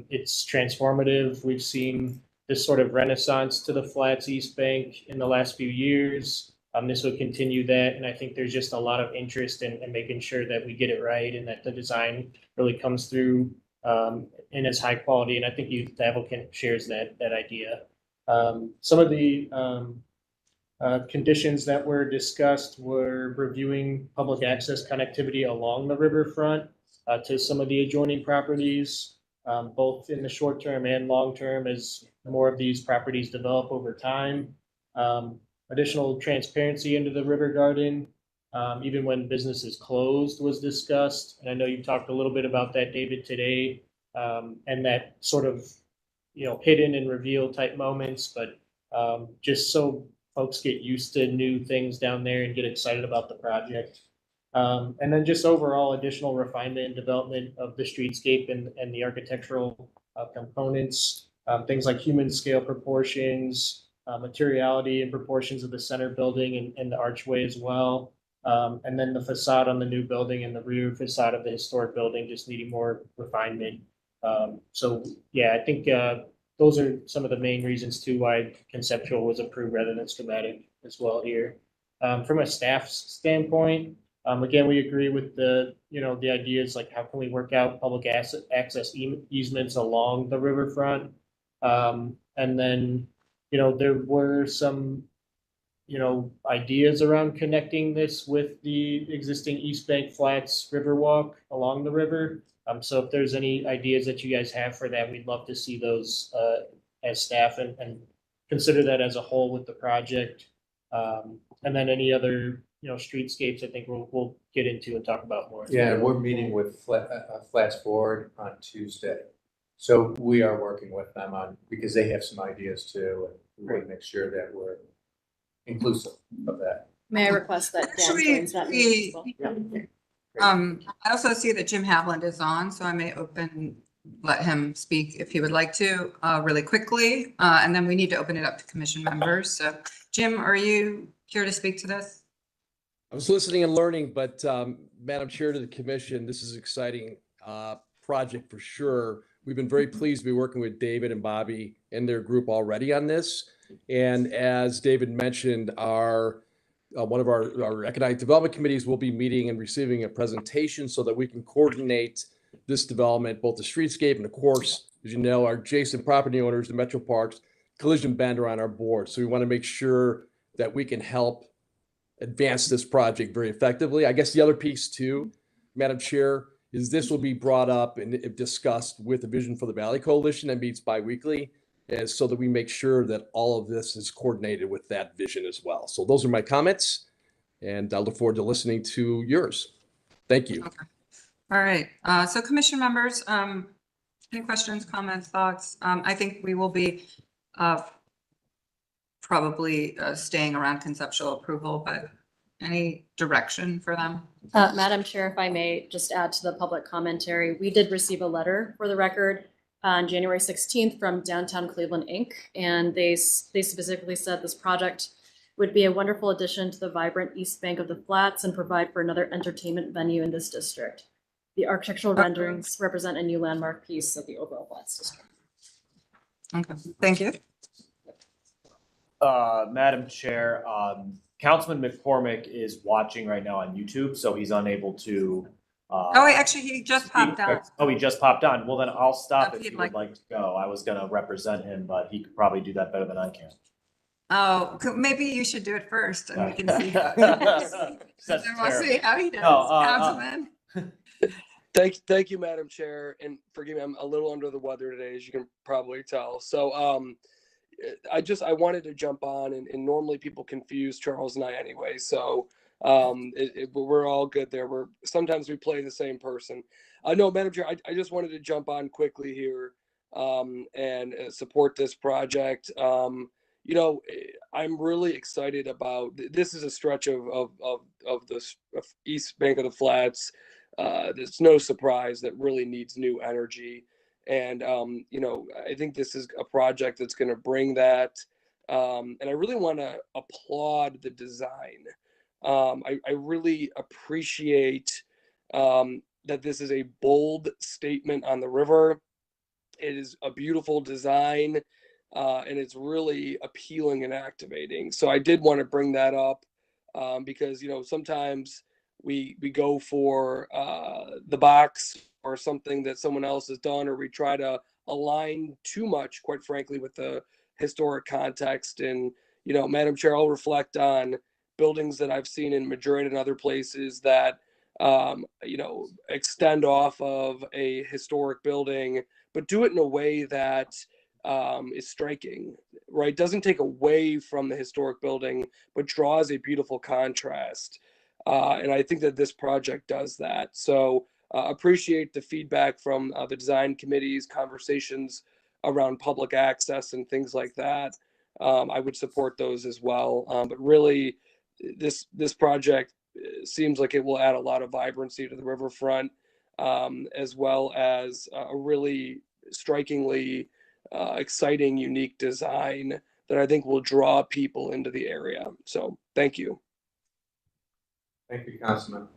It's transformative. We've seen this sort of renaissance to the Flats East Bank in the last few years. This will continue that, and I think there's just a lot of interest in making sure that we get it right and that the design really comes through in its high quality. And I think the applicant shares that idea. Some of the conditions that were discussed were reviewing public access connectivity along the riverfront to some of the adjoining properties, both in the short term and long term as more of these properties develop over time. Additional transparency into the river garden, even when business is closed, was discussed. And I know you talked a little bit about that, David, today, and that sort of, hidden and reveal type moments, but just so folks get used to new things down there and get excited about the project. And then just overall additional refinement and development of the streetscape and the architectural components, things like human scale proportions, materiality and proportions of the center building and the archway as well. And then the facade on the new building and the rear facade of the historic building just needing more refinement. So yeah, I think those are some of the main reasons too why conceptual was approved rather than schematic as well here. From a staff standpoint, again, we agree with the ideas like how can we work out public access easements along the riverfront. And then, there were some, ideas around connecting this with the existing East Bank Flats Riverwalk along the river. So if there's any ideas that you guys have for that, we'd love to see those as staff and consider that as a whole with the project. And then any other, streetscapes, I think we'll get into and talk about more. Yeah, and we're meeting with Flats Board on Tuesday. So we are working with them because they have some ideas too, and we want to make sure that we're inclusive of that. May I request that Dan joins that meeting as well? I also see that Jim Havland is on, so I may let him speak if he would like to, really quickly. And then we need to open it up to commission members. So Jim, are you here to speak to this? I was listening and learning, but Madam Chair to the Commission, this is an exciting project for sure. We've been very pleased to be working with David and Bobby and their group already on this. And as David mentioned, one of our economic development committees will be meeting and receiving a presentation so that we can coordinate this development, both the streetscape and of course, as you know, our adjacent property owners, the Metro Parks, Collision Bend are on our board. So we want to make sure that we can help advance this project very effectively. I guess the other piece too, Madam Chair, is this will be brought up and discussed with the Vision for the Valley Coalition that meets bi-weekly, so that we make sure that all of this is coordinated with that vision as well. So those are my comments, and I look forward to listening to yours. Thank you. Okay. All right. So commission members, any questions, comments, thoughts? I think we will be probably staying around conceptual approval, but any direction for them? Madam Chair, if I may just add to the public commentary, we did receive a letter for the record on January 16th from Downtown Cleveland, Inc. And they specifically said this project would be a wonderful addition to the vibrant East Bank of the Flats and provide for another entertainment venue in this district. The architectural renderings represent a new landmark piece of the overall Flats district. Okay, thank you. Madam Chair, Councilman McCormick is watching right now on YouTube, so he's unable to. Oh, wait, actually, he just popped out. Oh, he just popped on. Well, then I'll stop if he'd he would like to go. I was going to represent him, but he could probably do that better than I can. Oh, maybe you should do it first and we can see. Then we'll see how he does. Councilman. Thank you, Madam Chair, and forgive me, I'm a little under the weather today, as you can probably tell. So I wanted to jump on, and normally people confuse Charles and I anyway, so we're all good there. Sometimes we play the same person. No, Madam Chair, I just wanted to jump on quickly here and support this project. I'm really excited about this. Is a stretch of the East Bank of the Flats. There's no surprise that really needs new energy. And, I think this is a project that's going to bring that. And I really want to applaud the design. I really appreciate that this is a bold statement on the river. It is a beautiful design, and it's really appealing and activating. So I did want to bring that up because, you know, sometimes we go for the box or something that someone else has done, or we try to align too much, quite frankly, with the historic context. And, you know, Madam Chair, I'll reflect on buildings that I've seen in Madrid and other places that, you know, extend off of a historic building, but do it in a way that is striking, right? Doesn't take away from the historic building, but draws a beautiful contrast. And I think that this project does that. So appreciate the feedback from the design committees, conversations around public access and things like that. I would support those as well. But really, this project seems like it will add a lot of vibrancy to the riverfront, as well as a really strikingly exciting, unique design that I think will draw people into the area. So thank you. Thank you, Councilman.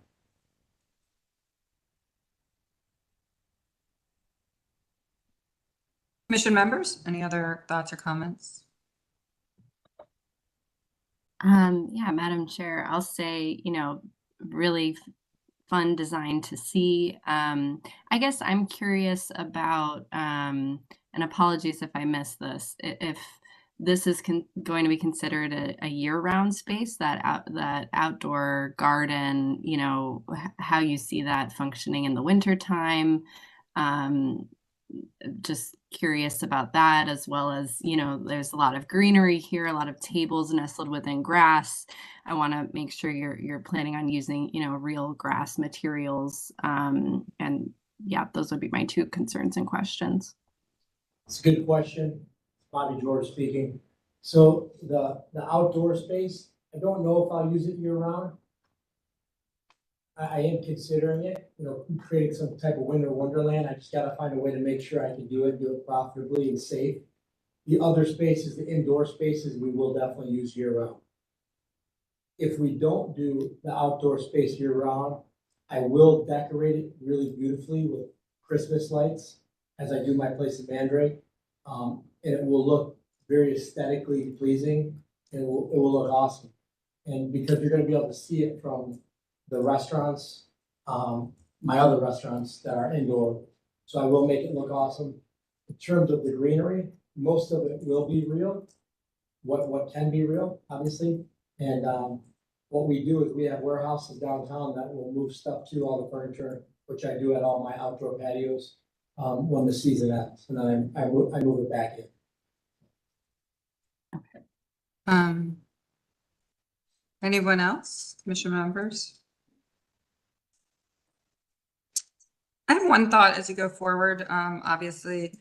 Commission members, any other thoughts or comments? Yeah, Madam Chair, I'll say, you know, really fun design to see. I guess I'm curious about, and apologies if I missed this, if this is going to be considered a year-round space, that outdoor garden, you know, how you see that functioning in the wintertime. Just curious about that, as well as, you know, there's a lot of greenery here, a lot of tables nestled within grass. I want to make sure you're planning on using, you know, real grass materials. And yeah, those would be my two concerns and questions. It's a good question. Bobby George speaking. So the outdoor space, I don't know if I'll use it year round. I am considering it, you know, creating some type of winter wonderland. I just got to find a way to make sure I can do it profitably and safe. The other spaces, the indoor spaces, we will definitely use year round. If we don't do the outdoor space year round, I will decorate it really beautifully with Christmas lights as I do my place in Mandrake. And it will look very aesthetically pleasing, and it will look awesome. And because you're going to be able to see it from the restaurants, my other restaurants that are indoor. So I will make it look awesome. In terms of the greenery, most of it will be real. What can be real, obviously. And what we do is we have warehouses downtown that will move stuff to, all the furniture, which I do at all my outdoor patios when the season ends. And then I move it back in. Anyone else, commission members? I have one thought as you go forward. Obviously,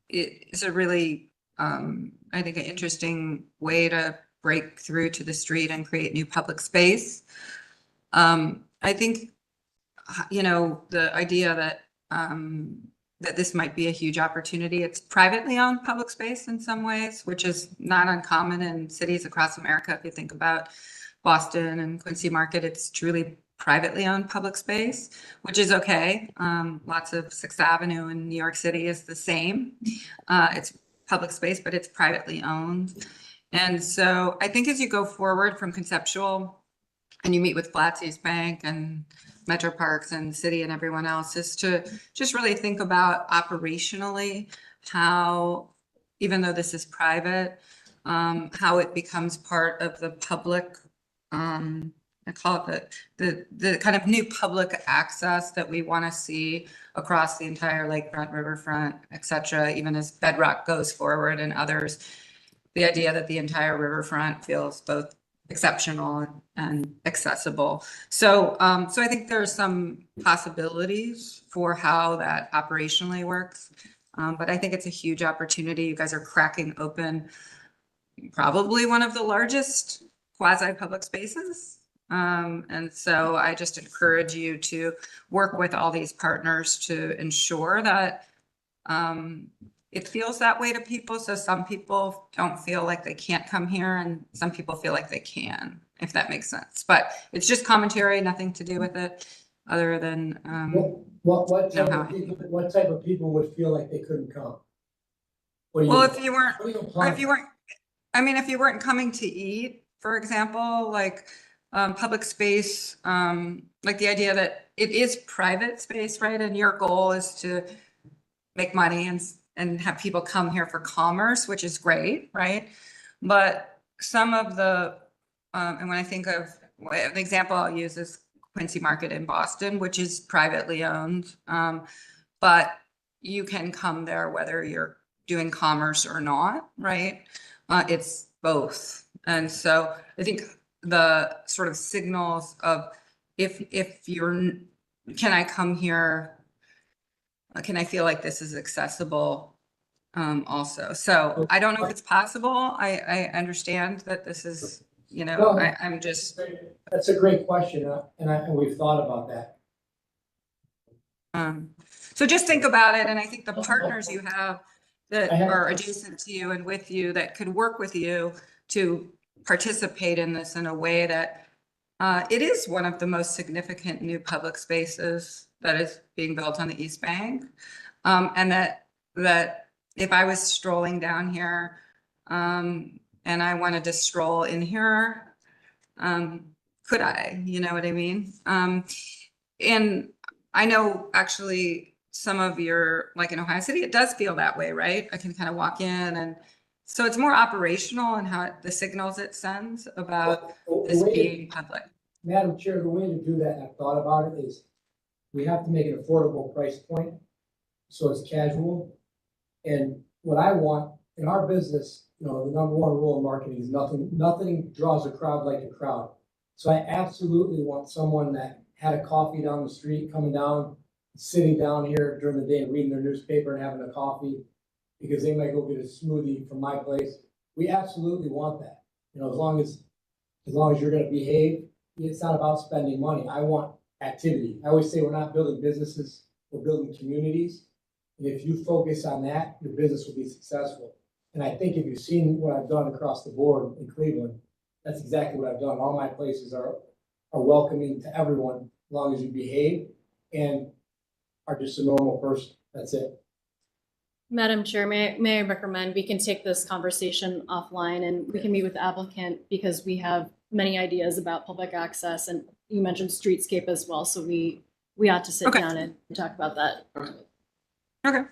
it's a really, I think, an interesting way to break through to the street and create new public space. I think, you know, the idea that that this might be a huge opportunity. It's privately owned public space in some ways, which is not uncommon in cities across America. If you think about Boston and Quincy Market, it's truly privately owned public space, which is okay. Lots of Sixth Avenue in New York City is the same. It's public space, but it's privately owned. And so I think as you go forward from conceptual and you meet with Flatsys Bank and Metro Parks and city and everyone else, is to just really think about operationally how, even though this is private, how it becomes part of the public, I call it the kind of new public access that we want to see across the entire lakefront, riverfront, et cetera, even as Bedrock goes forward and others. The idea that the entire riverfront feels both exceptional and accessible. So, so I think there are some possibilities for how that operationally works. But I think it's a huge opportunity. You guys are cracking open probably one of the largest quasi-public spaces. And so I just encourage you to work with all these partners to ensure that it feels that way to people. So some people don't feel like they can't come here and some people feel like they can. if that makes sense. But it's just commentary, nothing to do with it, other than, What know type how of people, what type of people would feel like they couldn't come? What do well, you- if you weren't, what do you or imply? if you weren't, I mean, if you weren't coming to eat, for example, like, public space, like the idea that it is private space, right? And your goal is to make money and have people come here for commerce, which is great, right? But some of the, and when I think of, an example I'll use is Quincy Market in Boston, which is privately owned. But you can come there whether you're doing commerce or not, right? It's both. And so I think the sort of signals of if you're, can I come here? Can I feel like this is accessible also? So I don't know if it's possible. I understand that this is, you know, Well, I'm just. That's a great question, and we've thought about that. So just think about it, and I think the partners you have that I have- are adjacent to you and with you that could work with you to participate in this in a way that it is one of the most significant new public spaces that is being built on the East Bank. And that if I was strolling down here and I wanted to stroll in here, could I, you know what I mean? And I know actually some of your, like in Ohio City, it does feel that way, right? I can kind of walk in, and so it's more operational and how the signals it sends about this being public. Madam Chair, the way to do that, and I've thought about it, is we have to make an affordable price point, so it's casual. And what I want in our business, you know, the number one rule of marketing is nothing draws a crowd like a crowd. So I absolutely want someone that had a coffee down the street, coming down, sitting down here during the day and reading their newspaper and having a coffee, because they might go get a smoothie from my place. We absolutely want that. You know, as long as you're gonna behave, it's not about spending money. I want activity. I always say we're not building businesses, we're building communities. And if you focus on that, your business will be successful. And I think if you've seen what I've done across the board in Cleveland, that's exactly what I've done. All my places are welcoming to everyone, as long as you behave and are just a normal person. That's it. Madam Chair, may I recommend we can take this conversation offline and we can meet with the applicant, because we have many ideas about public access, and you mentioned streetscape as well. So we ought to sit down and talk about that. Okay.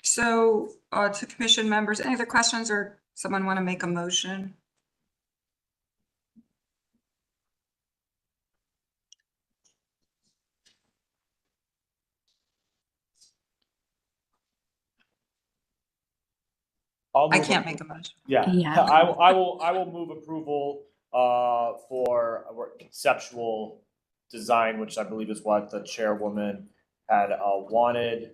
So to commission members, any other questions, or someone want to make a motion? I can't make a motion. Yeah, Yeah. I will move approval for a conceptual design, which I believe is what the chairwoman had wanted.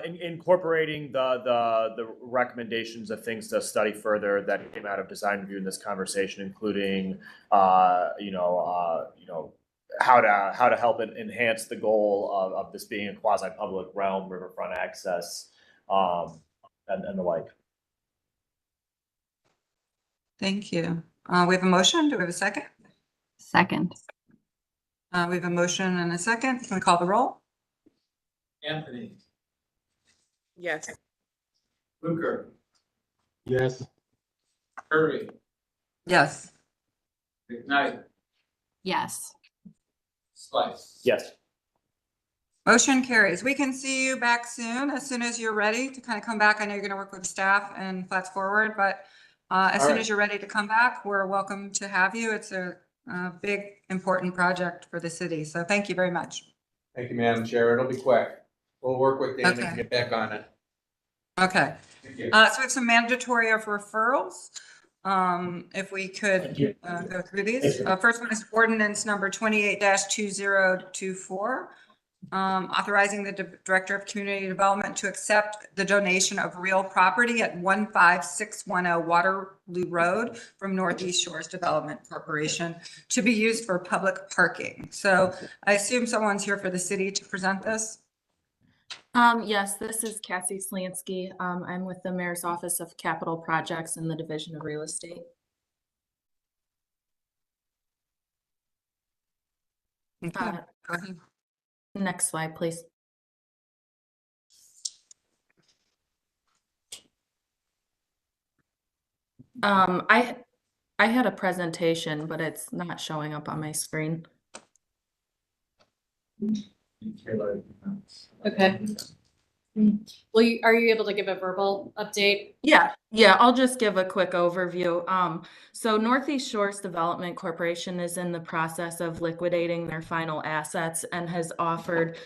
Incorporating the recommendations of things to study further that came out of design review in this conversation, including how to help it enhance the goal of this being a quasi-public realm, riverfront access, and the like. Thank you. We have a motion. Do we have a second? Second. We have a motion and a second. Can we call the roll? Anthony, Yes. Luker, Yes. Curry, Yes. McKnight, Yes. Slice. Yes. Motion carries. We can see you back soon as you're ready to kind of come back. I know you're going to work with staff and Flats Forward, but as soon as you're ready to come back, we're welcome to have you. It's a big, important project for the city. So thank you very much. Thank you, Madam Chair. It'll be quick. We'll work with Dan Okay. and get back on it. Okay. Thank you. So we have some mandatory of referrals. If we could go through these. First one is ordinance number 28-2024. Authorizing the Director of Community Development to accept the donation of real property at 15610 Waterloo Road from Northeast Shores Development Corporation to be used for public parking. So I assume someone's here for the city to present this. Yes, this is Cassie Slansky. I'm with the Mayor's Office of Capital Projects in the Division of Real Estate. Okay, go ahead. Next slide, please. I had a presentation, but it's not showing up on my screen. Okay. Are you able to give a verbal update? Yeah, I'll just give a quick overview. So Northeast Shores Development Corporation is in the process of liquidating their final assets and has offered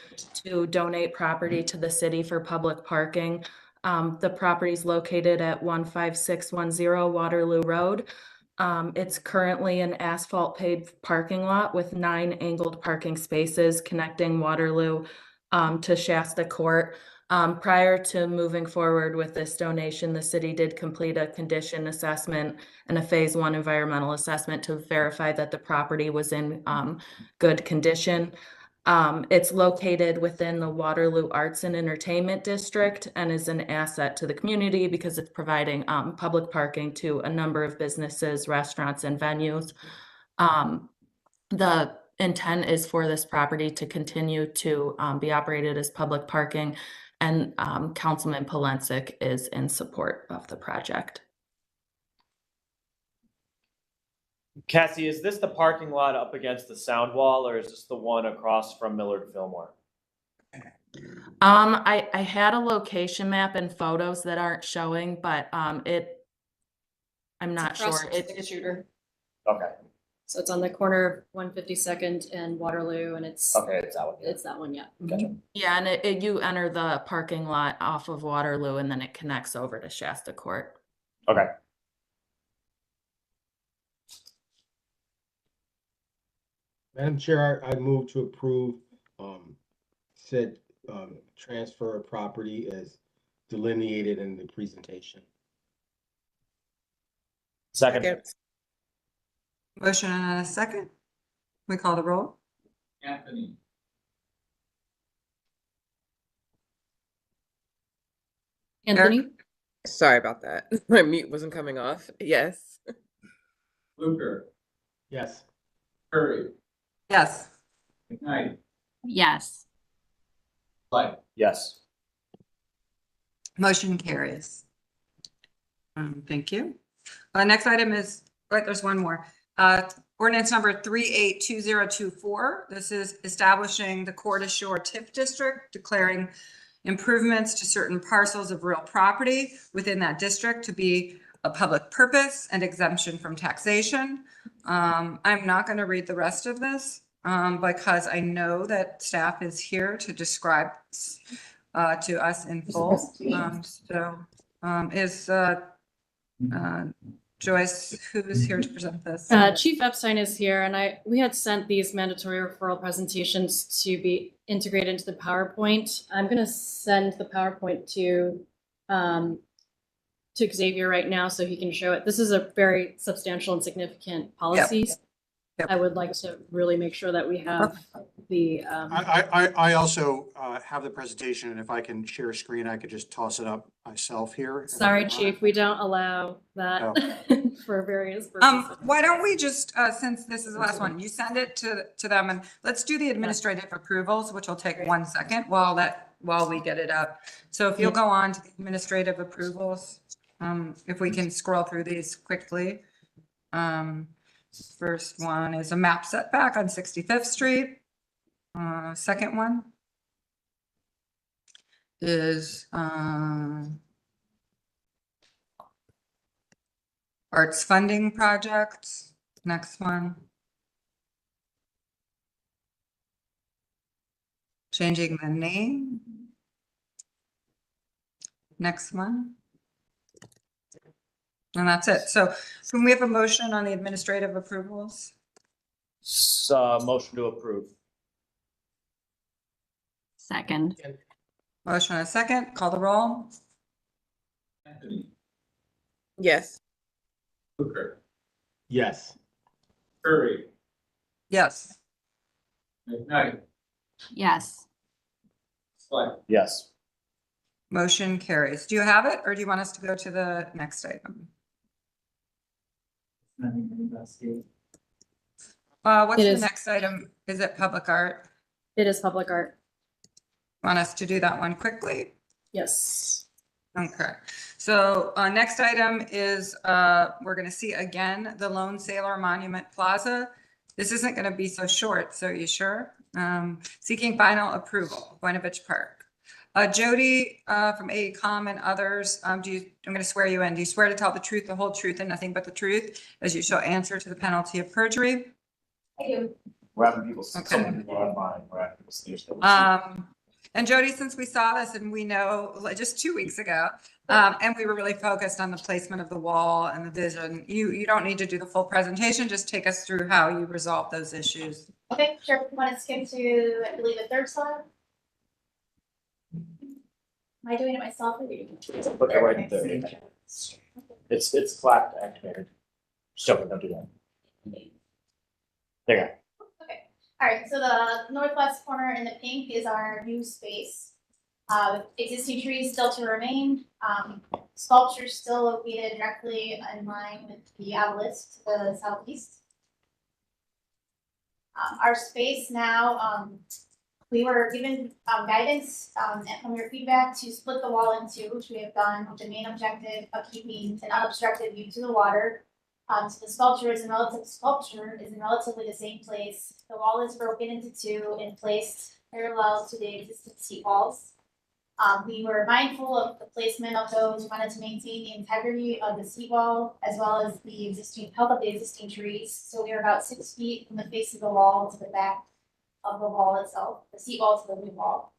to donate property to the city for public parking. The property is located at 15610 Waterloo Road. It's currently an asphalt paved parking lot with 9 angled parking spaces connecting Waterloo to Shasta Court. Prior to moving forward with this donation, the city did complete a condition assessment and a phase 1 environmental assessment to verify that the property was in good condition. It's located within the Waterloo Arts and Entertainment District and is an asset to the community because it's providing public parking to a number of businesses, restaurants, and venues. The intent is for this property to continue to be operated as public parking, and Councilman Polensek is in support of the project. Cassie, is this the parking lot up against the sound wall, or is this the one across from Millard Fillmore? I had a location map and photos that aren't showing, but I'm not Across sure. from Six Shooter. Okay. So it's on the corner of 152nd and Waterloo, and it's Okay, it's that one. It's that one, yeah. Gotcha. Yeah, and you enter the parking lot off of Waterloo and then it connects over to Shasta Court. Okay. Madam Chair, I move to approve said transfer of property as delineated in the presentation. Second. Motion and a second. We call the roll. Anthony, Anthony? Sorry about that. My mute wasn't coming off. Yes. Luker, Yes. Curry, Yes. McKnight, Yes. Light. Yes. Motion carries. Thank you. Next item is, right, there's one more. Ordinance number 382024. This is establishing the Corda Shore TIF district, declaring improvements to certain parcels of real property within that district to be a public purpose and exemption from taxation. I'm not going to read the rest of this because I know that staff is here to describe to us in full. Is Joyce, who is here to present this? Chief Epstein is here, and we had sent these mandatory referral presentations to be integrated into the PowerPoint. I'm going to send the PowerPoint to Xavier right now so he can show it. This is a very substantial and significant policy. Yep. I would like to really make sure that we have the. I also have the presentation, and if I can share a screen, I could just toss it up myself here. Sorry, Chief, we don't allow that for various purposes. Why don't we just, since this is the last one, you send it to them, and let's do the administrative approvals, which will take 1 second while we get it up. So if you'll go on to the administrative approvals, if we can scroll through these quickly. First one is a map setback on 65th Street. Second one is arts funding projects. Next one. Changing the name. Next one. And that's it. So can we have a motion on the administrative approvals? Motion to approve. Second. Motion and a second. Call the roll. Anthony, Yes. Luker, Yes. Curry, Yes. McKnight, Yes. Fine. Yes. Motion carries. Do you have it, or do you want us to go to the next item? What's It the is. next item? Is it public art? It is public art. Want us to do that one quickly? Yes. Okay, so next item is we're gonna see again the Lone Sailor Monument Plaza. This isn't gonna be so short, so are you sure? Seeking final approval, Buena Beach Park. Jody from AECom and others, I'm gonna swear you in. Do you swear to tell the truth, the whole truth, and nothing but the truth, as you shall answer to the penalty of perjury? I do. We're having people, Okay. someone people online, we're having people see us. And Jody, since we saw this and we know like, just 2 weeks ago, and we were really focused on the placement of the wall and the vision, you don't need to do the full presentation, just take us through how you resolve those issues. Okay, sure. Want to skip to, I believe, the third slide? Am I doing it myself or you? Put it right there. It's clap activated. So don't do that. There you go. All right, so the northwest corner in the pink is our new space. Existing trees still to remain. Sculptures still located directly in line with the obelisk to the southeast. Our space now, we were given guidance and from your feedback to split the wall in two, which we have done with the main objective of keeping an unobstructed view to the water. So the sculpture is in relatively the same place. The wall is broken into two and placed parallel to the existing seat walls. We were mindful of the placement of those. We wanted to maintain the integrity of the seat wall as well as the existing health of the existing trees. So we are about 6 feet from the face of the wall to the back of the wall itself, the seat wall to the new wall.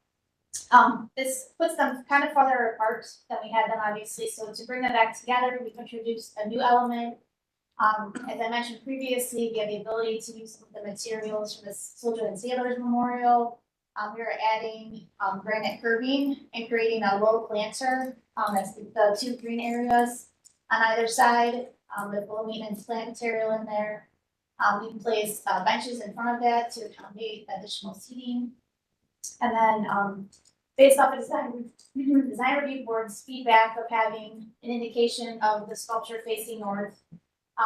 This puts them kind of farther apart than we had them, obviously. So to bring them back together, we've introduced a new element. As I mentioned previously, we have the ability to use some of the materials from the Soldier and Sailors Memorial. We are adding granite curbing and creating a low planter. That's the two green areas on either side with low maintenance plant material in there. We can place benches in front of that to accommodate additional seating. And then based off of design review board's feedback of having an indication of the sculpture facing north,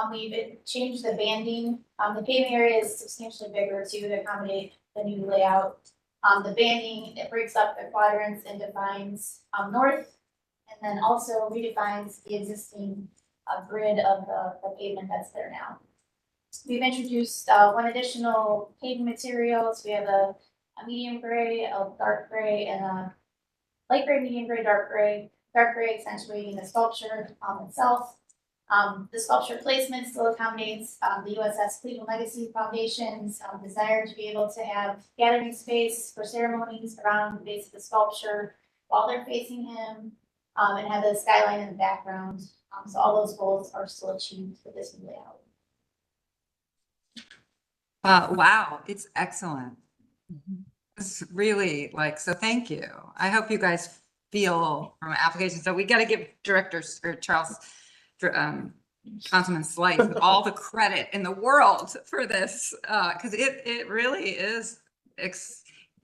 we've changed the banding. The paving area is substantially bigger too to accommodate the new layout. The banding, it breaks up the quadrants and defines north, and then also redefines the existing grid of the pavement that's there now. We've introduced one additional paving material. So we have a medium gray, a dark gray, and a light gray, medium gray, dark gray accentuating the sculpture itself. The sculpture placement still accommodates the USS Cleveland Legacy Foundation's desire to be able to have gathering space for ceremonies around the base of the sculpture while they're facing him, and have the skyline in the background. So all those goals are still achieved with this new layout. Wow, it's excellent. It's really so thank you. I hope you guys feel from applications. So we got to give directors or Charles, Councilman Slice all the credit in the world for this, because it really is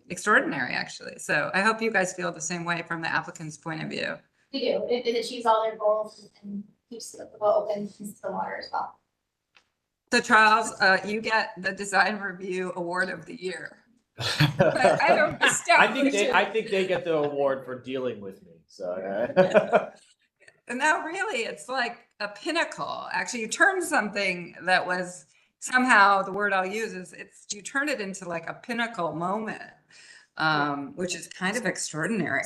extraordinary, actually. So I hope you guys feel the same way from the applicant's point of view. We do. It achieves all their goals and keeps the well open to the water as well. So Charles, you get the Design Review Award of the Year. I think they get the award for dealing with me. So. And now really it's like a pinnacle. Actually, you turned something that was somehow, the word I'll use is you turned it into like a pinnacle moment, which is kind of extraordinary.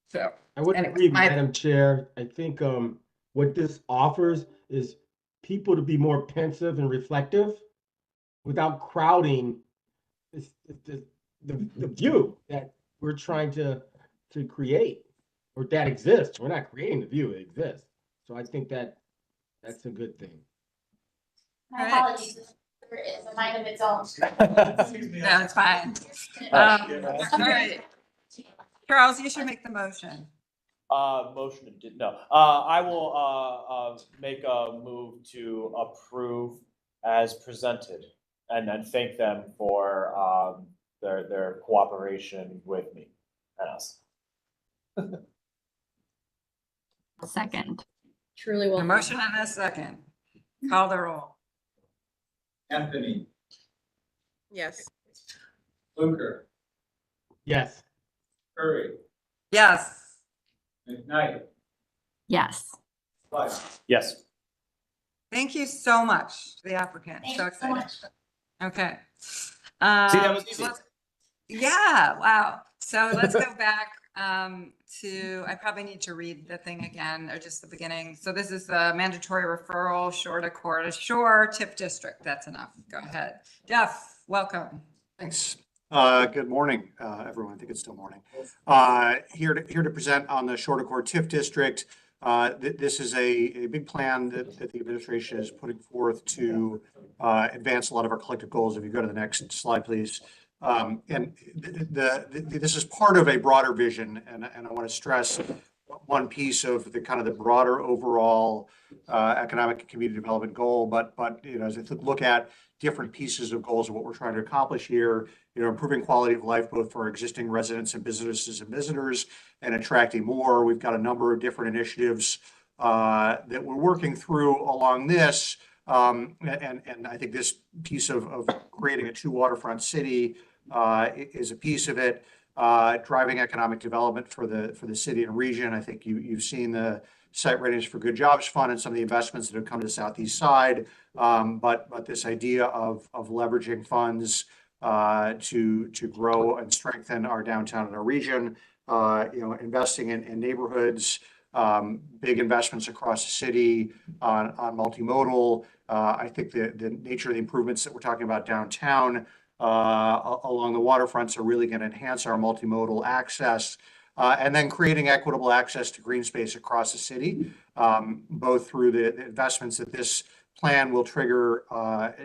So I would agree, Madam Chair. I think what this offers is people to be more pensive and reflective without crowding the view that we're trying to create. Or that exists. We're not creating the view, it exists. So I think that's a good thing. My apologies, it's a mind of its own. No, it's fine. All right. Charles, you should make the motion. Motion did no. I will make a move to approve as presented and then thank them for their cooperation with me. and us. Second. Truly A welcome. motion and a second. Call the roll. Anthony, Yes. Fluker, Yes. Curry, Yes. McKnight, Yes. Swett. Yes. Thank you so much to the applicant. Thank So you so excited. much. Okay. See, that was easy. Yeah, wow. So let's go back to, I probably need to read the thing again, or just the beginning. So this is the mandatory referral, shore to core to shore, TIF district. That's enough. Go ahead. Jeff, welcome. Thanks. Good morning, everyone. I think it's still morning. Here to present on the Shore to Core TIF district. This is a big plan that the administration is putting forth to advance a lot of our collective goals. If you go to the next slide, please. And this is part of a broader vision, and I want to stress one piece of the kind of the broader overall economic and community development goal. But you know, as I look at different pieces of goals of what we're trying to accomplish here, you know, improving quality of life both for our existing residents and businesses and visitors, and attracting more. We've got a number of different initiatives that we're working through along this. And I think this piece of creating a two waterfront city is a piece of it. Driving economic development for the city and region. I think you've seen the site readiness for good jobs fund and some of the investments that have come to the southeast side. But this idea of leveraging funds to grow and strengthen our downtown and our region, you know, investing in neighborhoods, big investments across the city on multimodal. I think the nature of the improvements that we're talking about downtown along the waterfronts are really going to enhance our multimodal access, and then creating equitable access to green space across the city, both through the investments that this plan will trigger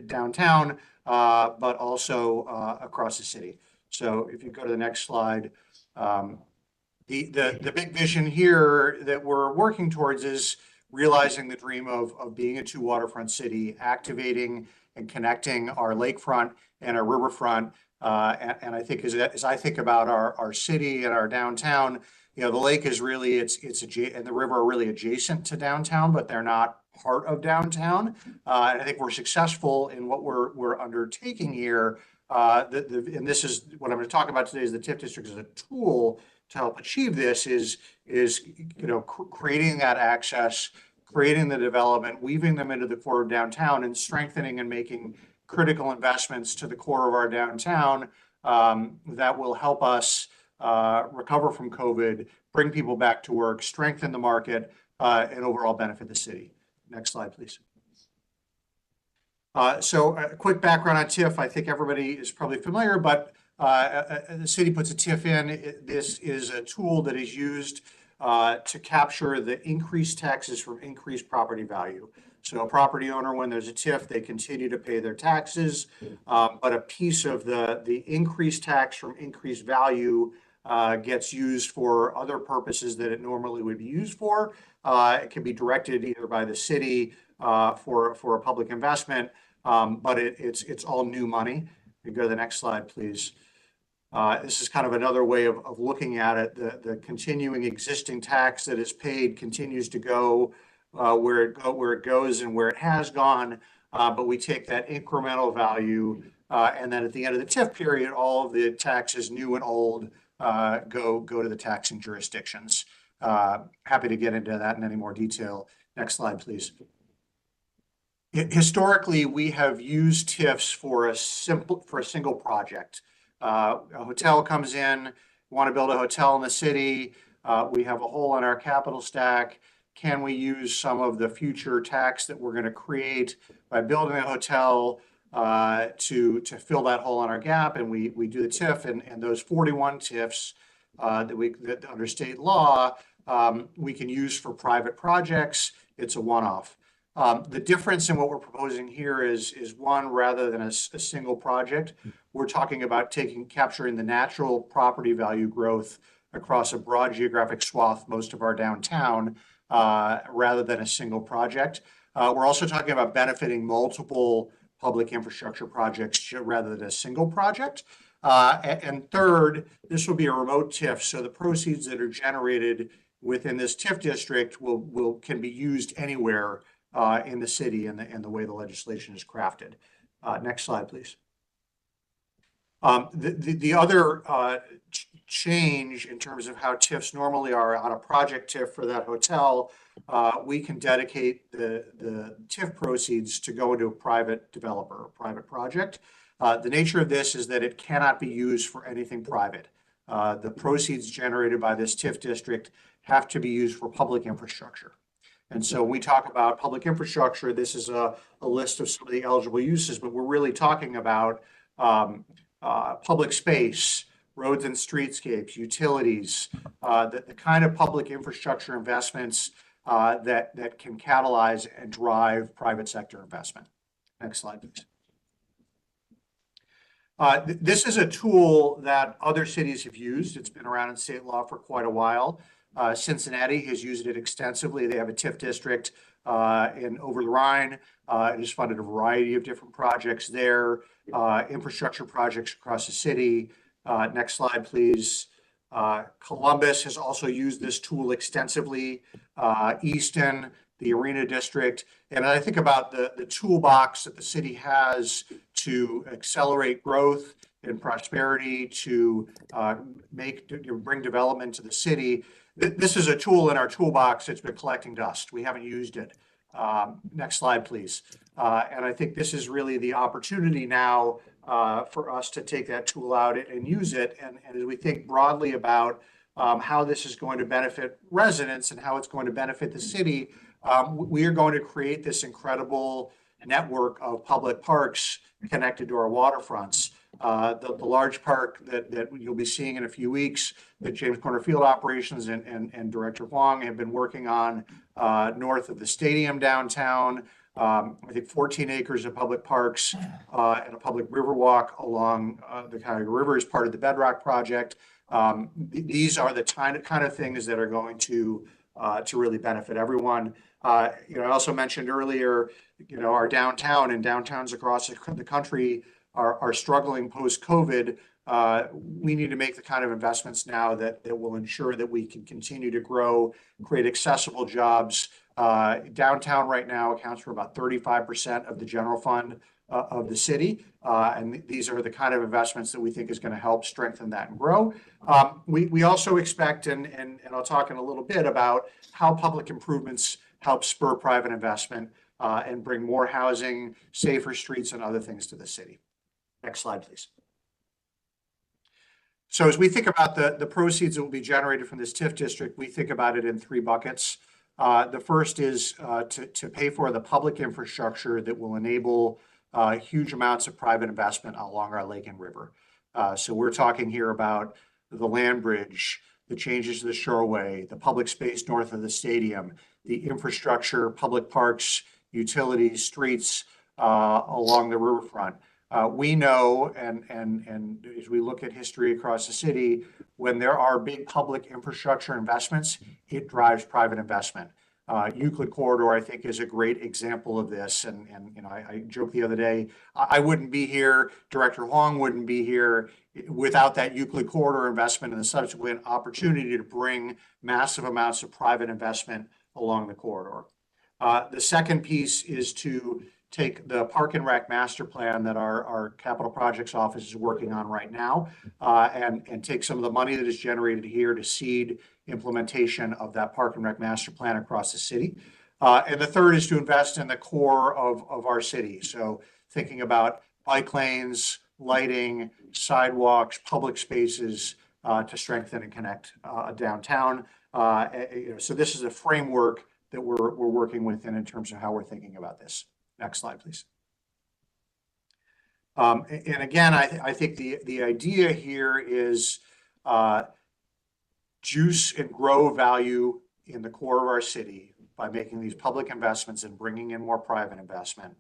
downtown, but also across the city. So if you go to the next slide, the big vision here that we're working towards is realizing the dream of being a two waterfront city, activating and connecting our lakefront and our riverfront. And I think as I think about our city and our downtown, you know, the lake is really, and the river are really adjacent to downtown, but they're not part of downtown. And I think we're successful in what we're undertaking here. And this is what I'm going to talk about today is the TIF district as a tool to help achieve this is you know, creating that access, creating the development, weaving them into the core of downtown, and strengthening and making critical investments to the core of our downtown that will help us recover from COVID, bring people back to work, strengthen the market, and overall benefit the city. Next slide, please. So a quick background on TIF. I think everybody is probably familiar, but the city puts a TIF in. This is a tool that is used to capture the increased taxes from increased property value. So a property owner, when there's a TIF, they continue to pay their taxes, but a piece of the increased tax from increased value gets used for other purposes that it normally would be used for. It can be directed either by the city for a public investment, but it's all new money. You go to the next slide, please. This is kind of another way of looking at it. The continuing existing tax that is paid continues to go where it goes and where it has gone, but we take that incremental value, and then at the end of the TIF period, all of the taxes, new and old, go to the taxing jurisdictions. Happy to get into that in any more detail. Next slide, please. Historically, we have used TIFs for a single project. A hotel comes in, want to build a hotel in the city. We have a hole in our capital stack. Can we use some of the future tax that we're going to create by building a hotel to fill that hole in our gap? And we do the TIF, and those 41 TIFs that under state law we can use for private projects. It's a one-off. The difference in what we're proposing here is one, rather than a single project, we're talking about capturing the natural property value growth across a broad geographic swath, most of our downtown, rather than a single project. We're also talking about benefiting multiple public infrastructure projects rather than a single project. And third, this will be a remote TIF, so the proceeds that are generated within this TIF district can be used anywhere in the city and the way the legislation is crafted. Next slide, please. The other change in terms of how TIFs normally are on a project TIF for that hotel, we can dedicate the TIF proceeds to go into a private developer, a private project. The nature of this is that it cannot be used for anything private. The proceeds generated by this TIF district have to be used for public infrastructure. And so when we talk about public infrastructure, this is a list of some of the eligible uses, but we're really talking about public space, roads and streetscapes, utilities, the kind of public infrastructure investments that can catalyze and drive private sector investment. Next slide, please. This is a tool that other cities have used. It's been around in state law for quite a while. Cincinnati has used it extensively. They have a TIF district over the Rhine. It has funded a variety of different projects there, infrastructure projects across the city. Next slide, please. Columbus has also used this tool extensively. Easton, the Arena District. And I think about the toolbox that the city has to accelerate growth and prosperity, to bring development to the city. This is a tool in our toolbox that's been collecting dust. We haven't used it. Next slide, please. And I think this is really the opportunity now for us to take that tool out and use it. And as we think broadly about how this is going to benefit residents and how it's going to benefit the city, we are going to create this incredible network of public parks connected to our waterfronts. The large park that you'll be seeing in a few weeks that James Corner Field Operations and Director Huang have been working on north of the stadium downtown. I think 14 acres of public parks and a public river walk along the Cuyahoga River is part of the Bedrock Project. These are the kind of things that are going to really benefit everyone. I also mentioned earlier, our downtown and downtowns across the country are struggling post-COVID. We need to make the kind of investments now that will ensure that we can continue to grow, create accessible jobs. Downtown right now accounts for about 35% of the general fund of the city. And these are the kind of investments that we think is going to help strengthen that and grow. We also expect, and I'll talk in a little bit about how public improvements help spur private investment and bring more housing, safer streets, and other things to the city. Next slide, please. So as we think about the proceeds that will be generated from this TIF district, we think about it in three buckets. The first is to pay for the public infrastructure that will enable huge amounts of private investment along our lake and river. So we're talking here about the land bridge, the changes to the shoreway, the public space north of the stadium, the infrastructure, public parks, utilities, streets along the riverfront. We know, and as we look at history across the city, when there are big public infrastructure investments, it drives private investment. Euclid Corridor, I think, is a great example of this. And I joked the other day, I wouldn't be here, Director Huang wouldn't be here without that Euclid Corridor investment and the subsequent opportunity to bring massive amounts of private investment along the corridor. The second piece is to take the Park and Rec master plan that our capital projects office is working on right now and take some of the money that is generated here to seed implementation of that Park and Rec master plan across the city. And the third is to invest in the core of our city. So thinking about bike lanes, lighting, sidewalks, public spaces to strengthen and connect downtown. So this is a framework that we're working within in terms of how we're thinking about this. Next slide, please. And again, I think the idea here is juice and grow value in the core of our city by making these public investments and bringing in more private investment.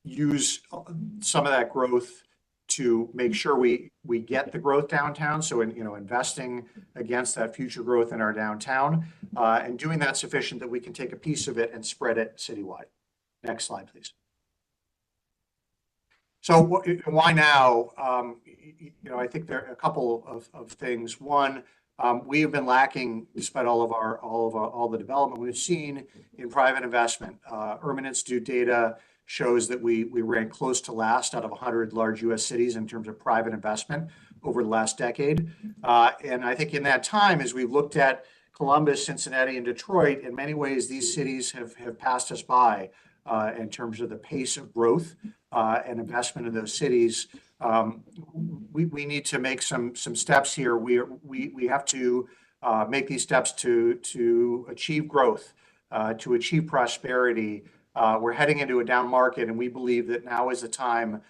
Use some of that growth to make sure we get the growth downtown. So investing against that future growth in our downtown and doing that sufficient that we can take a piece of it and spread it citywide. Next slide, please. So why now? I think there are a couple of things. One, we have been lacking, despite all the development we've seen in private investment. Urban Institute data shows that we rank close to last out of 100 large U.S. cities in terms of private investment over the last decade. And I think in that time, as we've looked at Columbus, Cincinnati, and Detroit, in many ways, these cities have passed us by in terms of the pace of growth and investment in those cities. We need to make some steps here. We have to make these steps to achieve growth, to achieve prosperity. We're heading into a down market, and we believe that now is the time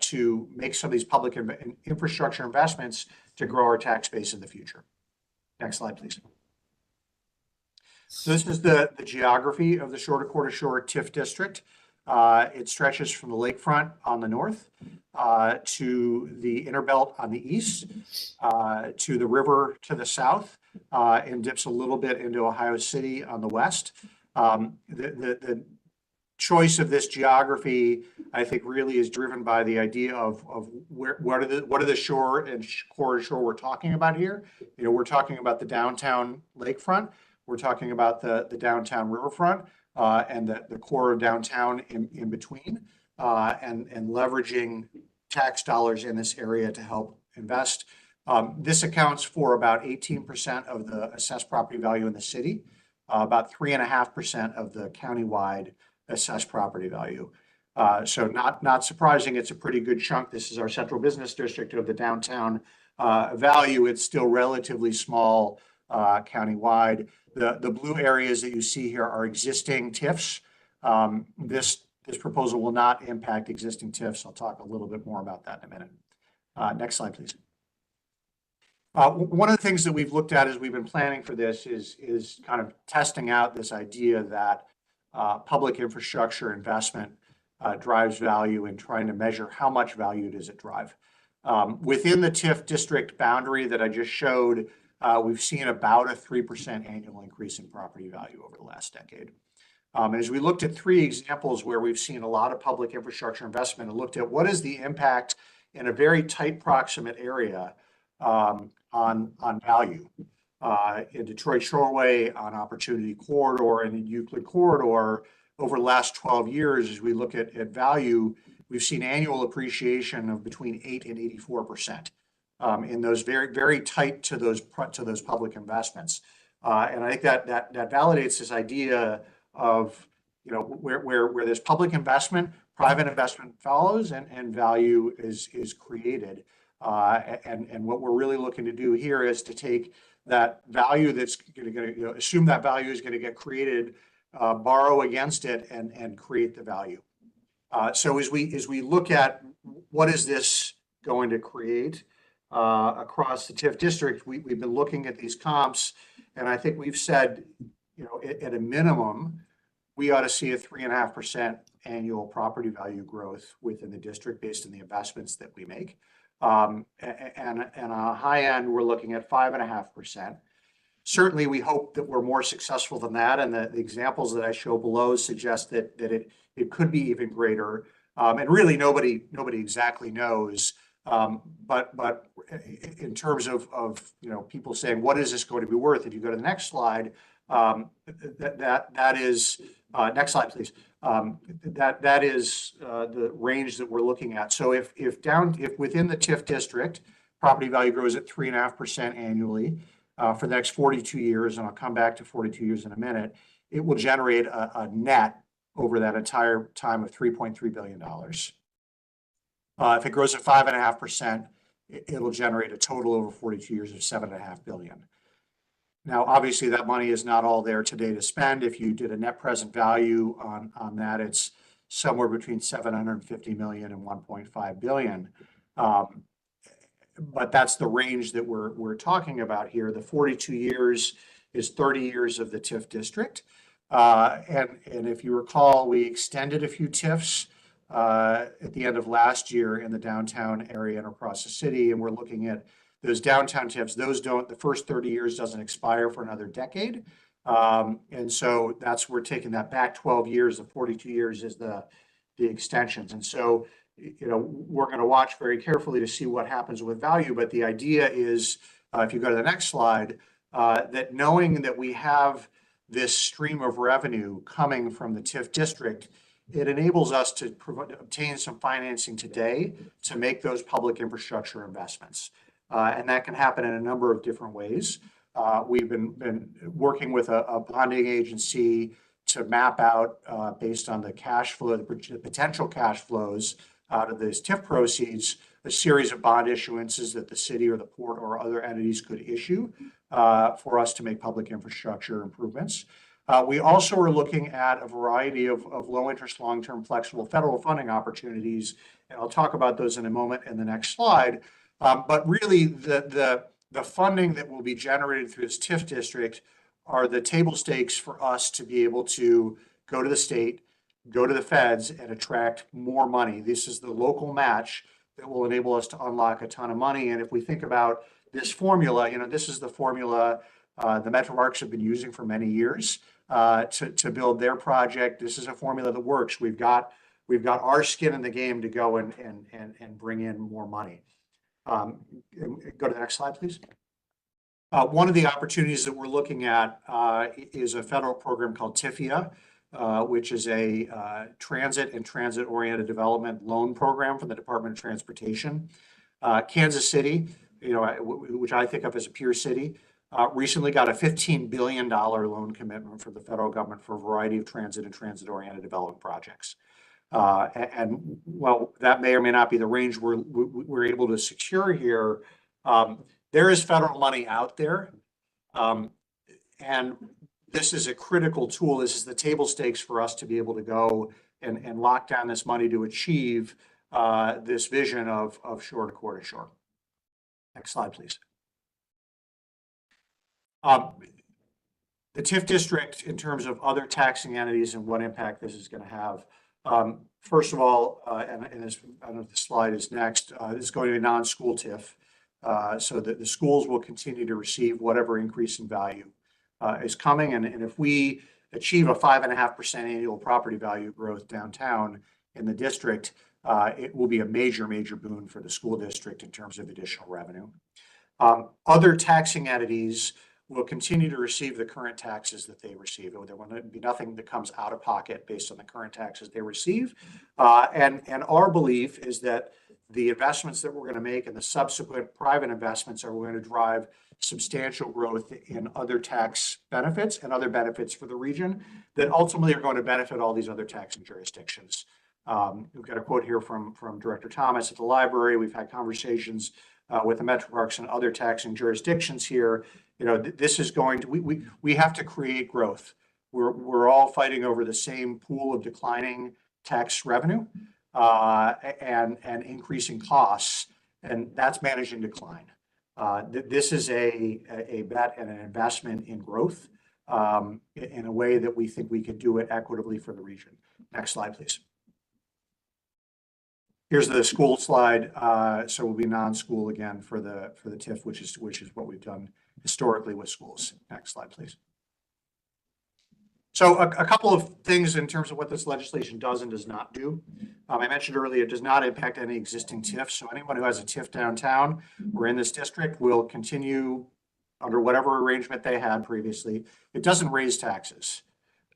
to make some of these public infrastructure investments to grow our tax base in the future. Next slide, please. So this is the geography of the Shore to Core to Shore TIF district. It stretches from the lakefront on the north to the inner belt on the east, to the river to the south, and dips a little bit into Ohio City on the west. The choice of this geography, I think, really is driven by the idea of what are the shore and core to shore we're talking about here. We're talking about the downtown lakefront. We're talking about the downtown riverfront and the core of downtown in between, and leveraging tax dollars in this area to help invest. This accounts for about 18% of the assessed property value in the city, about 3.5% of the countywide assessed property value. So not surprising, it's a pretty good chunk. This is our central business district of the downtown value. It's still relatively small countywide. The blue areas that you see here are existing TIFs. This proposal will not impact existing TIFs. I'll talk a little bit more about that in a minute. Next slide, please. One of the things that we've looked at as we've been planning for this is kind of testing out this idea that public infrastructure investment drives value, and trying to measure how much value does it drive. Within the TIF district boundary that I just showed, we've seen about a 3% annual increase in property value over the last decade. As we looked at 3 examples where we've seen a lot of public infrastructure investment and looked at what is the impact in a very tight proximate area on value. In Detroit Shoreway, on Opportunity Corridor, and in Euclid Corridor, over the last 12 years, as we look at value, we've seen annual appreciation of between 8 and 84%. In those very tight to those public investments, and I think that validates this idea of where there's public investment, private investment follows, and value is created. And what we're really looking to do here is to take that value that's going to assume that value is going to get created, borrow against it, and create the value. So as we look at what is this going to create across the TIF district, we've been looking at these comps, and I think we've said, at a minimum, we ought to see a 3.5% annual property value growth within the district based on the investments that we make. And on a high end, we're looking at 5.5%. Certainly, we hope that we're more successful than that, and the examples that I show below suggest that it could be even greater. And really, nobody exactly knows. But in terms of people saying, what is this going to be worth? If you go to the next slide, that is next slide, please. That is the range that we're looking at. So if within the TIF district, property value grows at 3.5% annually for the next 42 years, and I'll come back to 42 years in a minute, it will generate a net over that entire time of $3.3 billion. If it grows at 5.5%, it'll generate a total over 42 years of $7.5 billion. Now, obviously, that money is not all there today to spend. If you did a net present value on that, it's somewhere between $750 million and $1.5 billion. But that's the range that we're talking about here. The 42 years is 30 years of the TIF district. And if you recall, we extended a few TIFs at the end of last year in the downtown area and across the city, and we're looking at those downtown TIFs. The first 30 years doesn't expire for another decade. And so we're taking that back 12 years. The 42 years is the extensions. And so we're going to watch very carefully to see what happens with value. But the idea is, if you go to the next slide, that knowing that we have this stream of revenue coming from the TIF district, it enables us to obtain some financing today to make those public infrastructure investments. And that can happen in a number of different ways. We've been working with a bonding agency to map out, based on the cash flow, the potential cash flows out of these TIF proceeds, a series of bond issuances that the city or the port or other entities could issue for us to make public infrastructure improvements. We also are looking at a variety of low interest, long-term flexible federal funding opportunities, and I'll talk about those in a moment in the next slide. But really, the funding that will be generated through this TIF district are the table stakes for us to be able to go to the state, go to the feds, and attract more money. This is the local match that will enable us to unlock a ton of money. And if we think about this formula, this is the formula the Metroparks have been using for many years to build their project. This is a formula that works. We've got our skin in the game to go and bring in more money. Go to the next slide, please. One of the opportunities that we're looking at is a federal program called TIFIA, which is a transit and transit-oriented development loan program from the Department of Transportation. Kansas City, which I think of as a peer city, recently got a $15 billion loan commitment from the federal government for a variety of transit and transit-oriented development projects. And while that may or may not be the range we're able to secure here, there is federal money out there. And this is a critical tool. This is the table stakes for us to be able to go and lock down this money to achieve this vision of shore to core to shore. Next slide, please. The TIF district, in terms of other taxing entities and what impact this is going to have. First of all, and this, I don't know if the slide is next, this is going to be a non-school TIF. So that the schools will continue to receive whatever increase in value is coming. And if we achieve a 5.5% annual property value growth downtown in the district, it will be a major, major boon for the school district in terms of additional revenue. Other taxing entities will continue to receive the current taxes that they receive. There will be nothing that comes out of pocket based on the current taxes they receive. And our belief is that the investments that we're going to make and the subsequent private investments are going to drive substantial growth in other tax benefits and other benefits for the region that ultimately are going to benefit all these other taxing jurisdictions. We've got a quote here from Director Thomas at the library. We've had conversations with the Metroparks and other taxing jurisdictions here. This is going to, we have to create growth. We're all fighting over the same pool of declining tax revenue and increasing costs, and that's managing decline. This is a bet and an investment in growth in a way that we think we can do it equitably for the region. Next slide, please. Here's the school slide. So we'll be non-school again for the TIF, which is what we've done historically with schools. Next slide, please. So a couple of things in terms of what this legislation does and does not do. I mentioned earlier, it does not impact any existing TIFs. So anyone who has a TIF downtown or in this district will continue under whatever arrangement they had previously. It doesn't raise taxes.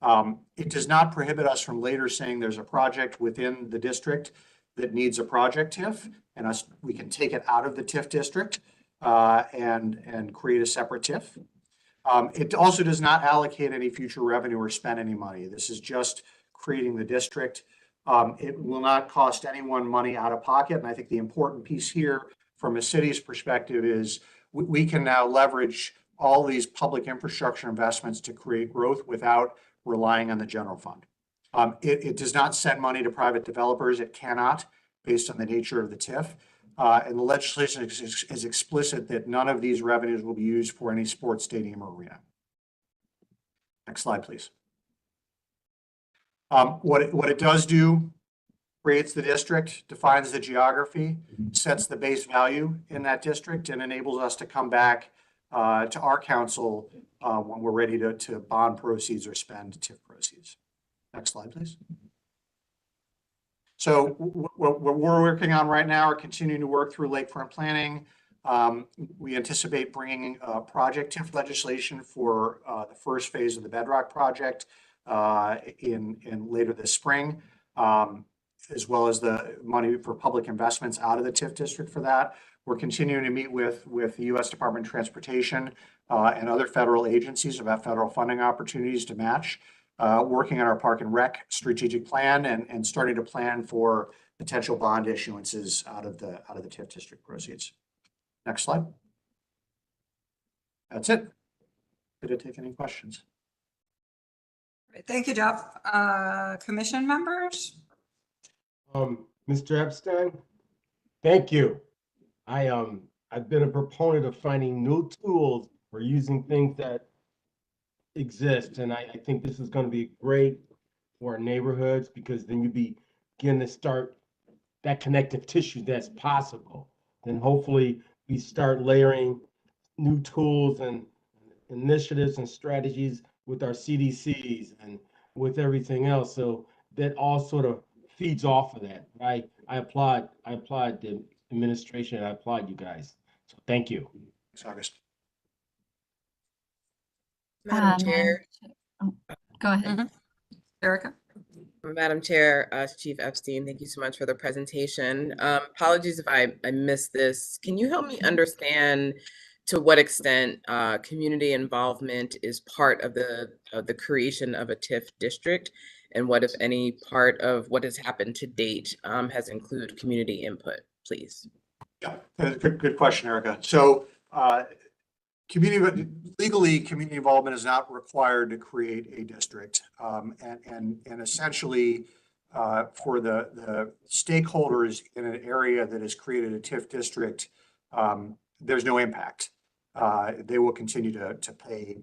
It does not prohibit us from later saying there's a project within the district that needs a project TIF, and we can take it out of the TIF district and create a separate TIF. It also does not allocate any future revenue or spend any money. This is just creating the district. It will not cost anyone money out of pocket. And I think the important piece here from a city's perspective is we can now leverage all these public infrastructure investments to create growth without relying on the general fund. It does not send money to private developers. It cannot, based on the nature of the TIF. And the legislation is explicit that none of these revenues will be used for any sports stadium or arena. Next slide, please. What it does do, creates the district, defines the geography, sets the base value in that district, and enables us to come back to our council when we're ready to bond proceeds or spend TIF proceeds. Next slide, please. So what we're working on right now are continuing to work through lakefront planning. We anticipate bringing project TIF legislation for the first phase of the Bedrock project in later this spring, as well as the money for public investments out of the TIF district for that. We're continuing to meet with the U.S. Department of Transportation and other federal agencies about federal funding opportunities to match. Working on our Park and Rec strategic plan and starting to plan for potential bond issuances out of the TIF district proceeds. Next slide. That's it. Did I take any questions? Thank you, Jeff. Commission members? Mr. Epstein, thank you. I've been a proponent of finding new tools for using things that exist, and I think this is going to be great for our neighborhoods, because then you begin to start that connective tissue that's possible. Then hopefully we start layering new tools and initiatives and strategies with our CDCs and with everything else. So that all sort of feeds off of that, right? I applaud the administration. I applaud you guys. So thank you. Thanks, August. Madam Chair. Go ahead. Erica? Madam Chair, Chief Epstein, thank you so much for the presentation. Apologies if I missed this. Can you help me understand to what extent community involvement is part of the creation of a TIF district, and what, if any, part of what has happened to date has included community input, please? Yeah, good question, Erica. So legally, community involvement is not required to create a district. And essentially, for the stakeholders in an area that has created a TIF district, there's no impact. They will continue to pay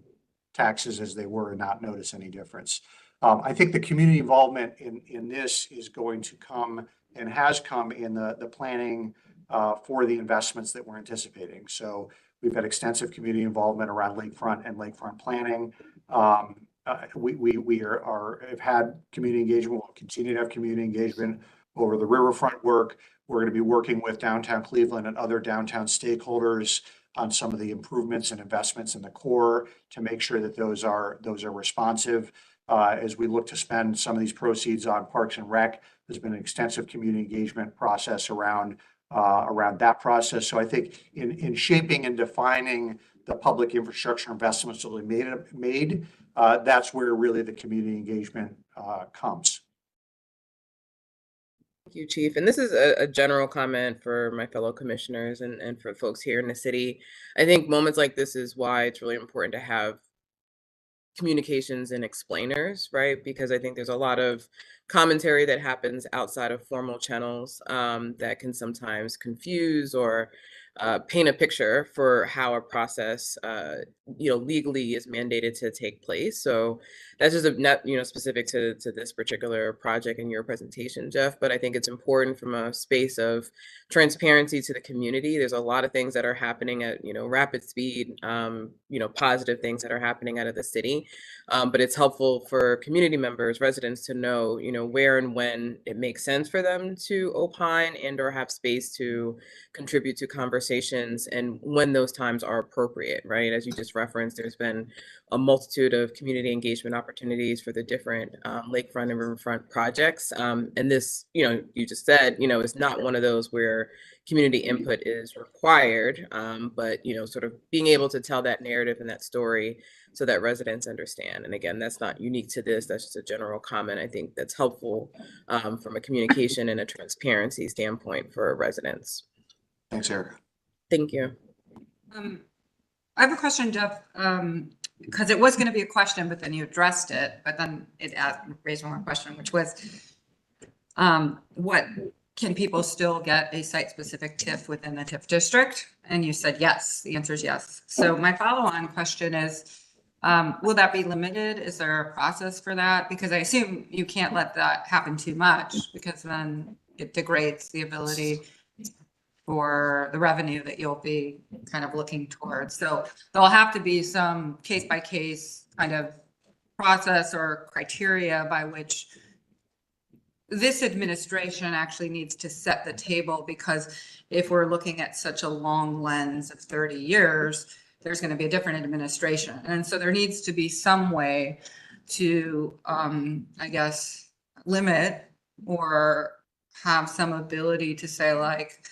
taxes as they were and not notice any difference. I think the community involvement in this is going to come and has come in the planning for the investments that we're anticipating. So we've had extensive community involvement around lakefront and lakefront planning. We have had community engagement. We'll continue to have community engagement over the riverfront work. We're going to be working with downtown Cleveland and other downtown stakeholders on some of the improvements and investments in the core to make sure that those are responsive. As we look to spend some of these proceeds on Parks and Rec, there's been an extensive community engagement process around that process. So I think in shaping and defining the public infrastructure investments that we made, that's where really the community engagement comes. Thank you, Chief. And this is a general comment for my fellow commissioners and for folks here in the city. I think moments like this is why it's really important to have communications and explainers, right? Because I think there's a lot of commentary that happens outside of formal channels that can sometimes confuse or paint a picture for how a process, legally is mandated to take place. So that's just not, specific to this particular project in your presentation, Jeff. But I think it's important from a space of transparency to the community. There's a lot of things that are happening at, rapid speed, positive things that are happening out of the city. But it's helpful for community members, residents to know, where and when it makes sense for them to opine and or have space to contribute to conversations, and when those times are appropriate, right? As you just referenced, there's been a multitude of community engagement opportunities for the different lakefront and riverfront projects. And this, you just said, is not one of those where community input is required, but, sort of being able to tell that narrative and that story so that residents understand. And again, that's not unique to this, that's just a general comment. I think that's helpful from a communication and a transparency standpoint for residents. Thanks, Erica. Thank you. I have a question, Jeff, because it was going to be a question, but then you addressed it, but then it raised one more question, which was, what can people still get a site-specific TIF within the TIF district? And you said yes. The answer is yes. So my follow-on question is, will that be limited? Is there a process for that? Because I assume you can't let that happen too much, because then it degrades the ability for the revenue that you'll be kind of looking towards. So there'll have to be some case-by-case kind of process or criteria by which this administration actually needs to set the table, because if we're looking at such a long lens of 30 years, there's going to be a different administration. And so there needs to be some way to, I guess, limit or have some ability to say like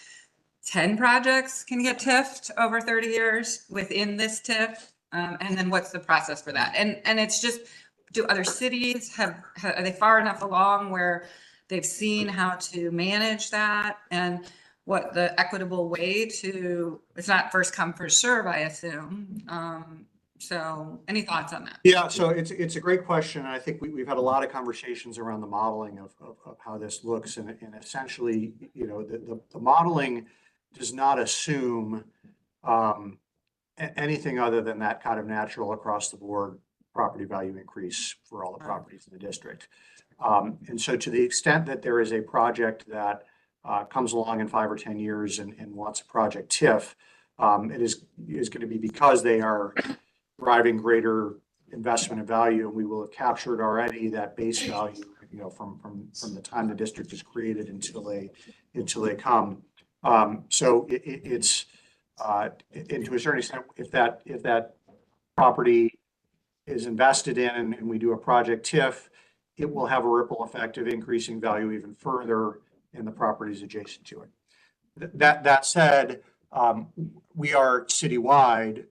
10 projects can get TIF'd over 30 years within this TIF. And then what's the process for that? And it's just, do other cities are they far enough along where they've seen how to manage that, and what the equitable way to, it's not first come, first serve, I assume. So any thoughts on that? Yeah, so it's a great question. And I think we've had a lot of conversations around the modeling of how this looks. And essentially, you know, the modeling does not assume anything other than that kind of natural across the board property value increase for all the properties in the district. And so to the extent that there is a project that comes along in 5 or 10 years and wants a project TIF, it is going to be because they are driving greater investment and value, and we will have captured already that base value, you know, from the time the district is created until they come. So it's and to a certain extent, if that property is invested in and we do a project TIF, it will have a ripple effect of increasing value even further in the properties adjacent to it. That said, we are citywide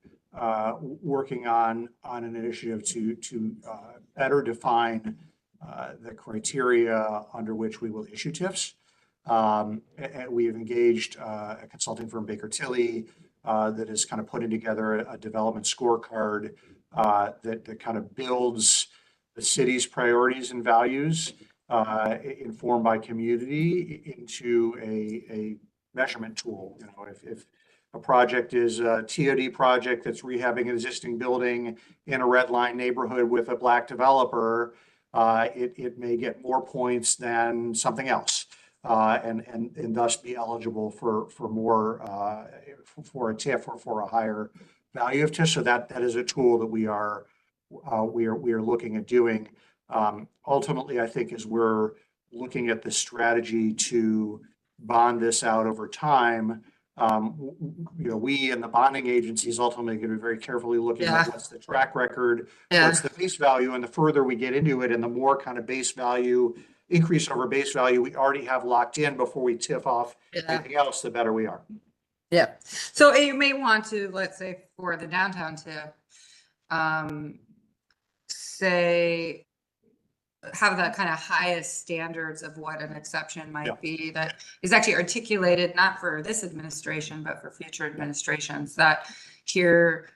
working on an initiative to better define the criteria under which we will issue TIFs. And we have engaged a consulting firm, Baker Tilly, that is kind of putting together a development scorecard that kind of builds the city's priorities and values informed by community into a measurement tool. You know, if a project is a TOD project that's rehabbing an existing building in a red line neighborhood with a Black developer, it may get more points than something else, and thus be eligible for more for a TIF or for a higher value of TIF. So that is a tool that we are looking at doing. Ultimately, I think as we're looking at the strategy to bond this out over time, you know, we and the bonding agencies ultimately going to be very carefully looking at what's the track record, what's the base value, and the further we get into it and the more kind of base value, increase over base value we already have locked in before we TIF off anything else, the better we are. Yeah. So you may want to, let's say for the downtown TIF, say, have the kind of highest standards of what an exception might be that is actually articulated, not for this administration, but for future administrations, that here,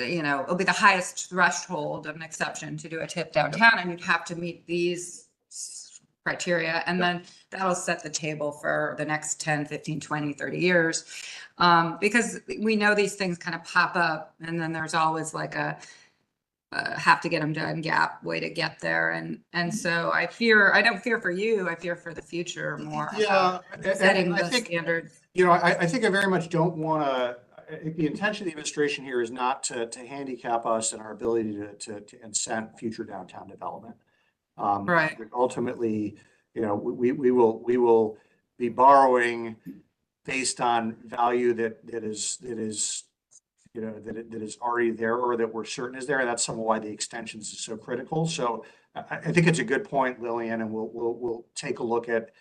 you know, it'll be the highest threshold of an exception to do a TIF downtown, and you'd have to meet these criteria, and then that'll set the table for the next 10, 15, 20, 30 years. Because we know these things kind of pop up, and then there's always like a have to get them done gap way to get there. And so I don't fear for you, I fear for the future more. Setting the standards. You know, I think I very much don't want to, the intention of the administration here is not to handicap us in our ability to incent future downtown development. Right. Ultimately, you know, we will be borrowing based on value that is you know, that is already there or that we're certain is there. And that's some of why the extensions is so critical. So I think it's a good point, Lillian, and we'll take a look at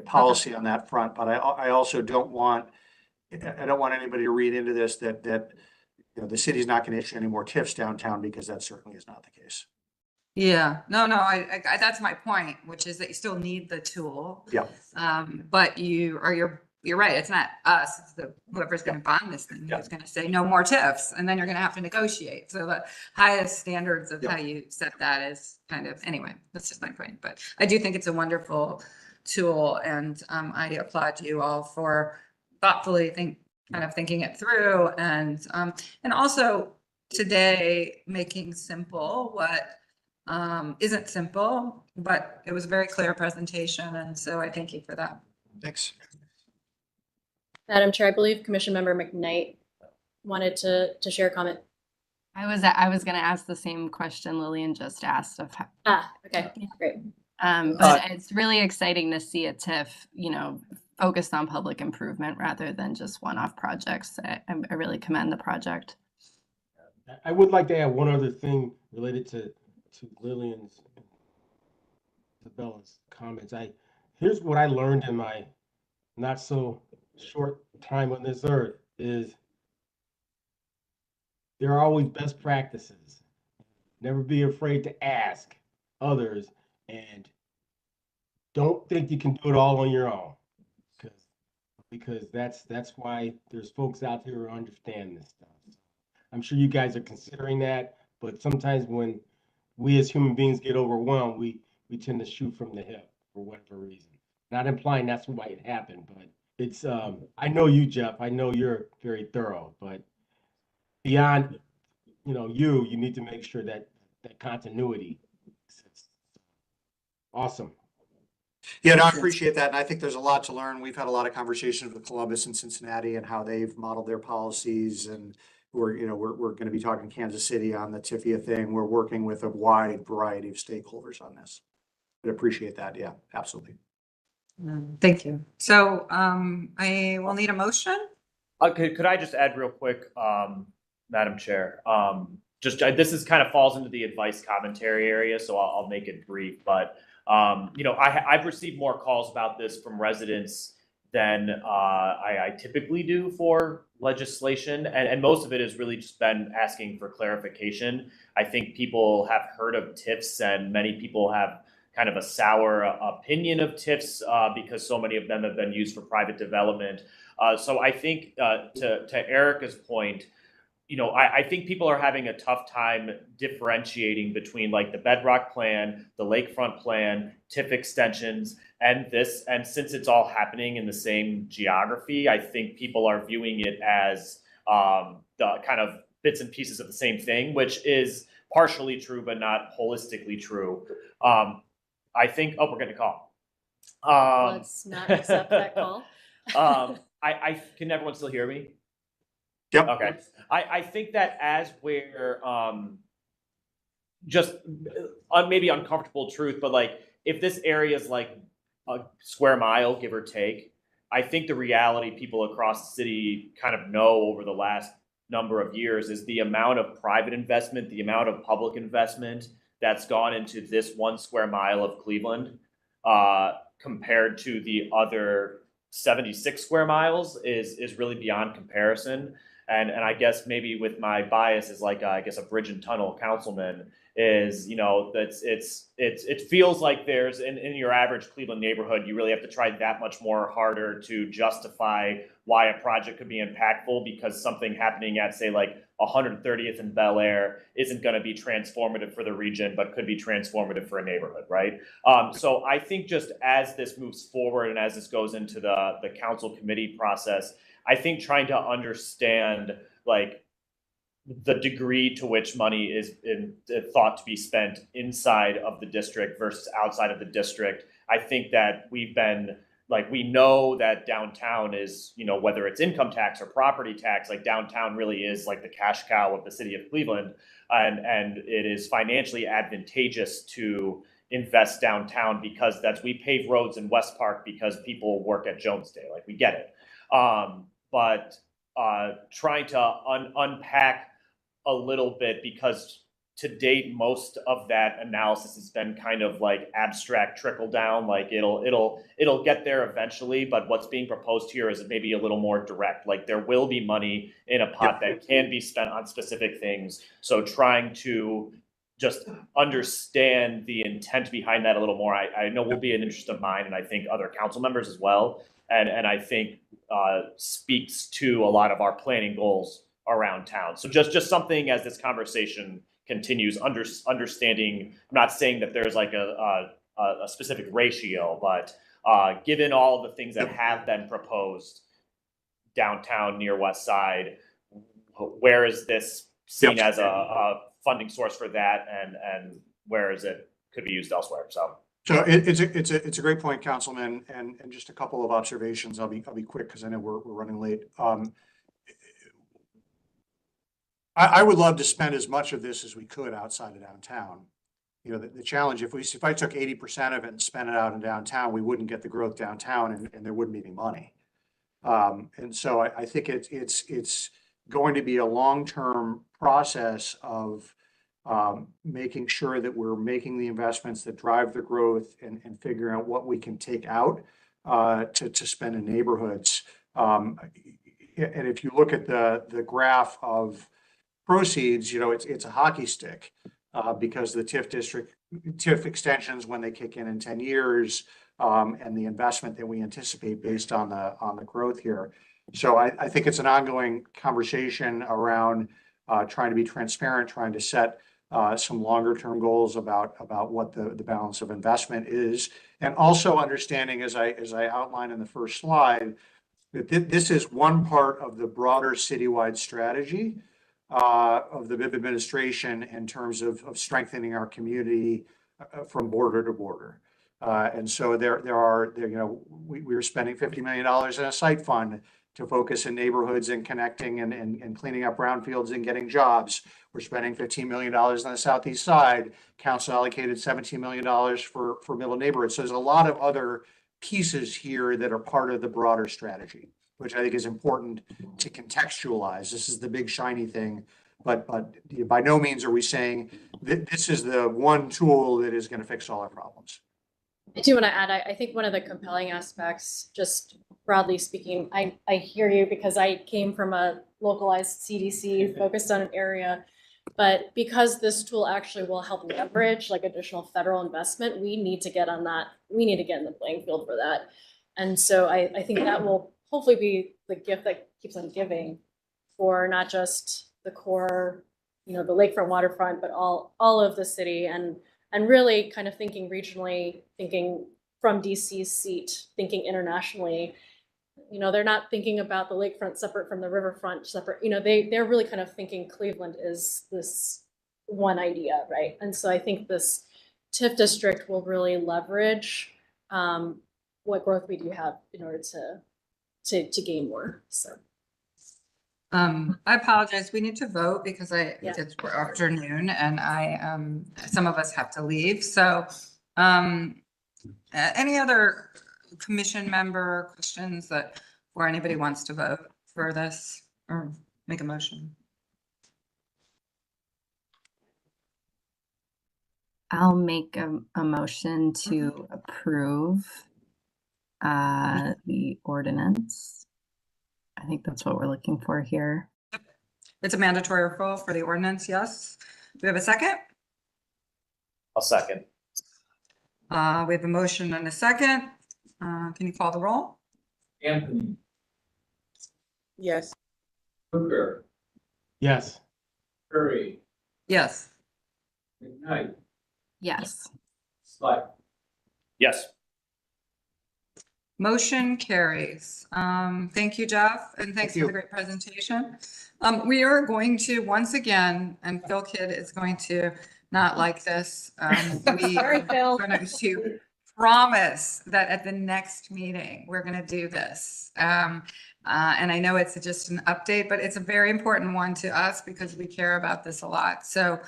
policy on that front. But I also don't want anybody to read into this that you know, the city's not going to issue any more TIFs downtown, because that certainly is not the case. Yeah, no, I that's my point, which is that you still need the tool. Yeah. But you're right. It's not us. It's whoever's going to bond this thing who's going to say no more TIFs, and then you're going to have to negotiate. So the highest standards of how you set that is kind of, anyway, that's just my point. But I do think it's a wonderful tool, and I applaud you all for thoughtfully thinking it through, and also today making simple what isn't simple, but it was a very clear presentation, and so I thank you for that. Thanks. Madam Chair, I believe Commission Member McKnight wanted to share a comment. I was going to ask the same question Lillian just asked of. Okay, great. But it's really exciting to see a TIF, focused on public improvement rather than just one-off projects. I really commend the project. I would like to add one other thing related to Lillian's and Isabella's comments. Here's what I learned in my not so short time on this earth is there are always best practices. Never be afraid to ask others, and don't think you can do it all on your own. Because that's why there's folks out there who understand this stuff. I'm sure you guys are considering that, but sometimes when we as human beings get overwhelmed, we tend to shoot from the hip for whatever reason. Not implying that's why it happened, but it's I know you, Jeff. I know you're very thorough, but beyond you need to make sure that continuity exists. Awesome. Yeah, no, I appreciate that. And I think there's a lot to learn. We've had a lot of conversations with Columbus and Cincinnati and how they've modeled their policies. And we're going to be talking Kansas City on the TIFIA thing. We're working with a wide variety of stakeholders on this. But appreciate that. Yeah, absolutely. Thank you. So I will need a motion. Could I just add real quick, Madam Chair? This is kind of falls into the advice commentary area, so I'll make it brief. But I've received more calls about this from residents than I typically do for legislation, and most of it has really just been asking for clarification. I think people have heard of TIFs, and many people have kind of a sour opinion of TIFs because so many of them have been used for private development. So I think to Erica's point, I think people are having a tough time differentiating between like the Bedrock Plan, the Lakefront Plan, TIF extensions, and this. And since it's all happening in the same geography, I think people are viewing it as the kind of bits and pieces of the same thing, which is partially true, but not holistically true. I think, we're getting a call. Let's not accept that call. Can everyone still hear me? Yep. Okay. I think that as we're just maybe uncomfortable truth, but like if this area is like a square mile, give or take, I think the reality people across the city kind of know over the last number of years is the amount of private investment, the amount of public investment that's gone into this 1 square mile of Cleveland compared to the other 76 square miles is really beyond comparison. And I guess maybe with my bias as like I guess a bridge and tunnel councilman is it feels like there's in your average Cleveland neighborhood you really have to try that much more harder to justify why a project could be impactful because something happening at say like 130th and Bel Air isn't going to be transformative for the region but could be transformative for a neighborhood, right? So I think just as this moves forward and as this goes into the council committee process, I think trying to understand like the degree to which money is thought to be spent inside of the district versus outside of the district. I think that we've been like, we know that downtown is, whether it's income tax or property tax, like downtown really is like the cash cow of the city of Cleveland. And it is financially advantageous to invest downtown because we pave roads in West Park because people work at Jonesdale, like we get it. But trying to unpack a little bit because to date, most of that analysis has been kind of like abstract trickle down, like it'll get there eventually. But what's being proposed here is maybe a little more direct. Like there will be money in a pot that can be spent on specific things. So trying to just understand the intent behind that a little more, I know will be an interest of mine, and I think other council members as well. And I think speaks to a lot of our planning goals around town. So just something as this conversation continues, understanding. I'm not saying that there's like a specific ratio, but given all of the things that have been proposed downtown near West Side, where is this seen as a funding source for that, and where is it could be used elsewhere? So it's a great point, Councilman, and just a couple of observations. I'll be quick because I know we're running late. I would love to spend as much of this as we could outside of downtown. the challenge, if I took 80% of it and spent it out in downtown, we wouldn't get the growth downtown and there wouldn't be any money. And so I think it's going to be a long-term process of making sure that we're making the investments that drive the growth and figuring out what we can take out to spend in neighborhoods. And if you look at the graph of proceeds, it's a hockey stick because the TIF extensions, when they kick in 10 years, and the investment that we anticipate based on the growth here. So I think it's an ongoing conversation around trying to be transparent, trying to set some longer term goals about what the balance of investment is, and also understanding, as I outlined in the first slide, that this is one part of the broader citywide strategy of the Bibb administration in terms of strengthening our community from border to border. And so we were spending $50 million in a site fund to focus in neighborhoods and connecting and cleaning up brownfields and getting jobs. We're spending $15 million on the southeast side. Council allocated $17 million for middle neighborhoods. So there's a lot of other pieces here that are part of the broader strategy, which I think is important to contextualize. This is the big shiny thing, but by no means are we saying that this is the one tool that is going to fix all our problems. I do want to add, I think one of the compelling aspects, just broadly speaking, I hear you because I came from a localized CDC focused on an area, but because this tool actually will help leverage like additional federal investment, we need to get on that. We need to get in the playing field for that. And so I think that will hopefully be the gift that keeps on giving for not just the core, the lakefront waterfront, but all of the city and really kind of thinking regionally, thinking from DC's seat, thinking internationally. They're not thinking about the lakefront separate from the riverfront separate. They're really kind of thinking Cleveland is this one idea, right? And so I think this TIF district will really leverage what growth we do have in order to gain more. So. I apologize. We need to vote because it's afternoon and some of us have to leave. So, any other commission member questions or anybody wants to vote for this or make a motion? I'll make a motion to approve the ordinance. I think that's what we're looking for here. It's a mandatory referral for the ordinance, yes. Do we have a second? I'll second. We have a motion and a second. Can you call the roll? Anthony, Yes. Hooker, Yes. Curry, Yes. McKnight, Yes. Swett. Yes. Motion carries. Thank you, Jeff, and thanks for the great presentation. We are going to, once again, and Phil Kidd is going to not like this. We Sorry, are Phil. going to promise that at the next meeting, we're going to do this. And I know it's just an update, but it's a very important one to us because we care about this a lot. So,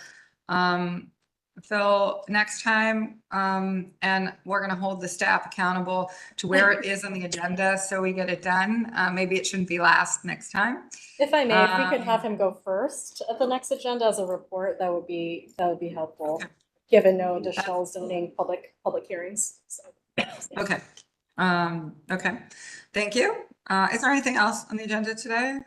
Phil, next time, and we're going to hold the staff accountable to where it is on the agenda so we get it done. Maybe it shouldn't be last next time. If I may, if we could have him go first at the next agenda as a report, that would be helpful, given no additional zoning public hearings. So. Okay. Okay. Thank you. Is there anything else on the agenda today?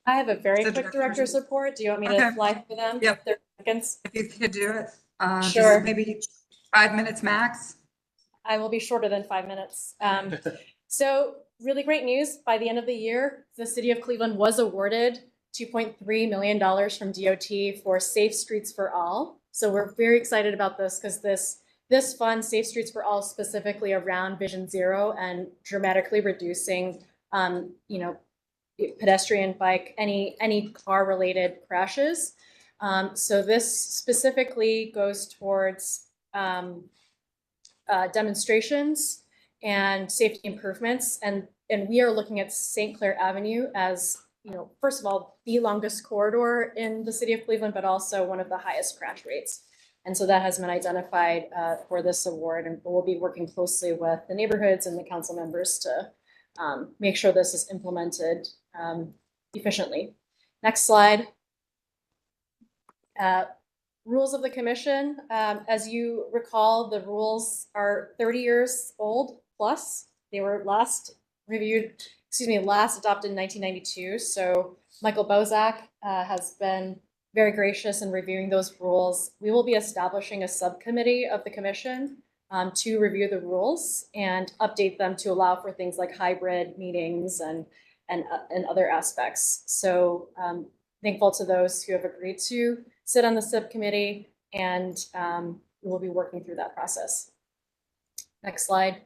I have a very The quick director's report. Do you want me to Okay. fly through them? Yep. 30 seconds. If you could do it. Just Sure. maybe 5 minutes max. I will be shorter than 5 minutes. So really great news. By the end of the year, the city of Cleveland was awarded $2.3 million from DOT for Safe Streets for All. So we're very excited about this because this fund, Safe Streets for All, specifically around Vision Zero and dramatically reducing, pedestrian, bike, any car related crashes. So this specifically goes towards demonstrations and safety improvements. And we are looking at St. Clair Avenue as, first of all, the longest corridor in the city of Cleveland, but also one of the highest crash rates. And so that has been identified for this award, and we'll be working closely with the neighborhoods and the council members to make sure this is implemented efficiently. Next slide. Rules of the commission. As you recall, the rules are 30 years old plus. They were last adopted in 1992. So Michael Bozak has been very gracious in reviewing those rules. We will be establishing a subcommittee of the commission to review the rules and update them to allow for things like hybrid meetings and other aspects. So thankful to those who have agreed to sit on the subcommittee, and we will be working through that process. Next slide.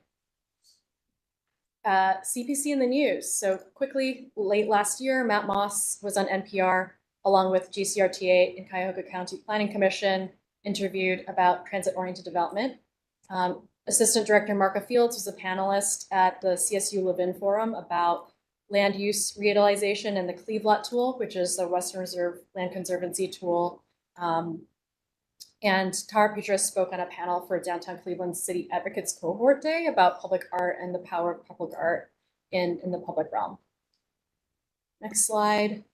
CPC in the news. So quickly, late last year, Matt Moss was on NPR along with GCRTA and Cuyahoga County Planning Commission, interviewed about transit-oriented development. Assistant Director Marka Fields was a panelist at the CSU Levin Forum about land use reutilization and the Clevelot tool, which is the Western Reserve Land Conservancy tool. And Tara Petras spoke on a panel for Downtown Cleveland City Advocates Cohort Day about public art and the power of public art in the public realm. Next slide.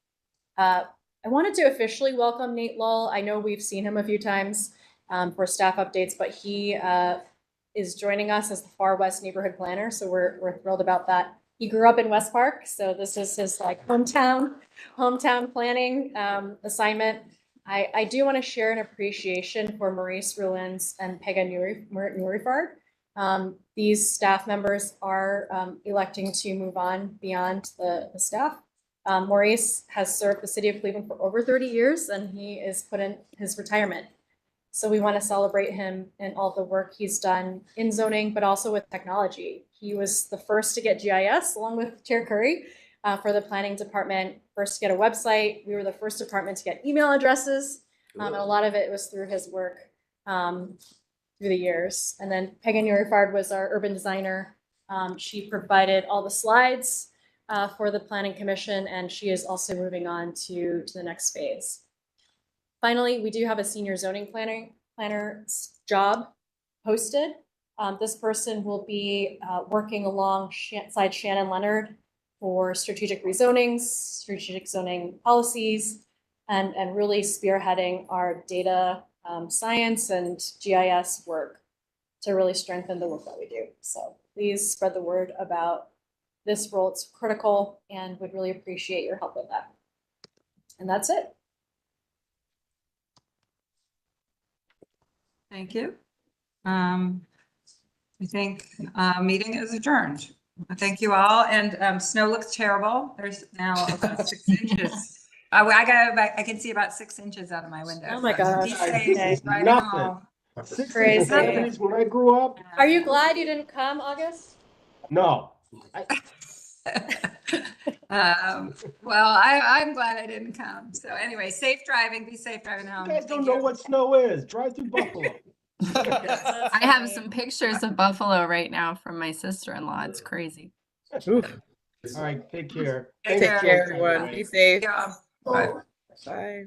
I wanted to officially welcome Nate Lull. I know we've seen him a few times for staff updates, but he is joining us as the Far West Neighborhood Planner, so we're thrilled about that. He grew up in West Park, so this is his like hometown planning assignment. I do want to share an appreciation for Maurice Rulins and Pega Nurifard. These staff members are electing to move on beyond the staff. Maurice has served the city of Cleveland for over 30 years, and he is put in his retirement. So we want to celebrate him and all the work he's done in zoning, but also with technology. He was the first to get GIS along with Chair Curry for the planning department, first to get a website. We were the first department to get email addresses. And a lot of it was through his work through the years. And then Pega Nurifard was our urban designer. She provided all the slides for the Planning Commission, and she is also moving on to the next phase. Finally, we do have a senior zoning planner job posted. This person will be working alongside Shannon Leonard for strategic rezonings, strategic zoning policies, and really spearheading our data science and GIS work to really strengthen the work that we do. So please spread the word about this role. It's critical, and would really appreciate your help with that. And that's it. Thank you. I think meeting is adjourned. Thank you all. And snow looks terrible. There's now about 6 inches. I can see about 6 inches out of my window. Oh my gosh. Be safe, driving Nothing. home. 6 Crazy. inches when I grew up? Are you glad you didn't come, August? No. Well, I'm glad I didn't come. So anyway, safe driving. Be safe driving home. You guys don't know what snow is. Drive through Buffalo. I have some pictures of Buffalo right now from my sister-in-law. It's crazy. All right, take care. Take care, everyone. Be safe. Yeah. Bye. Bye.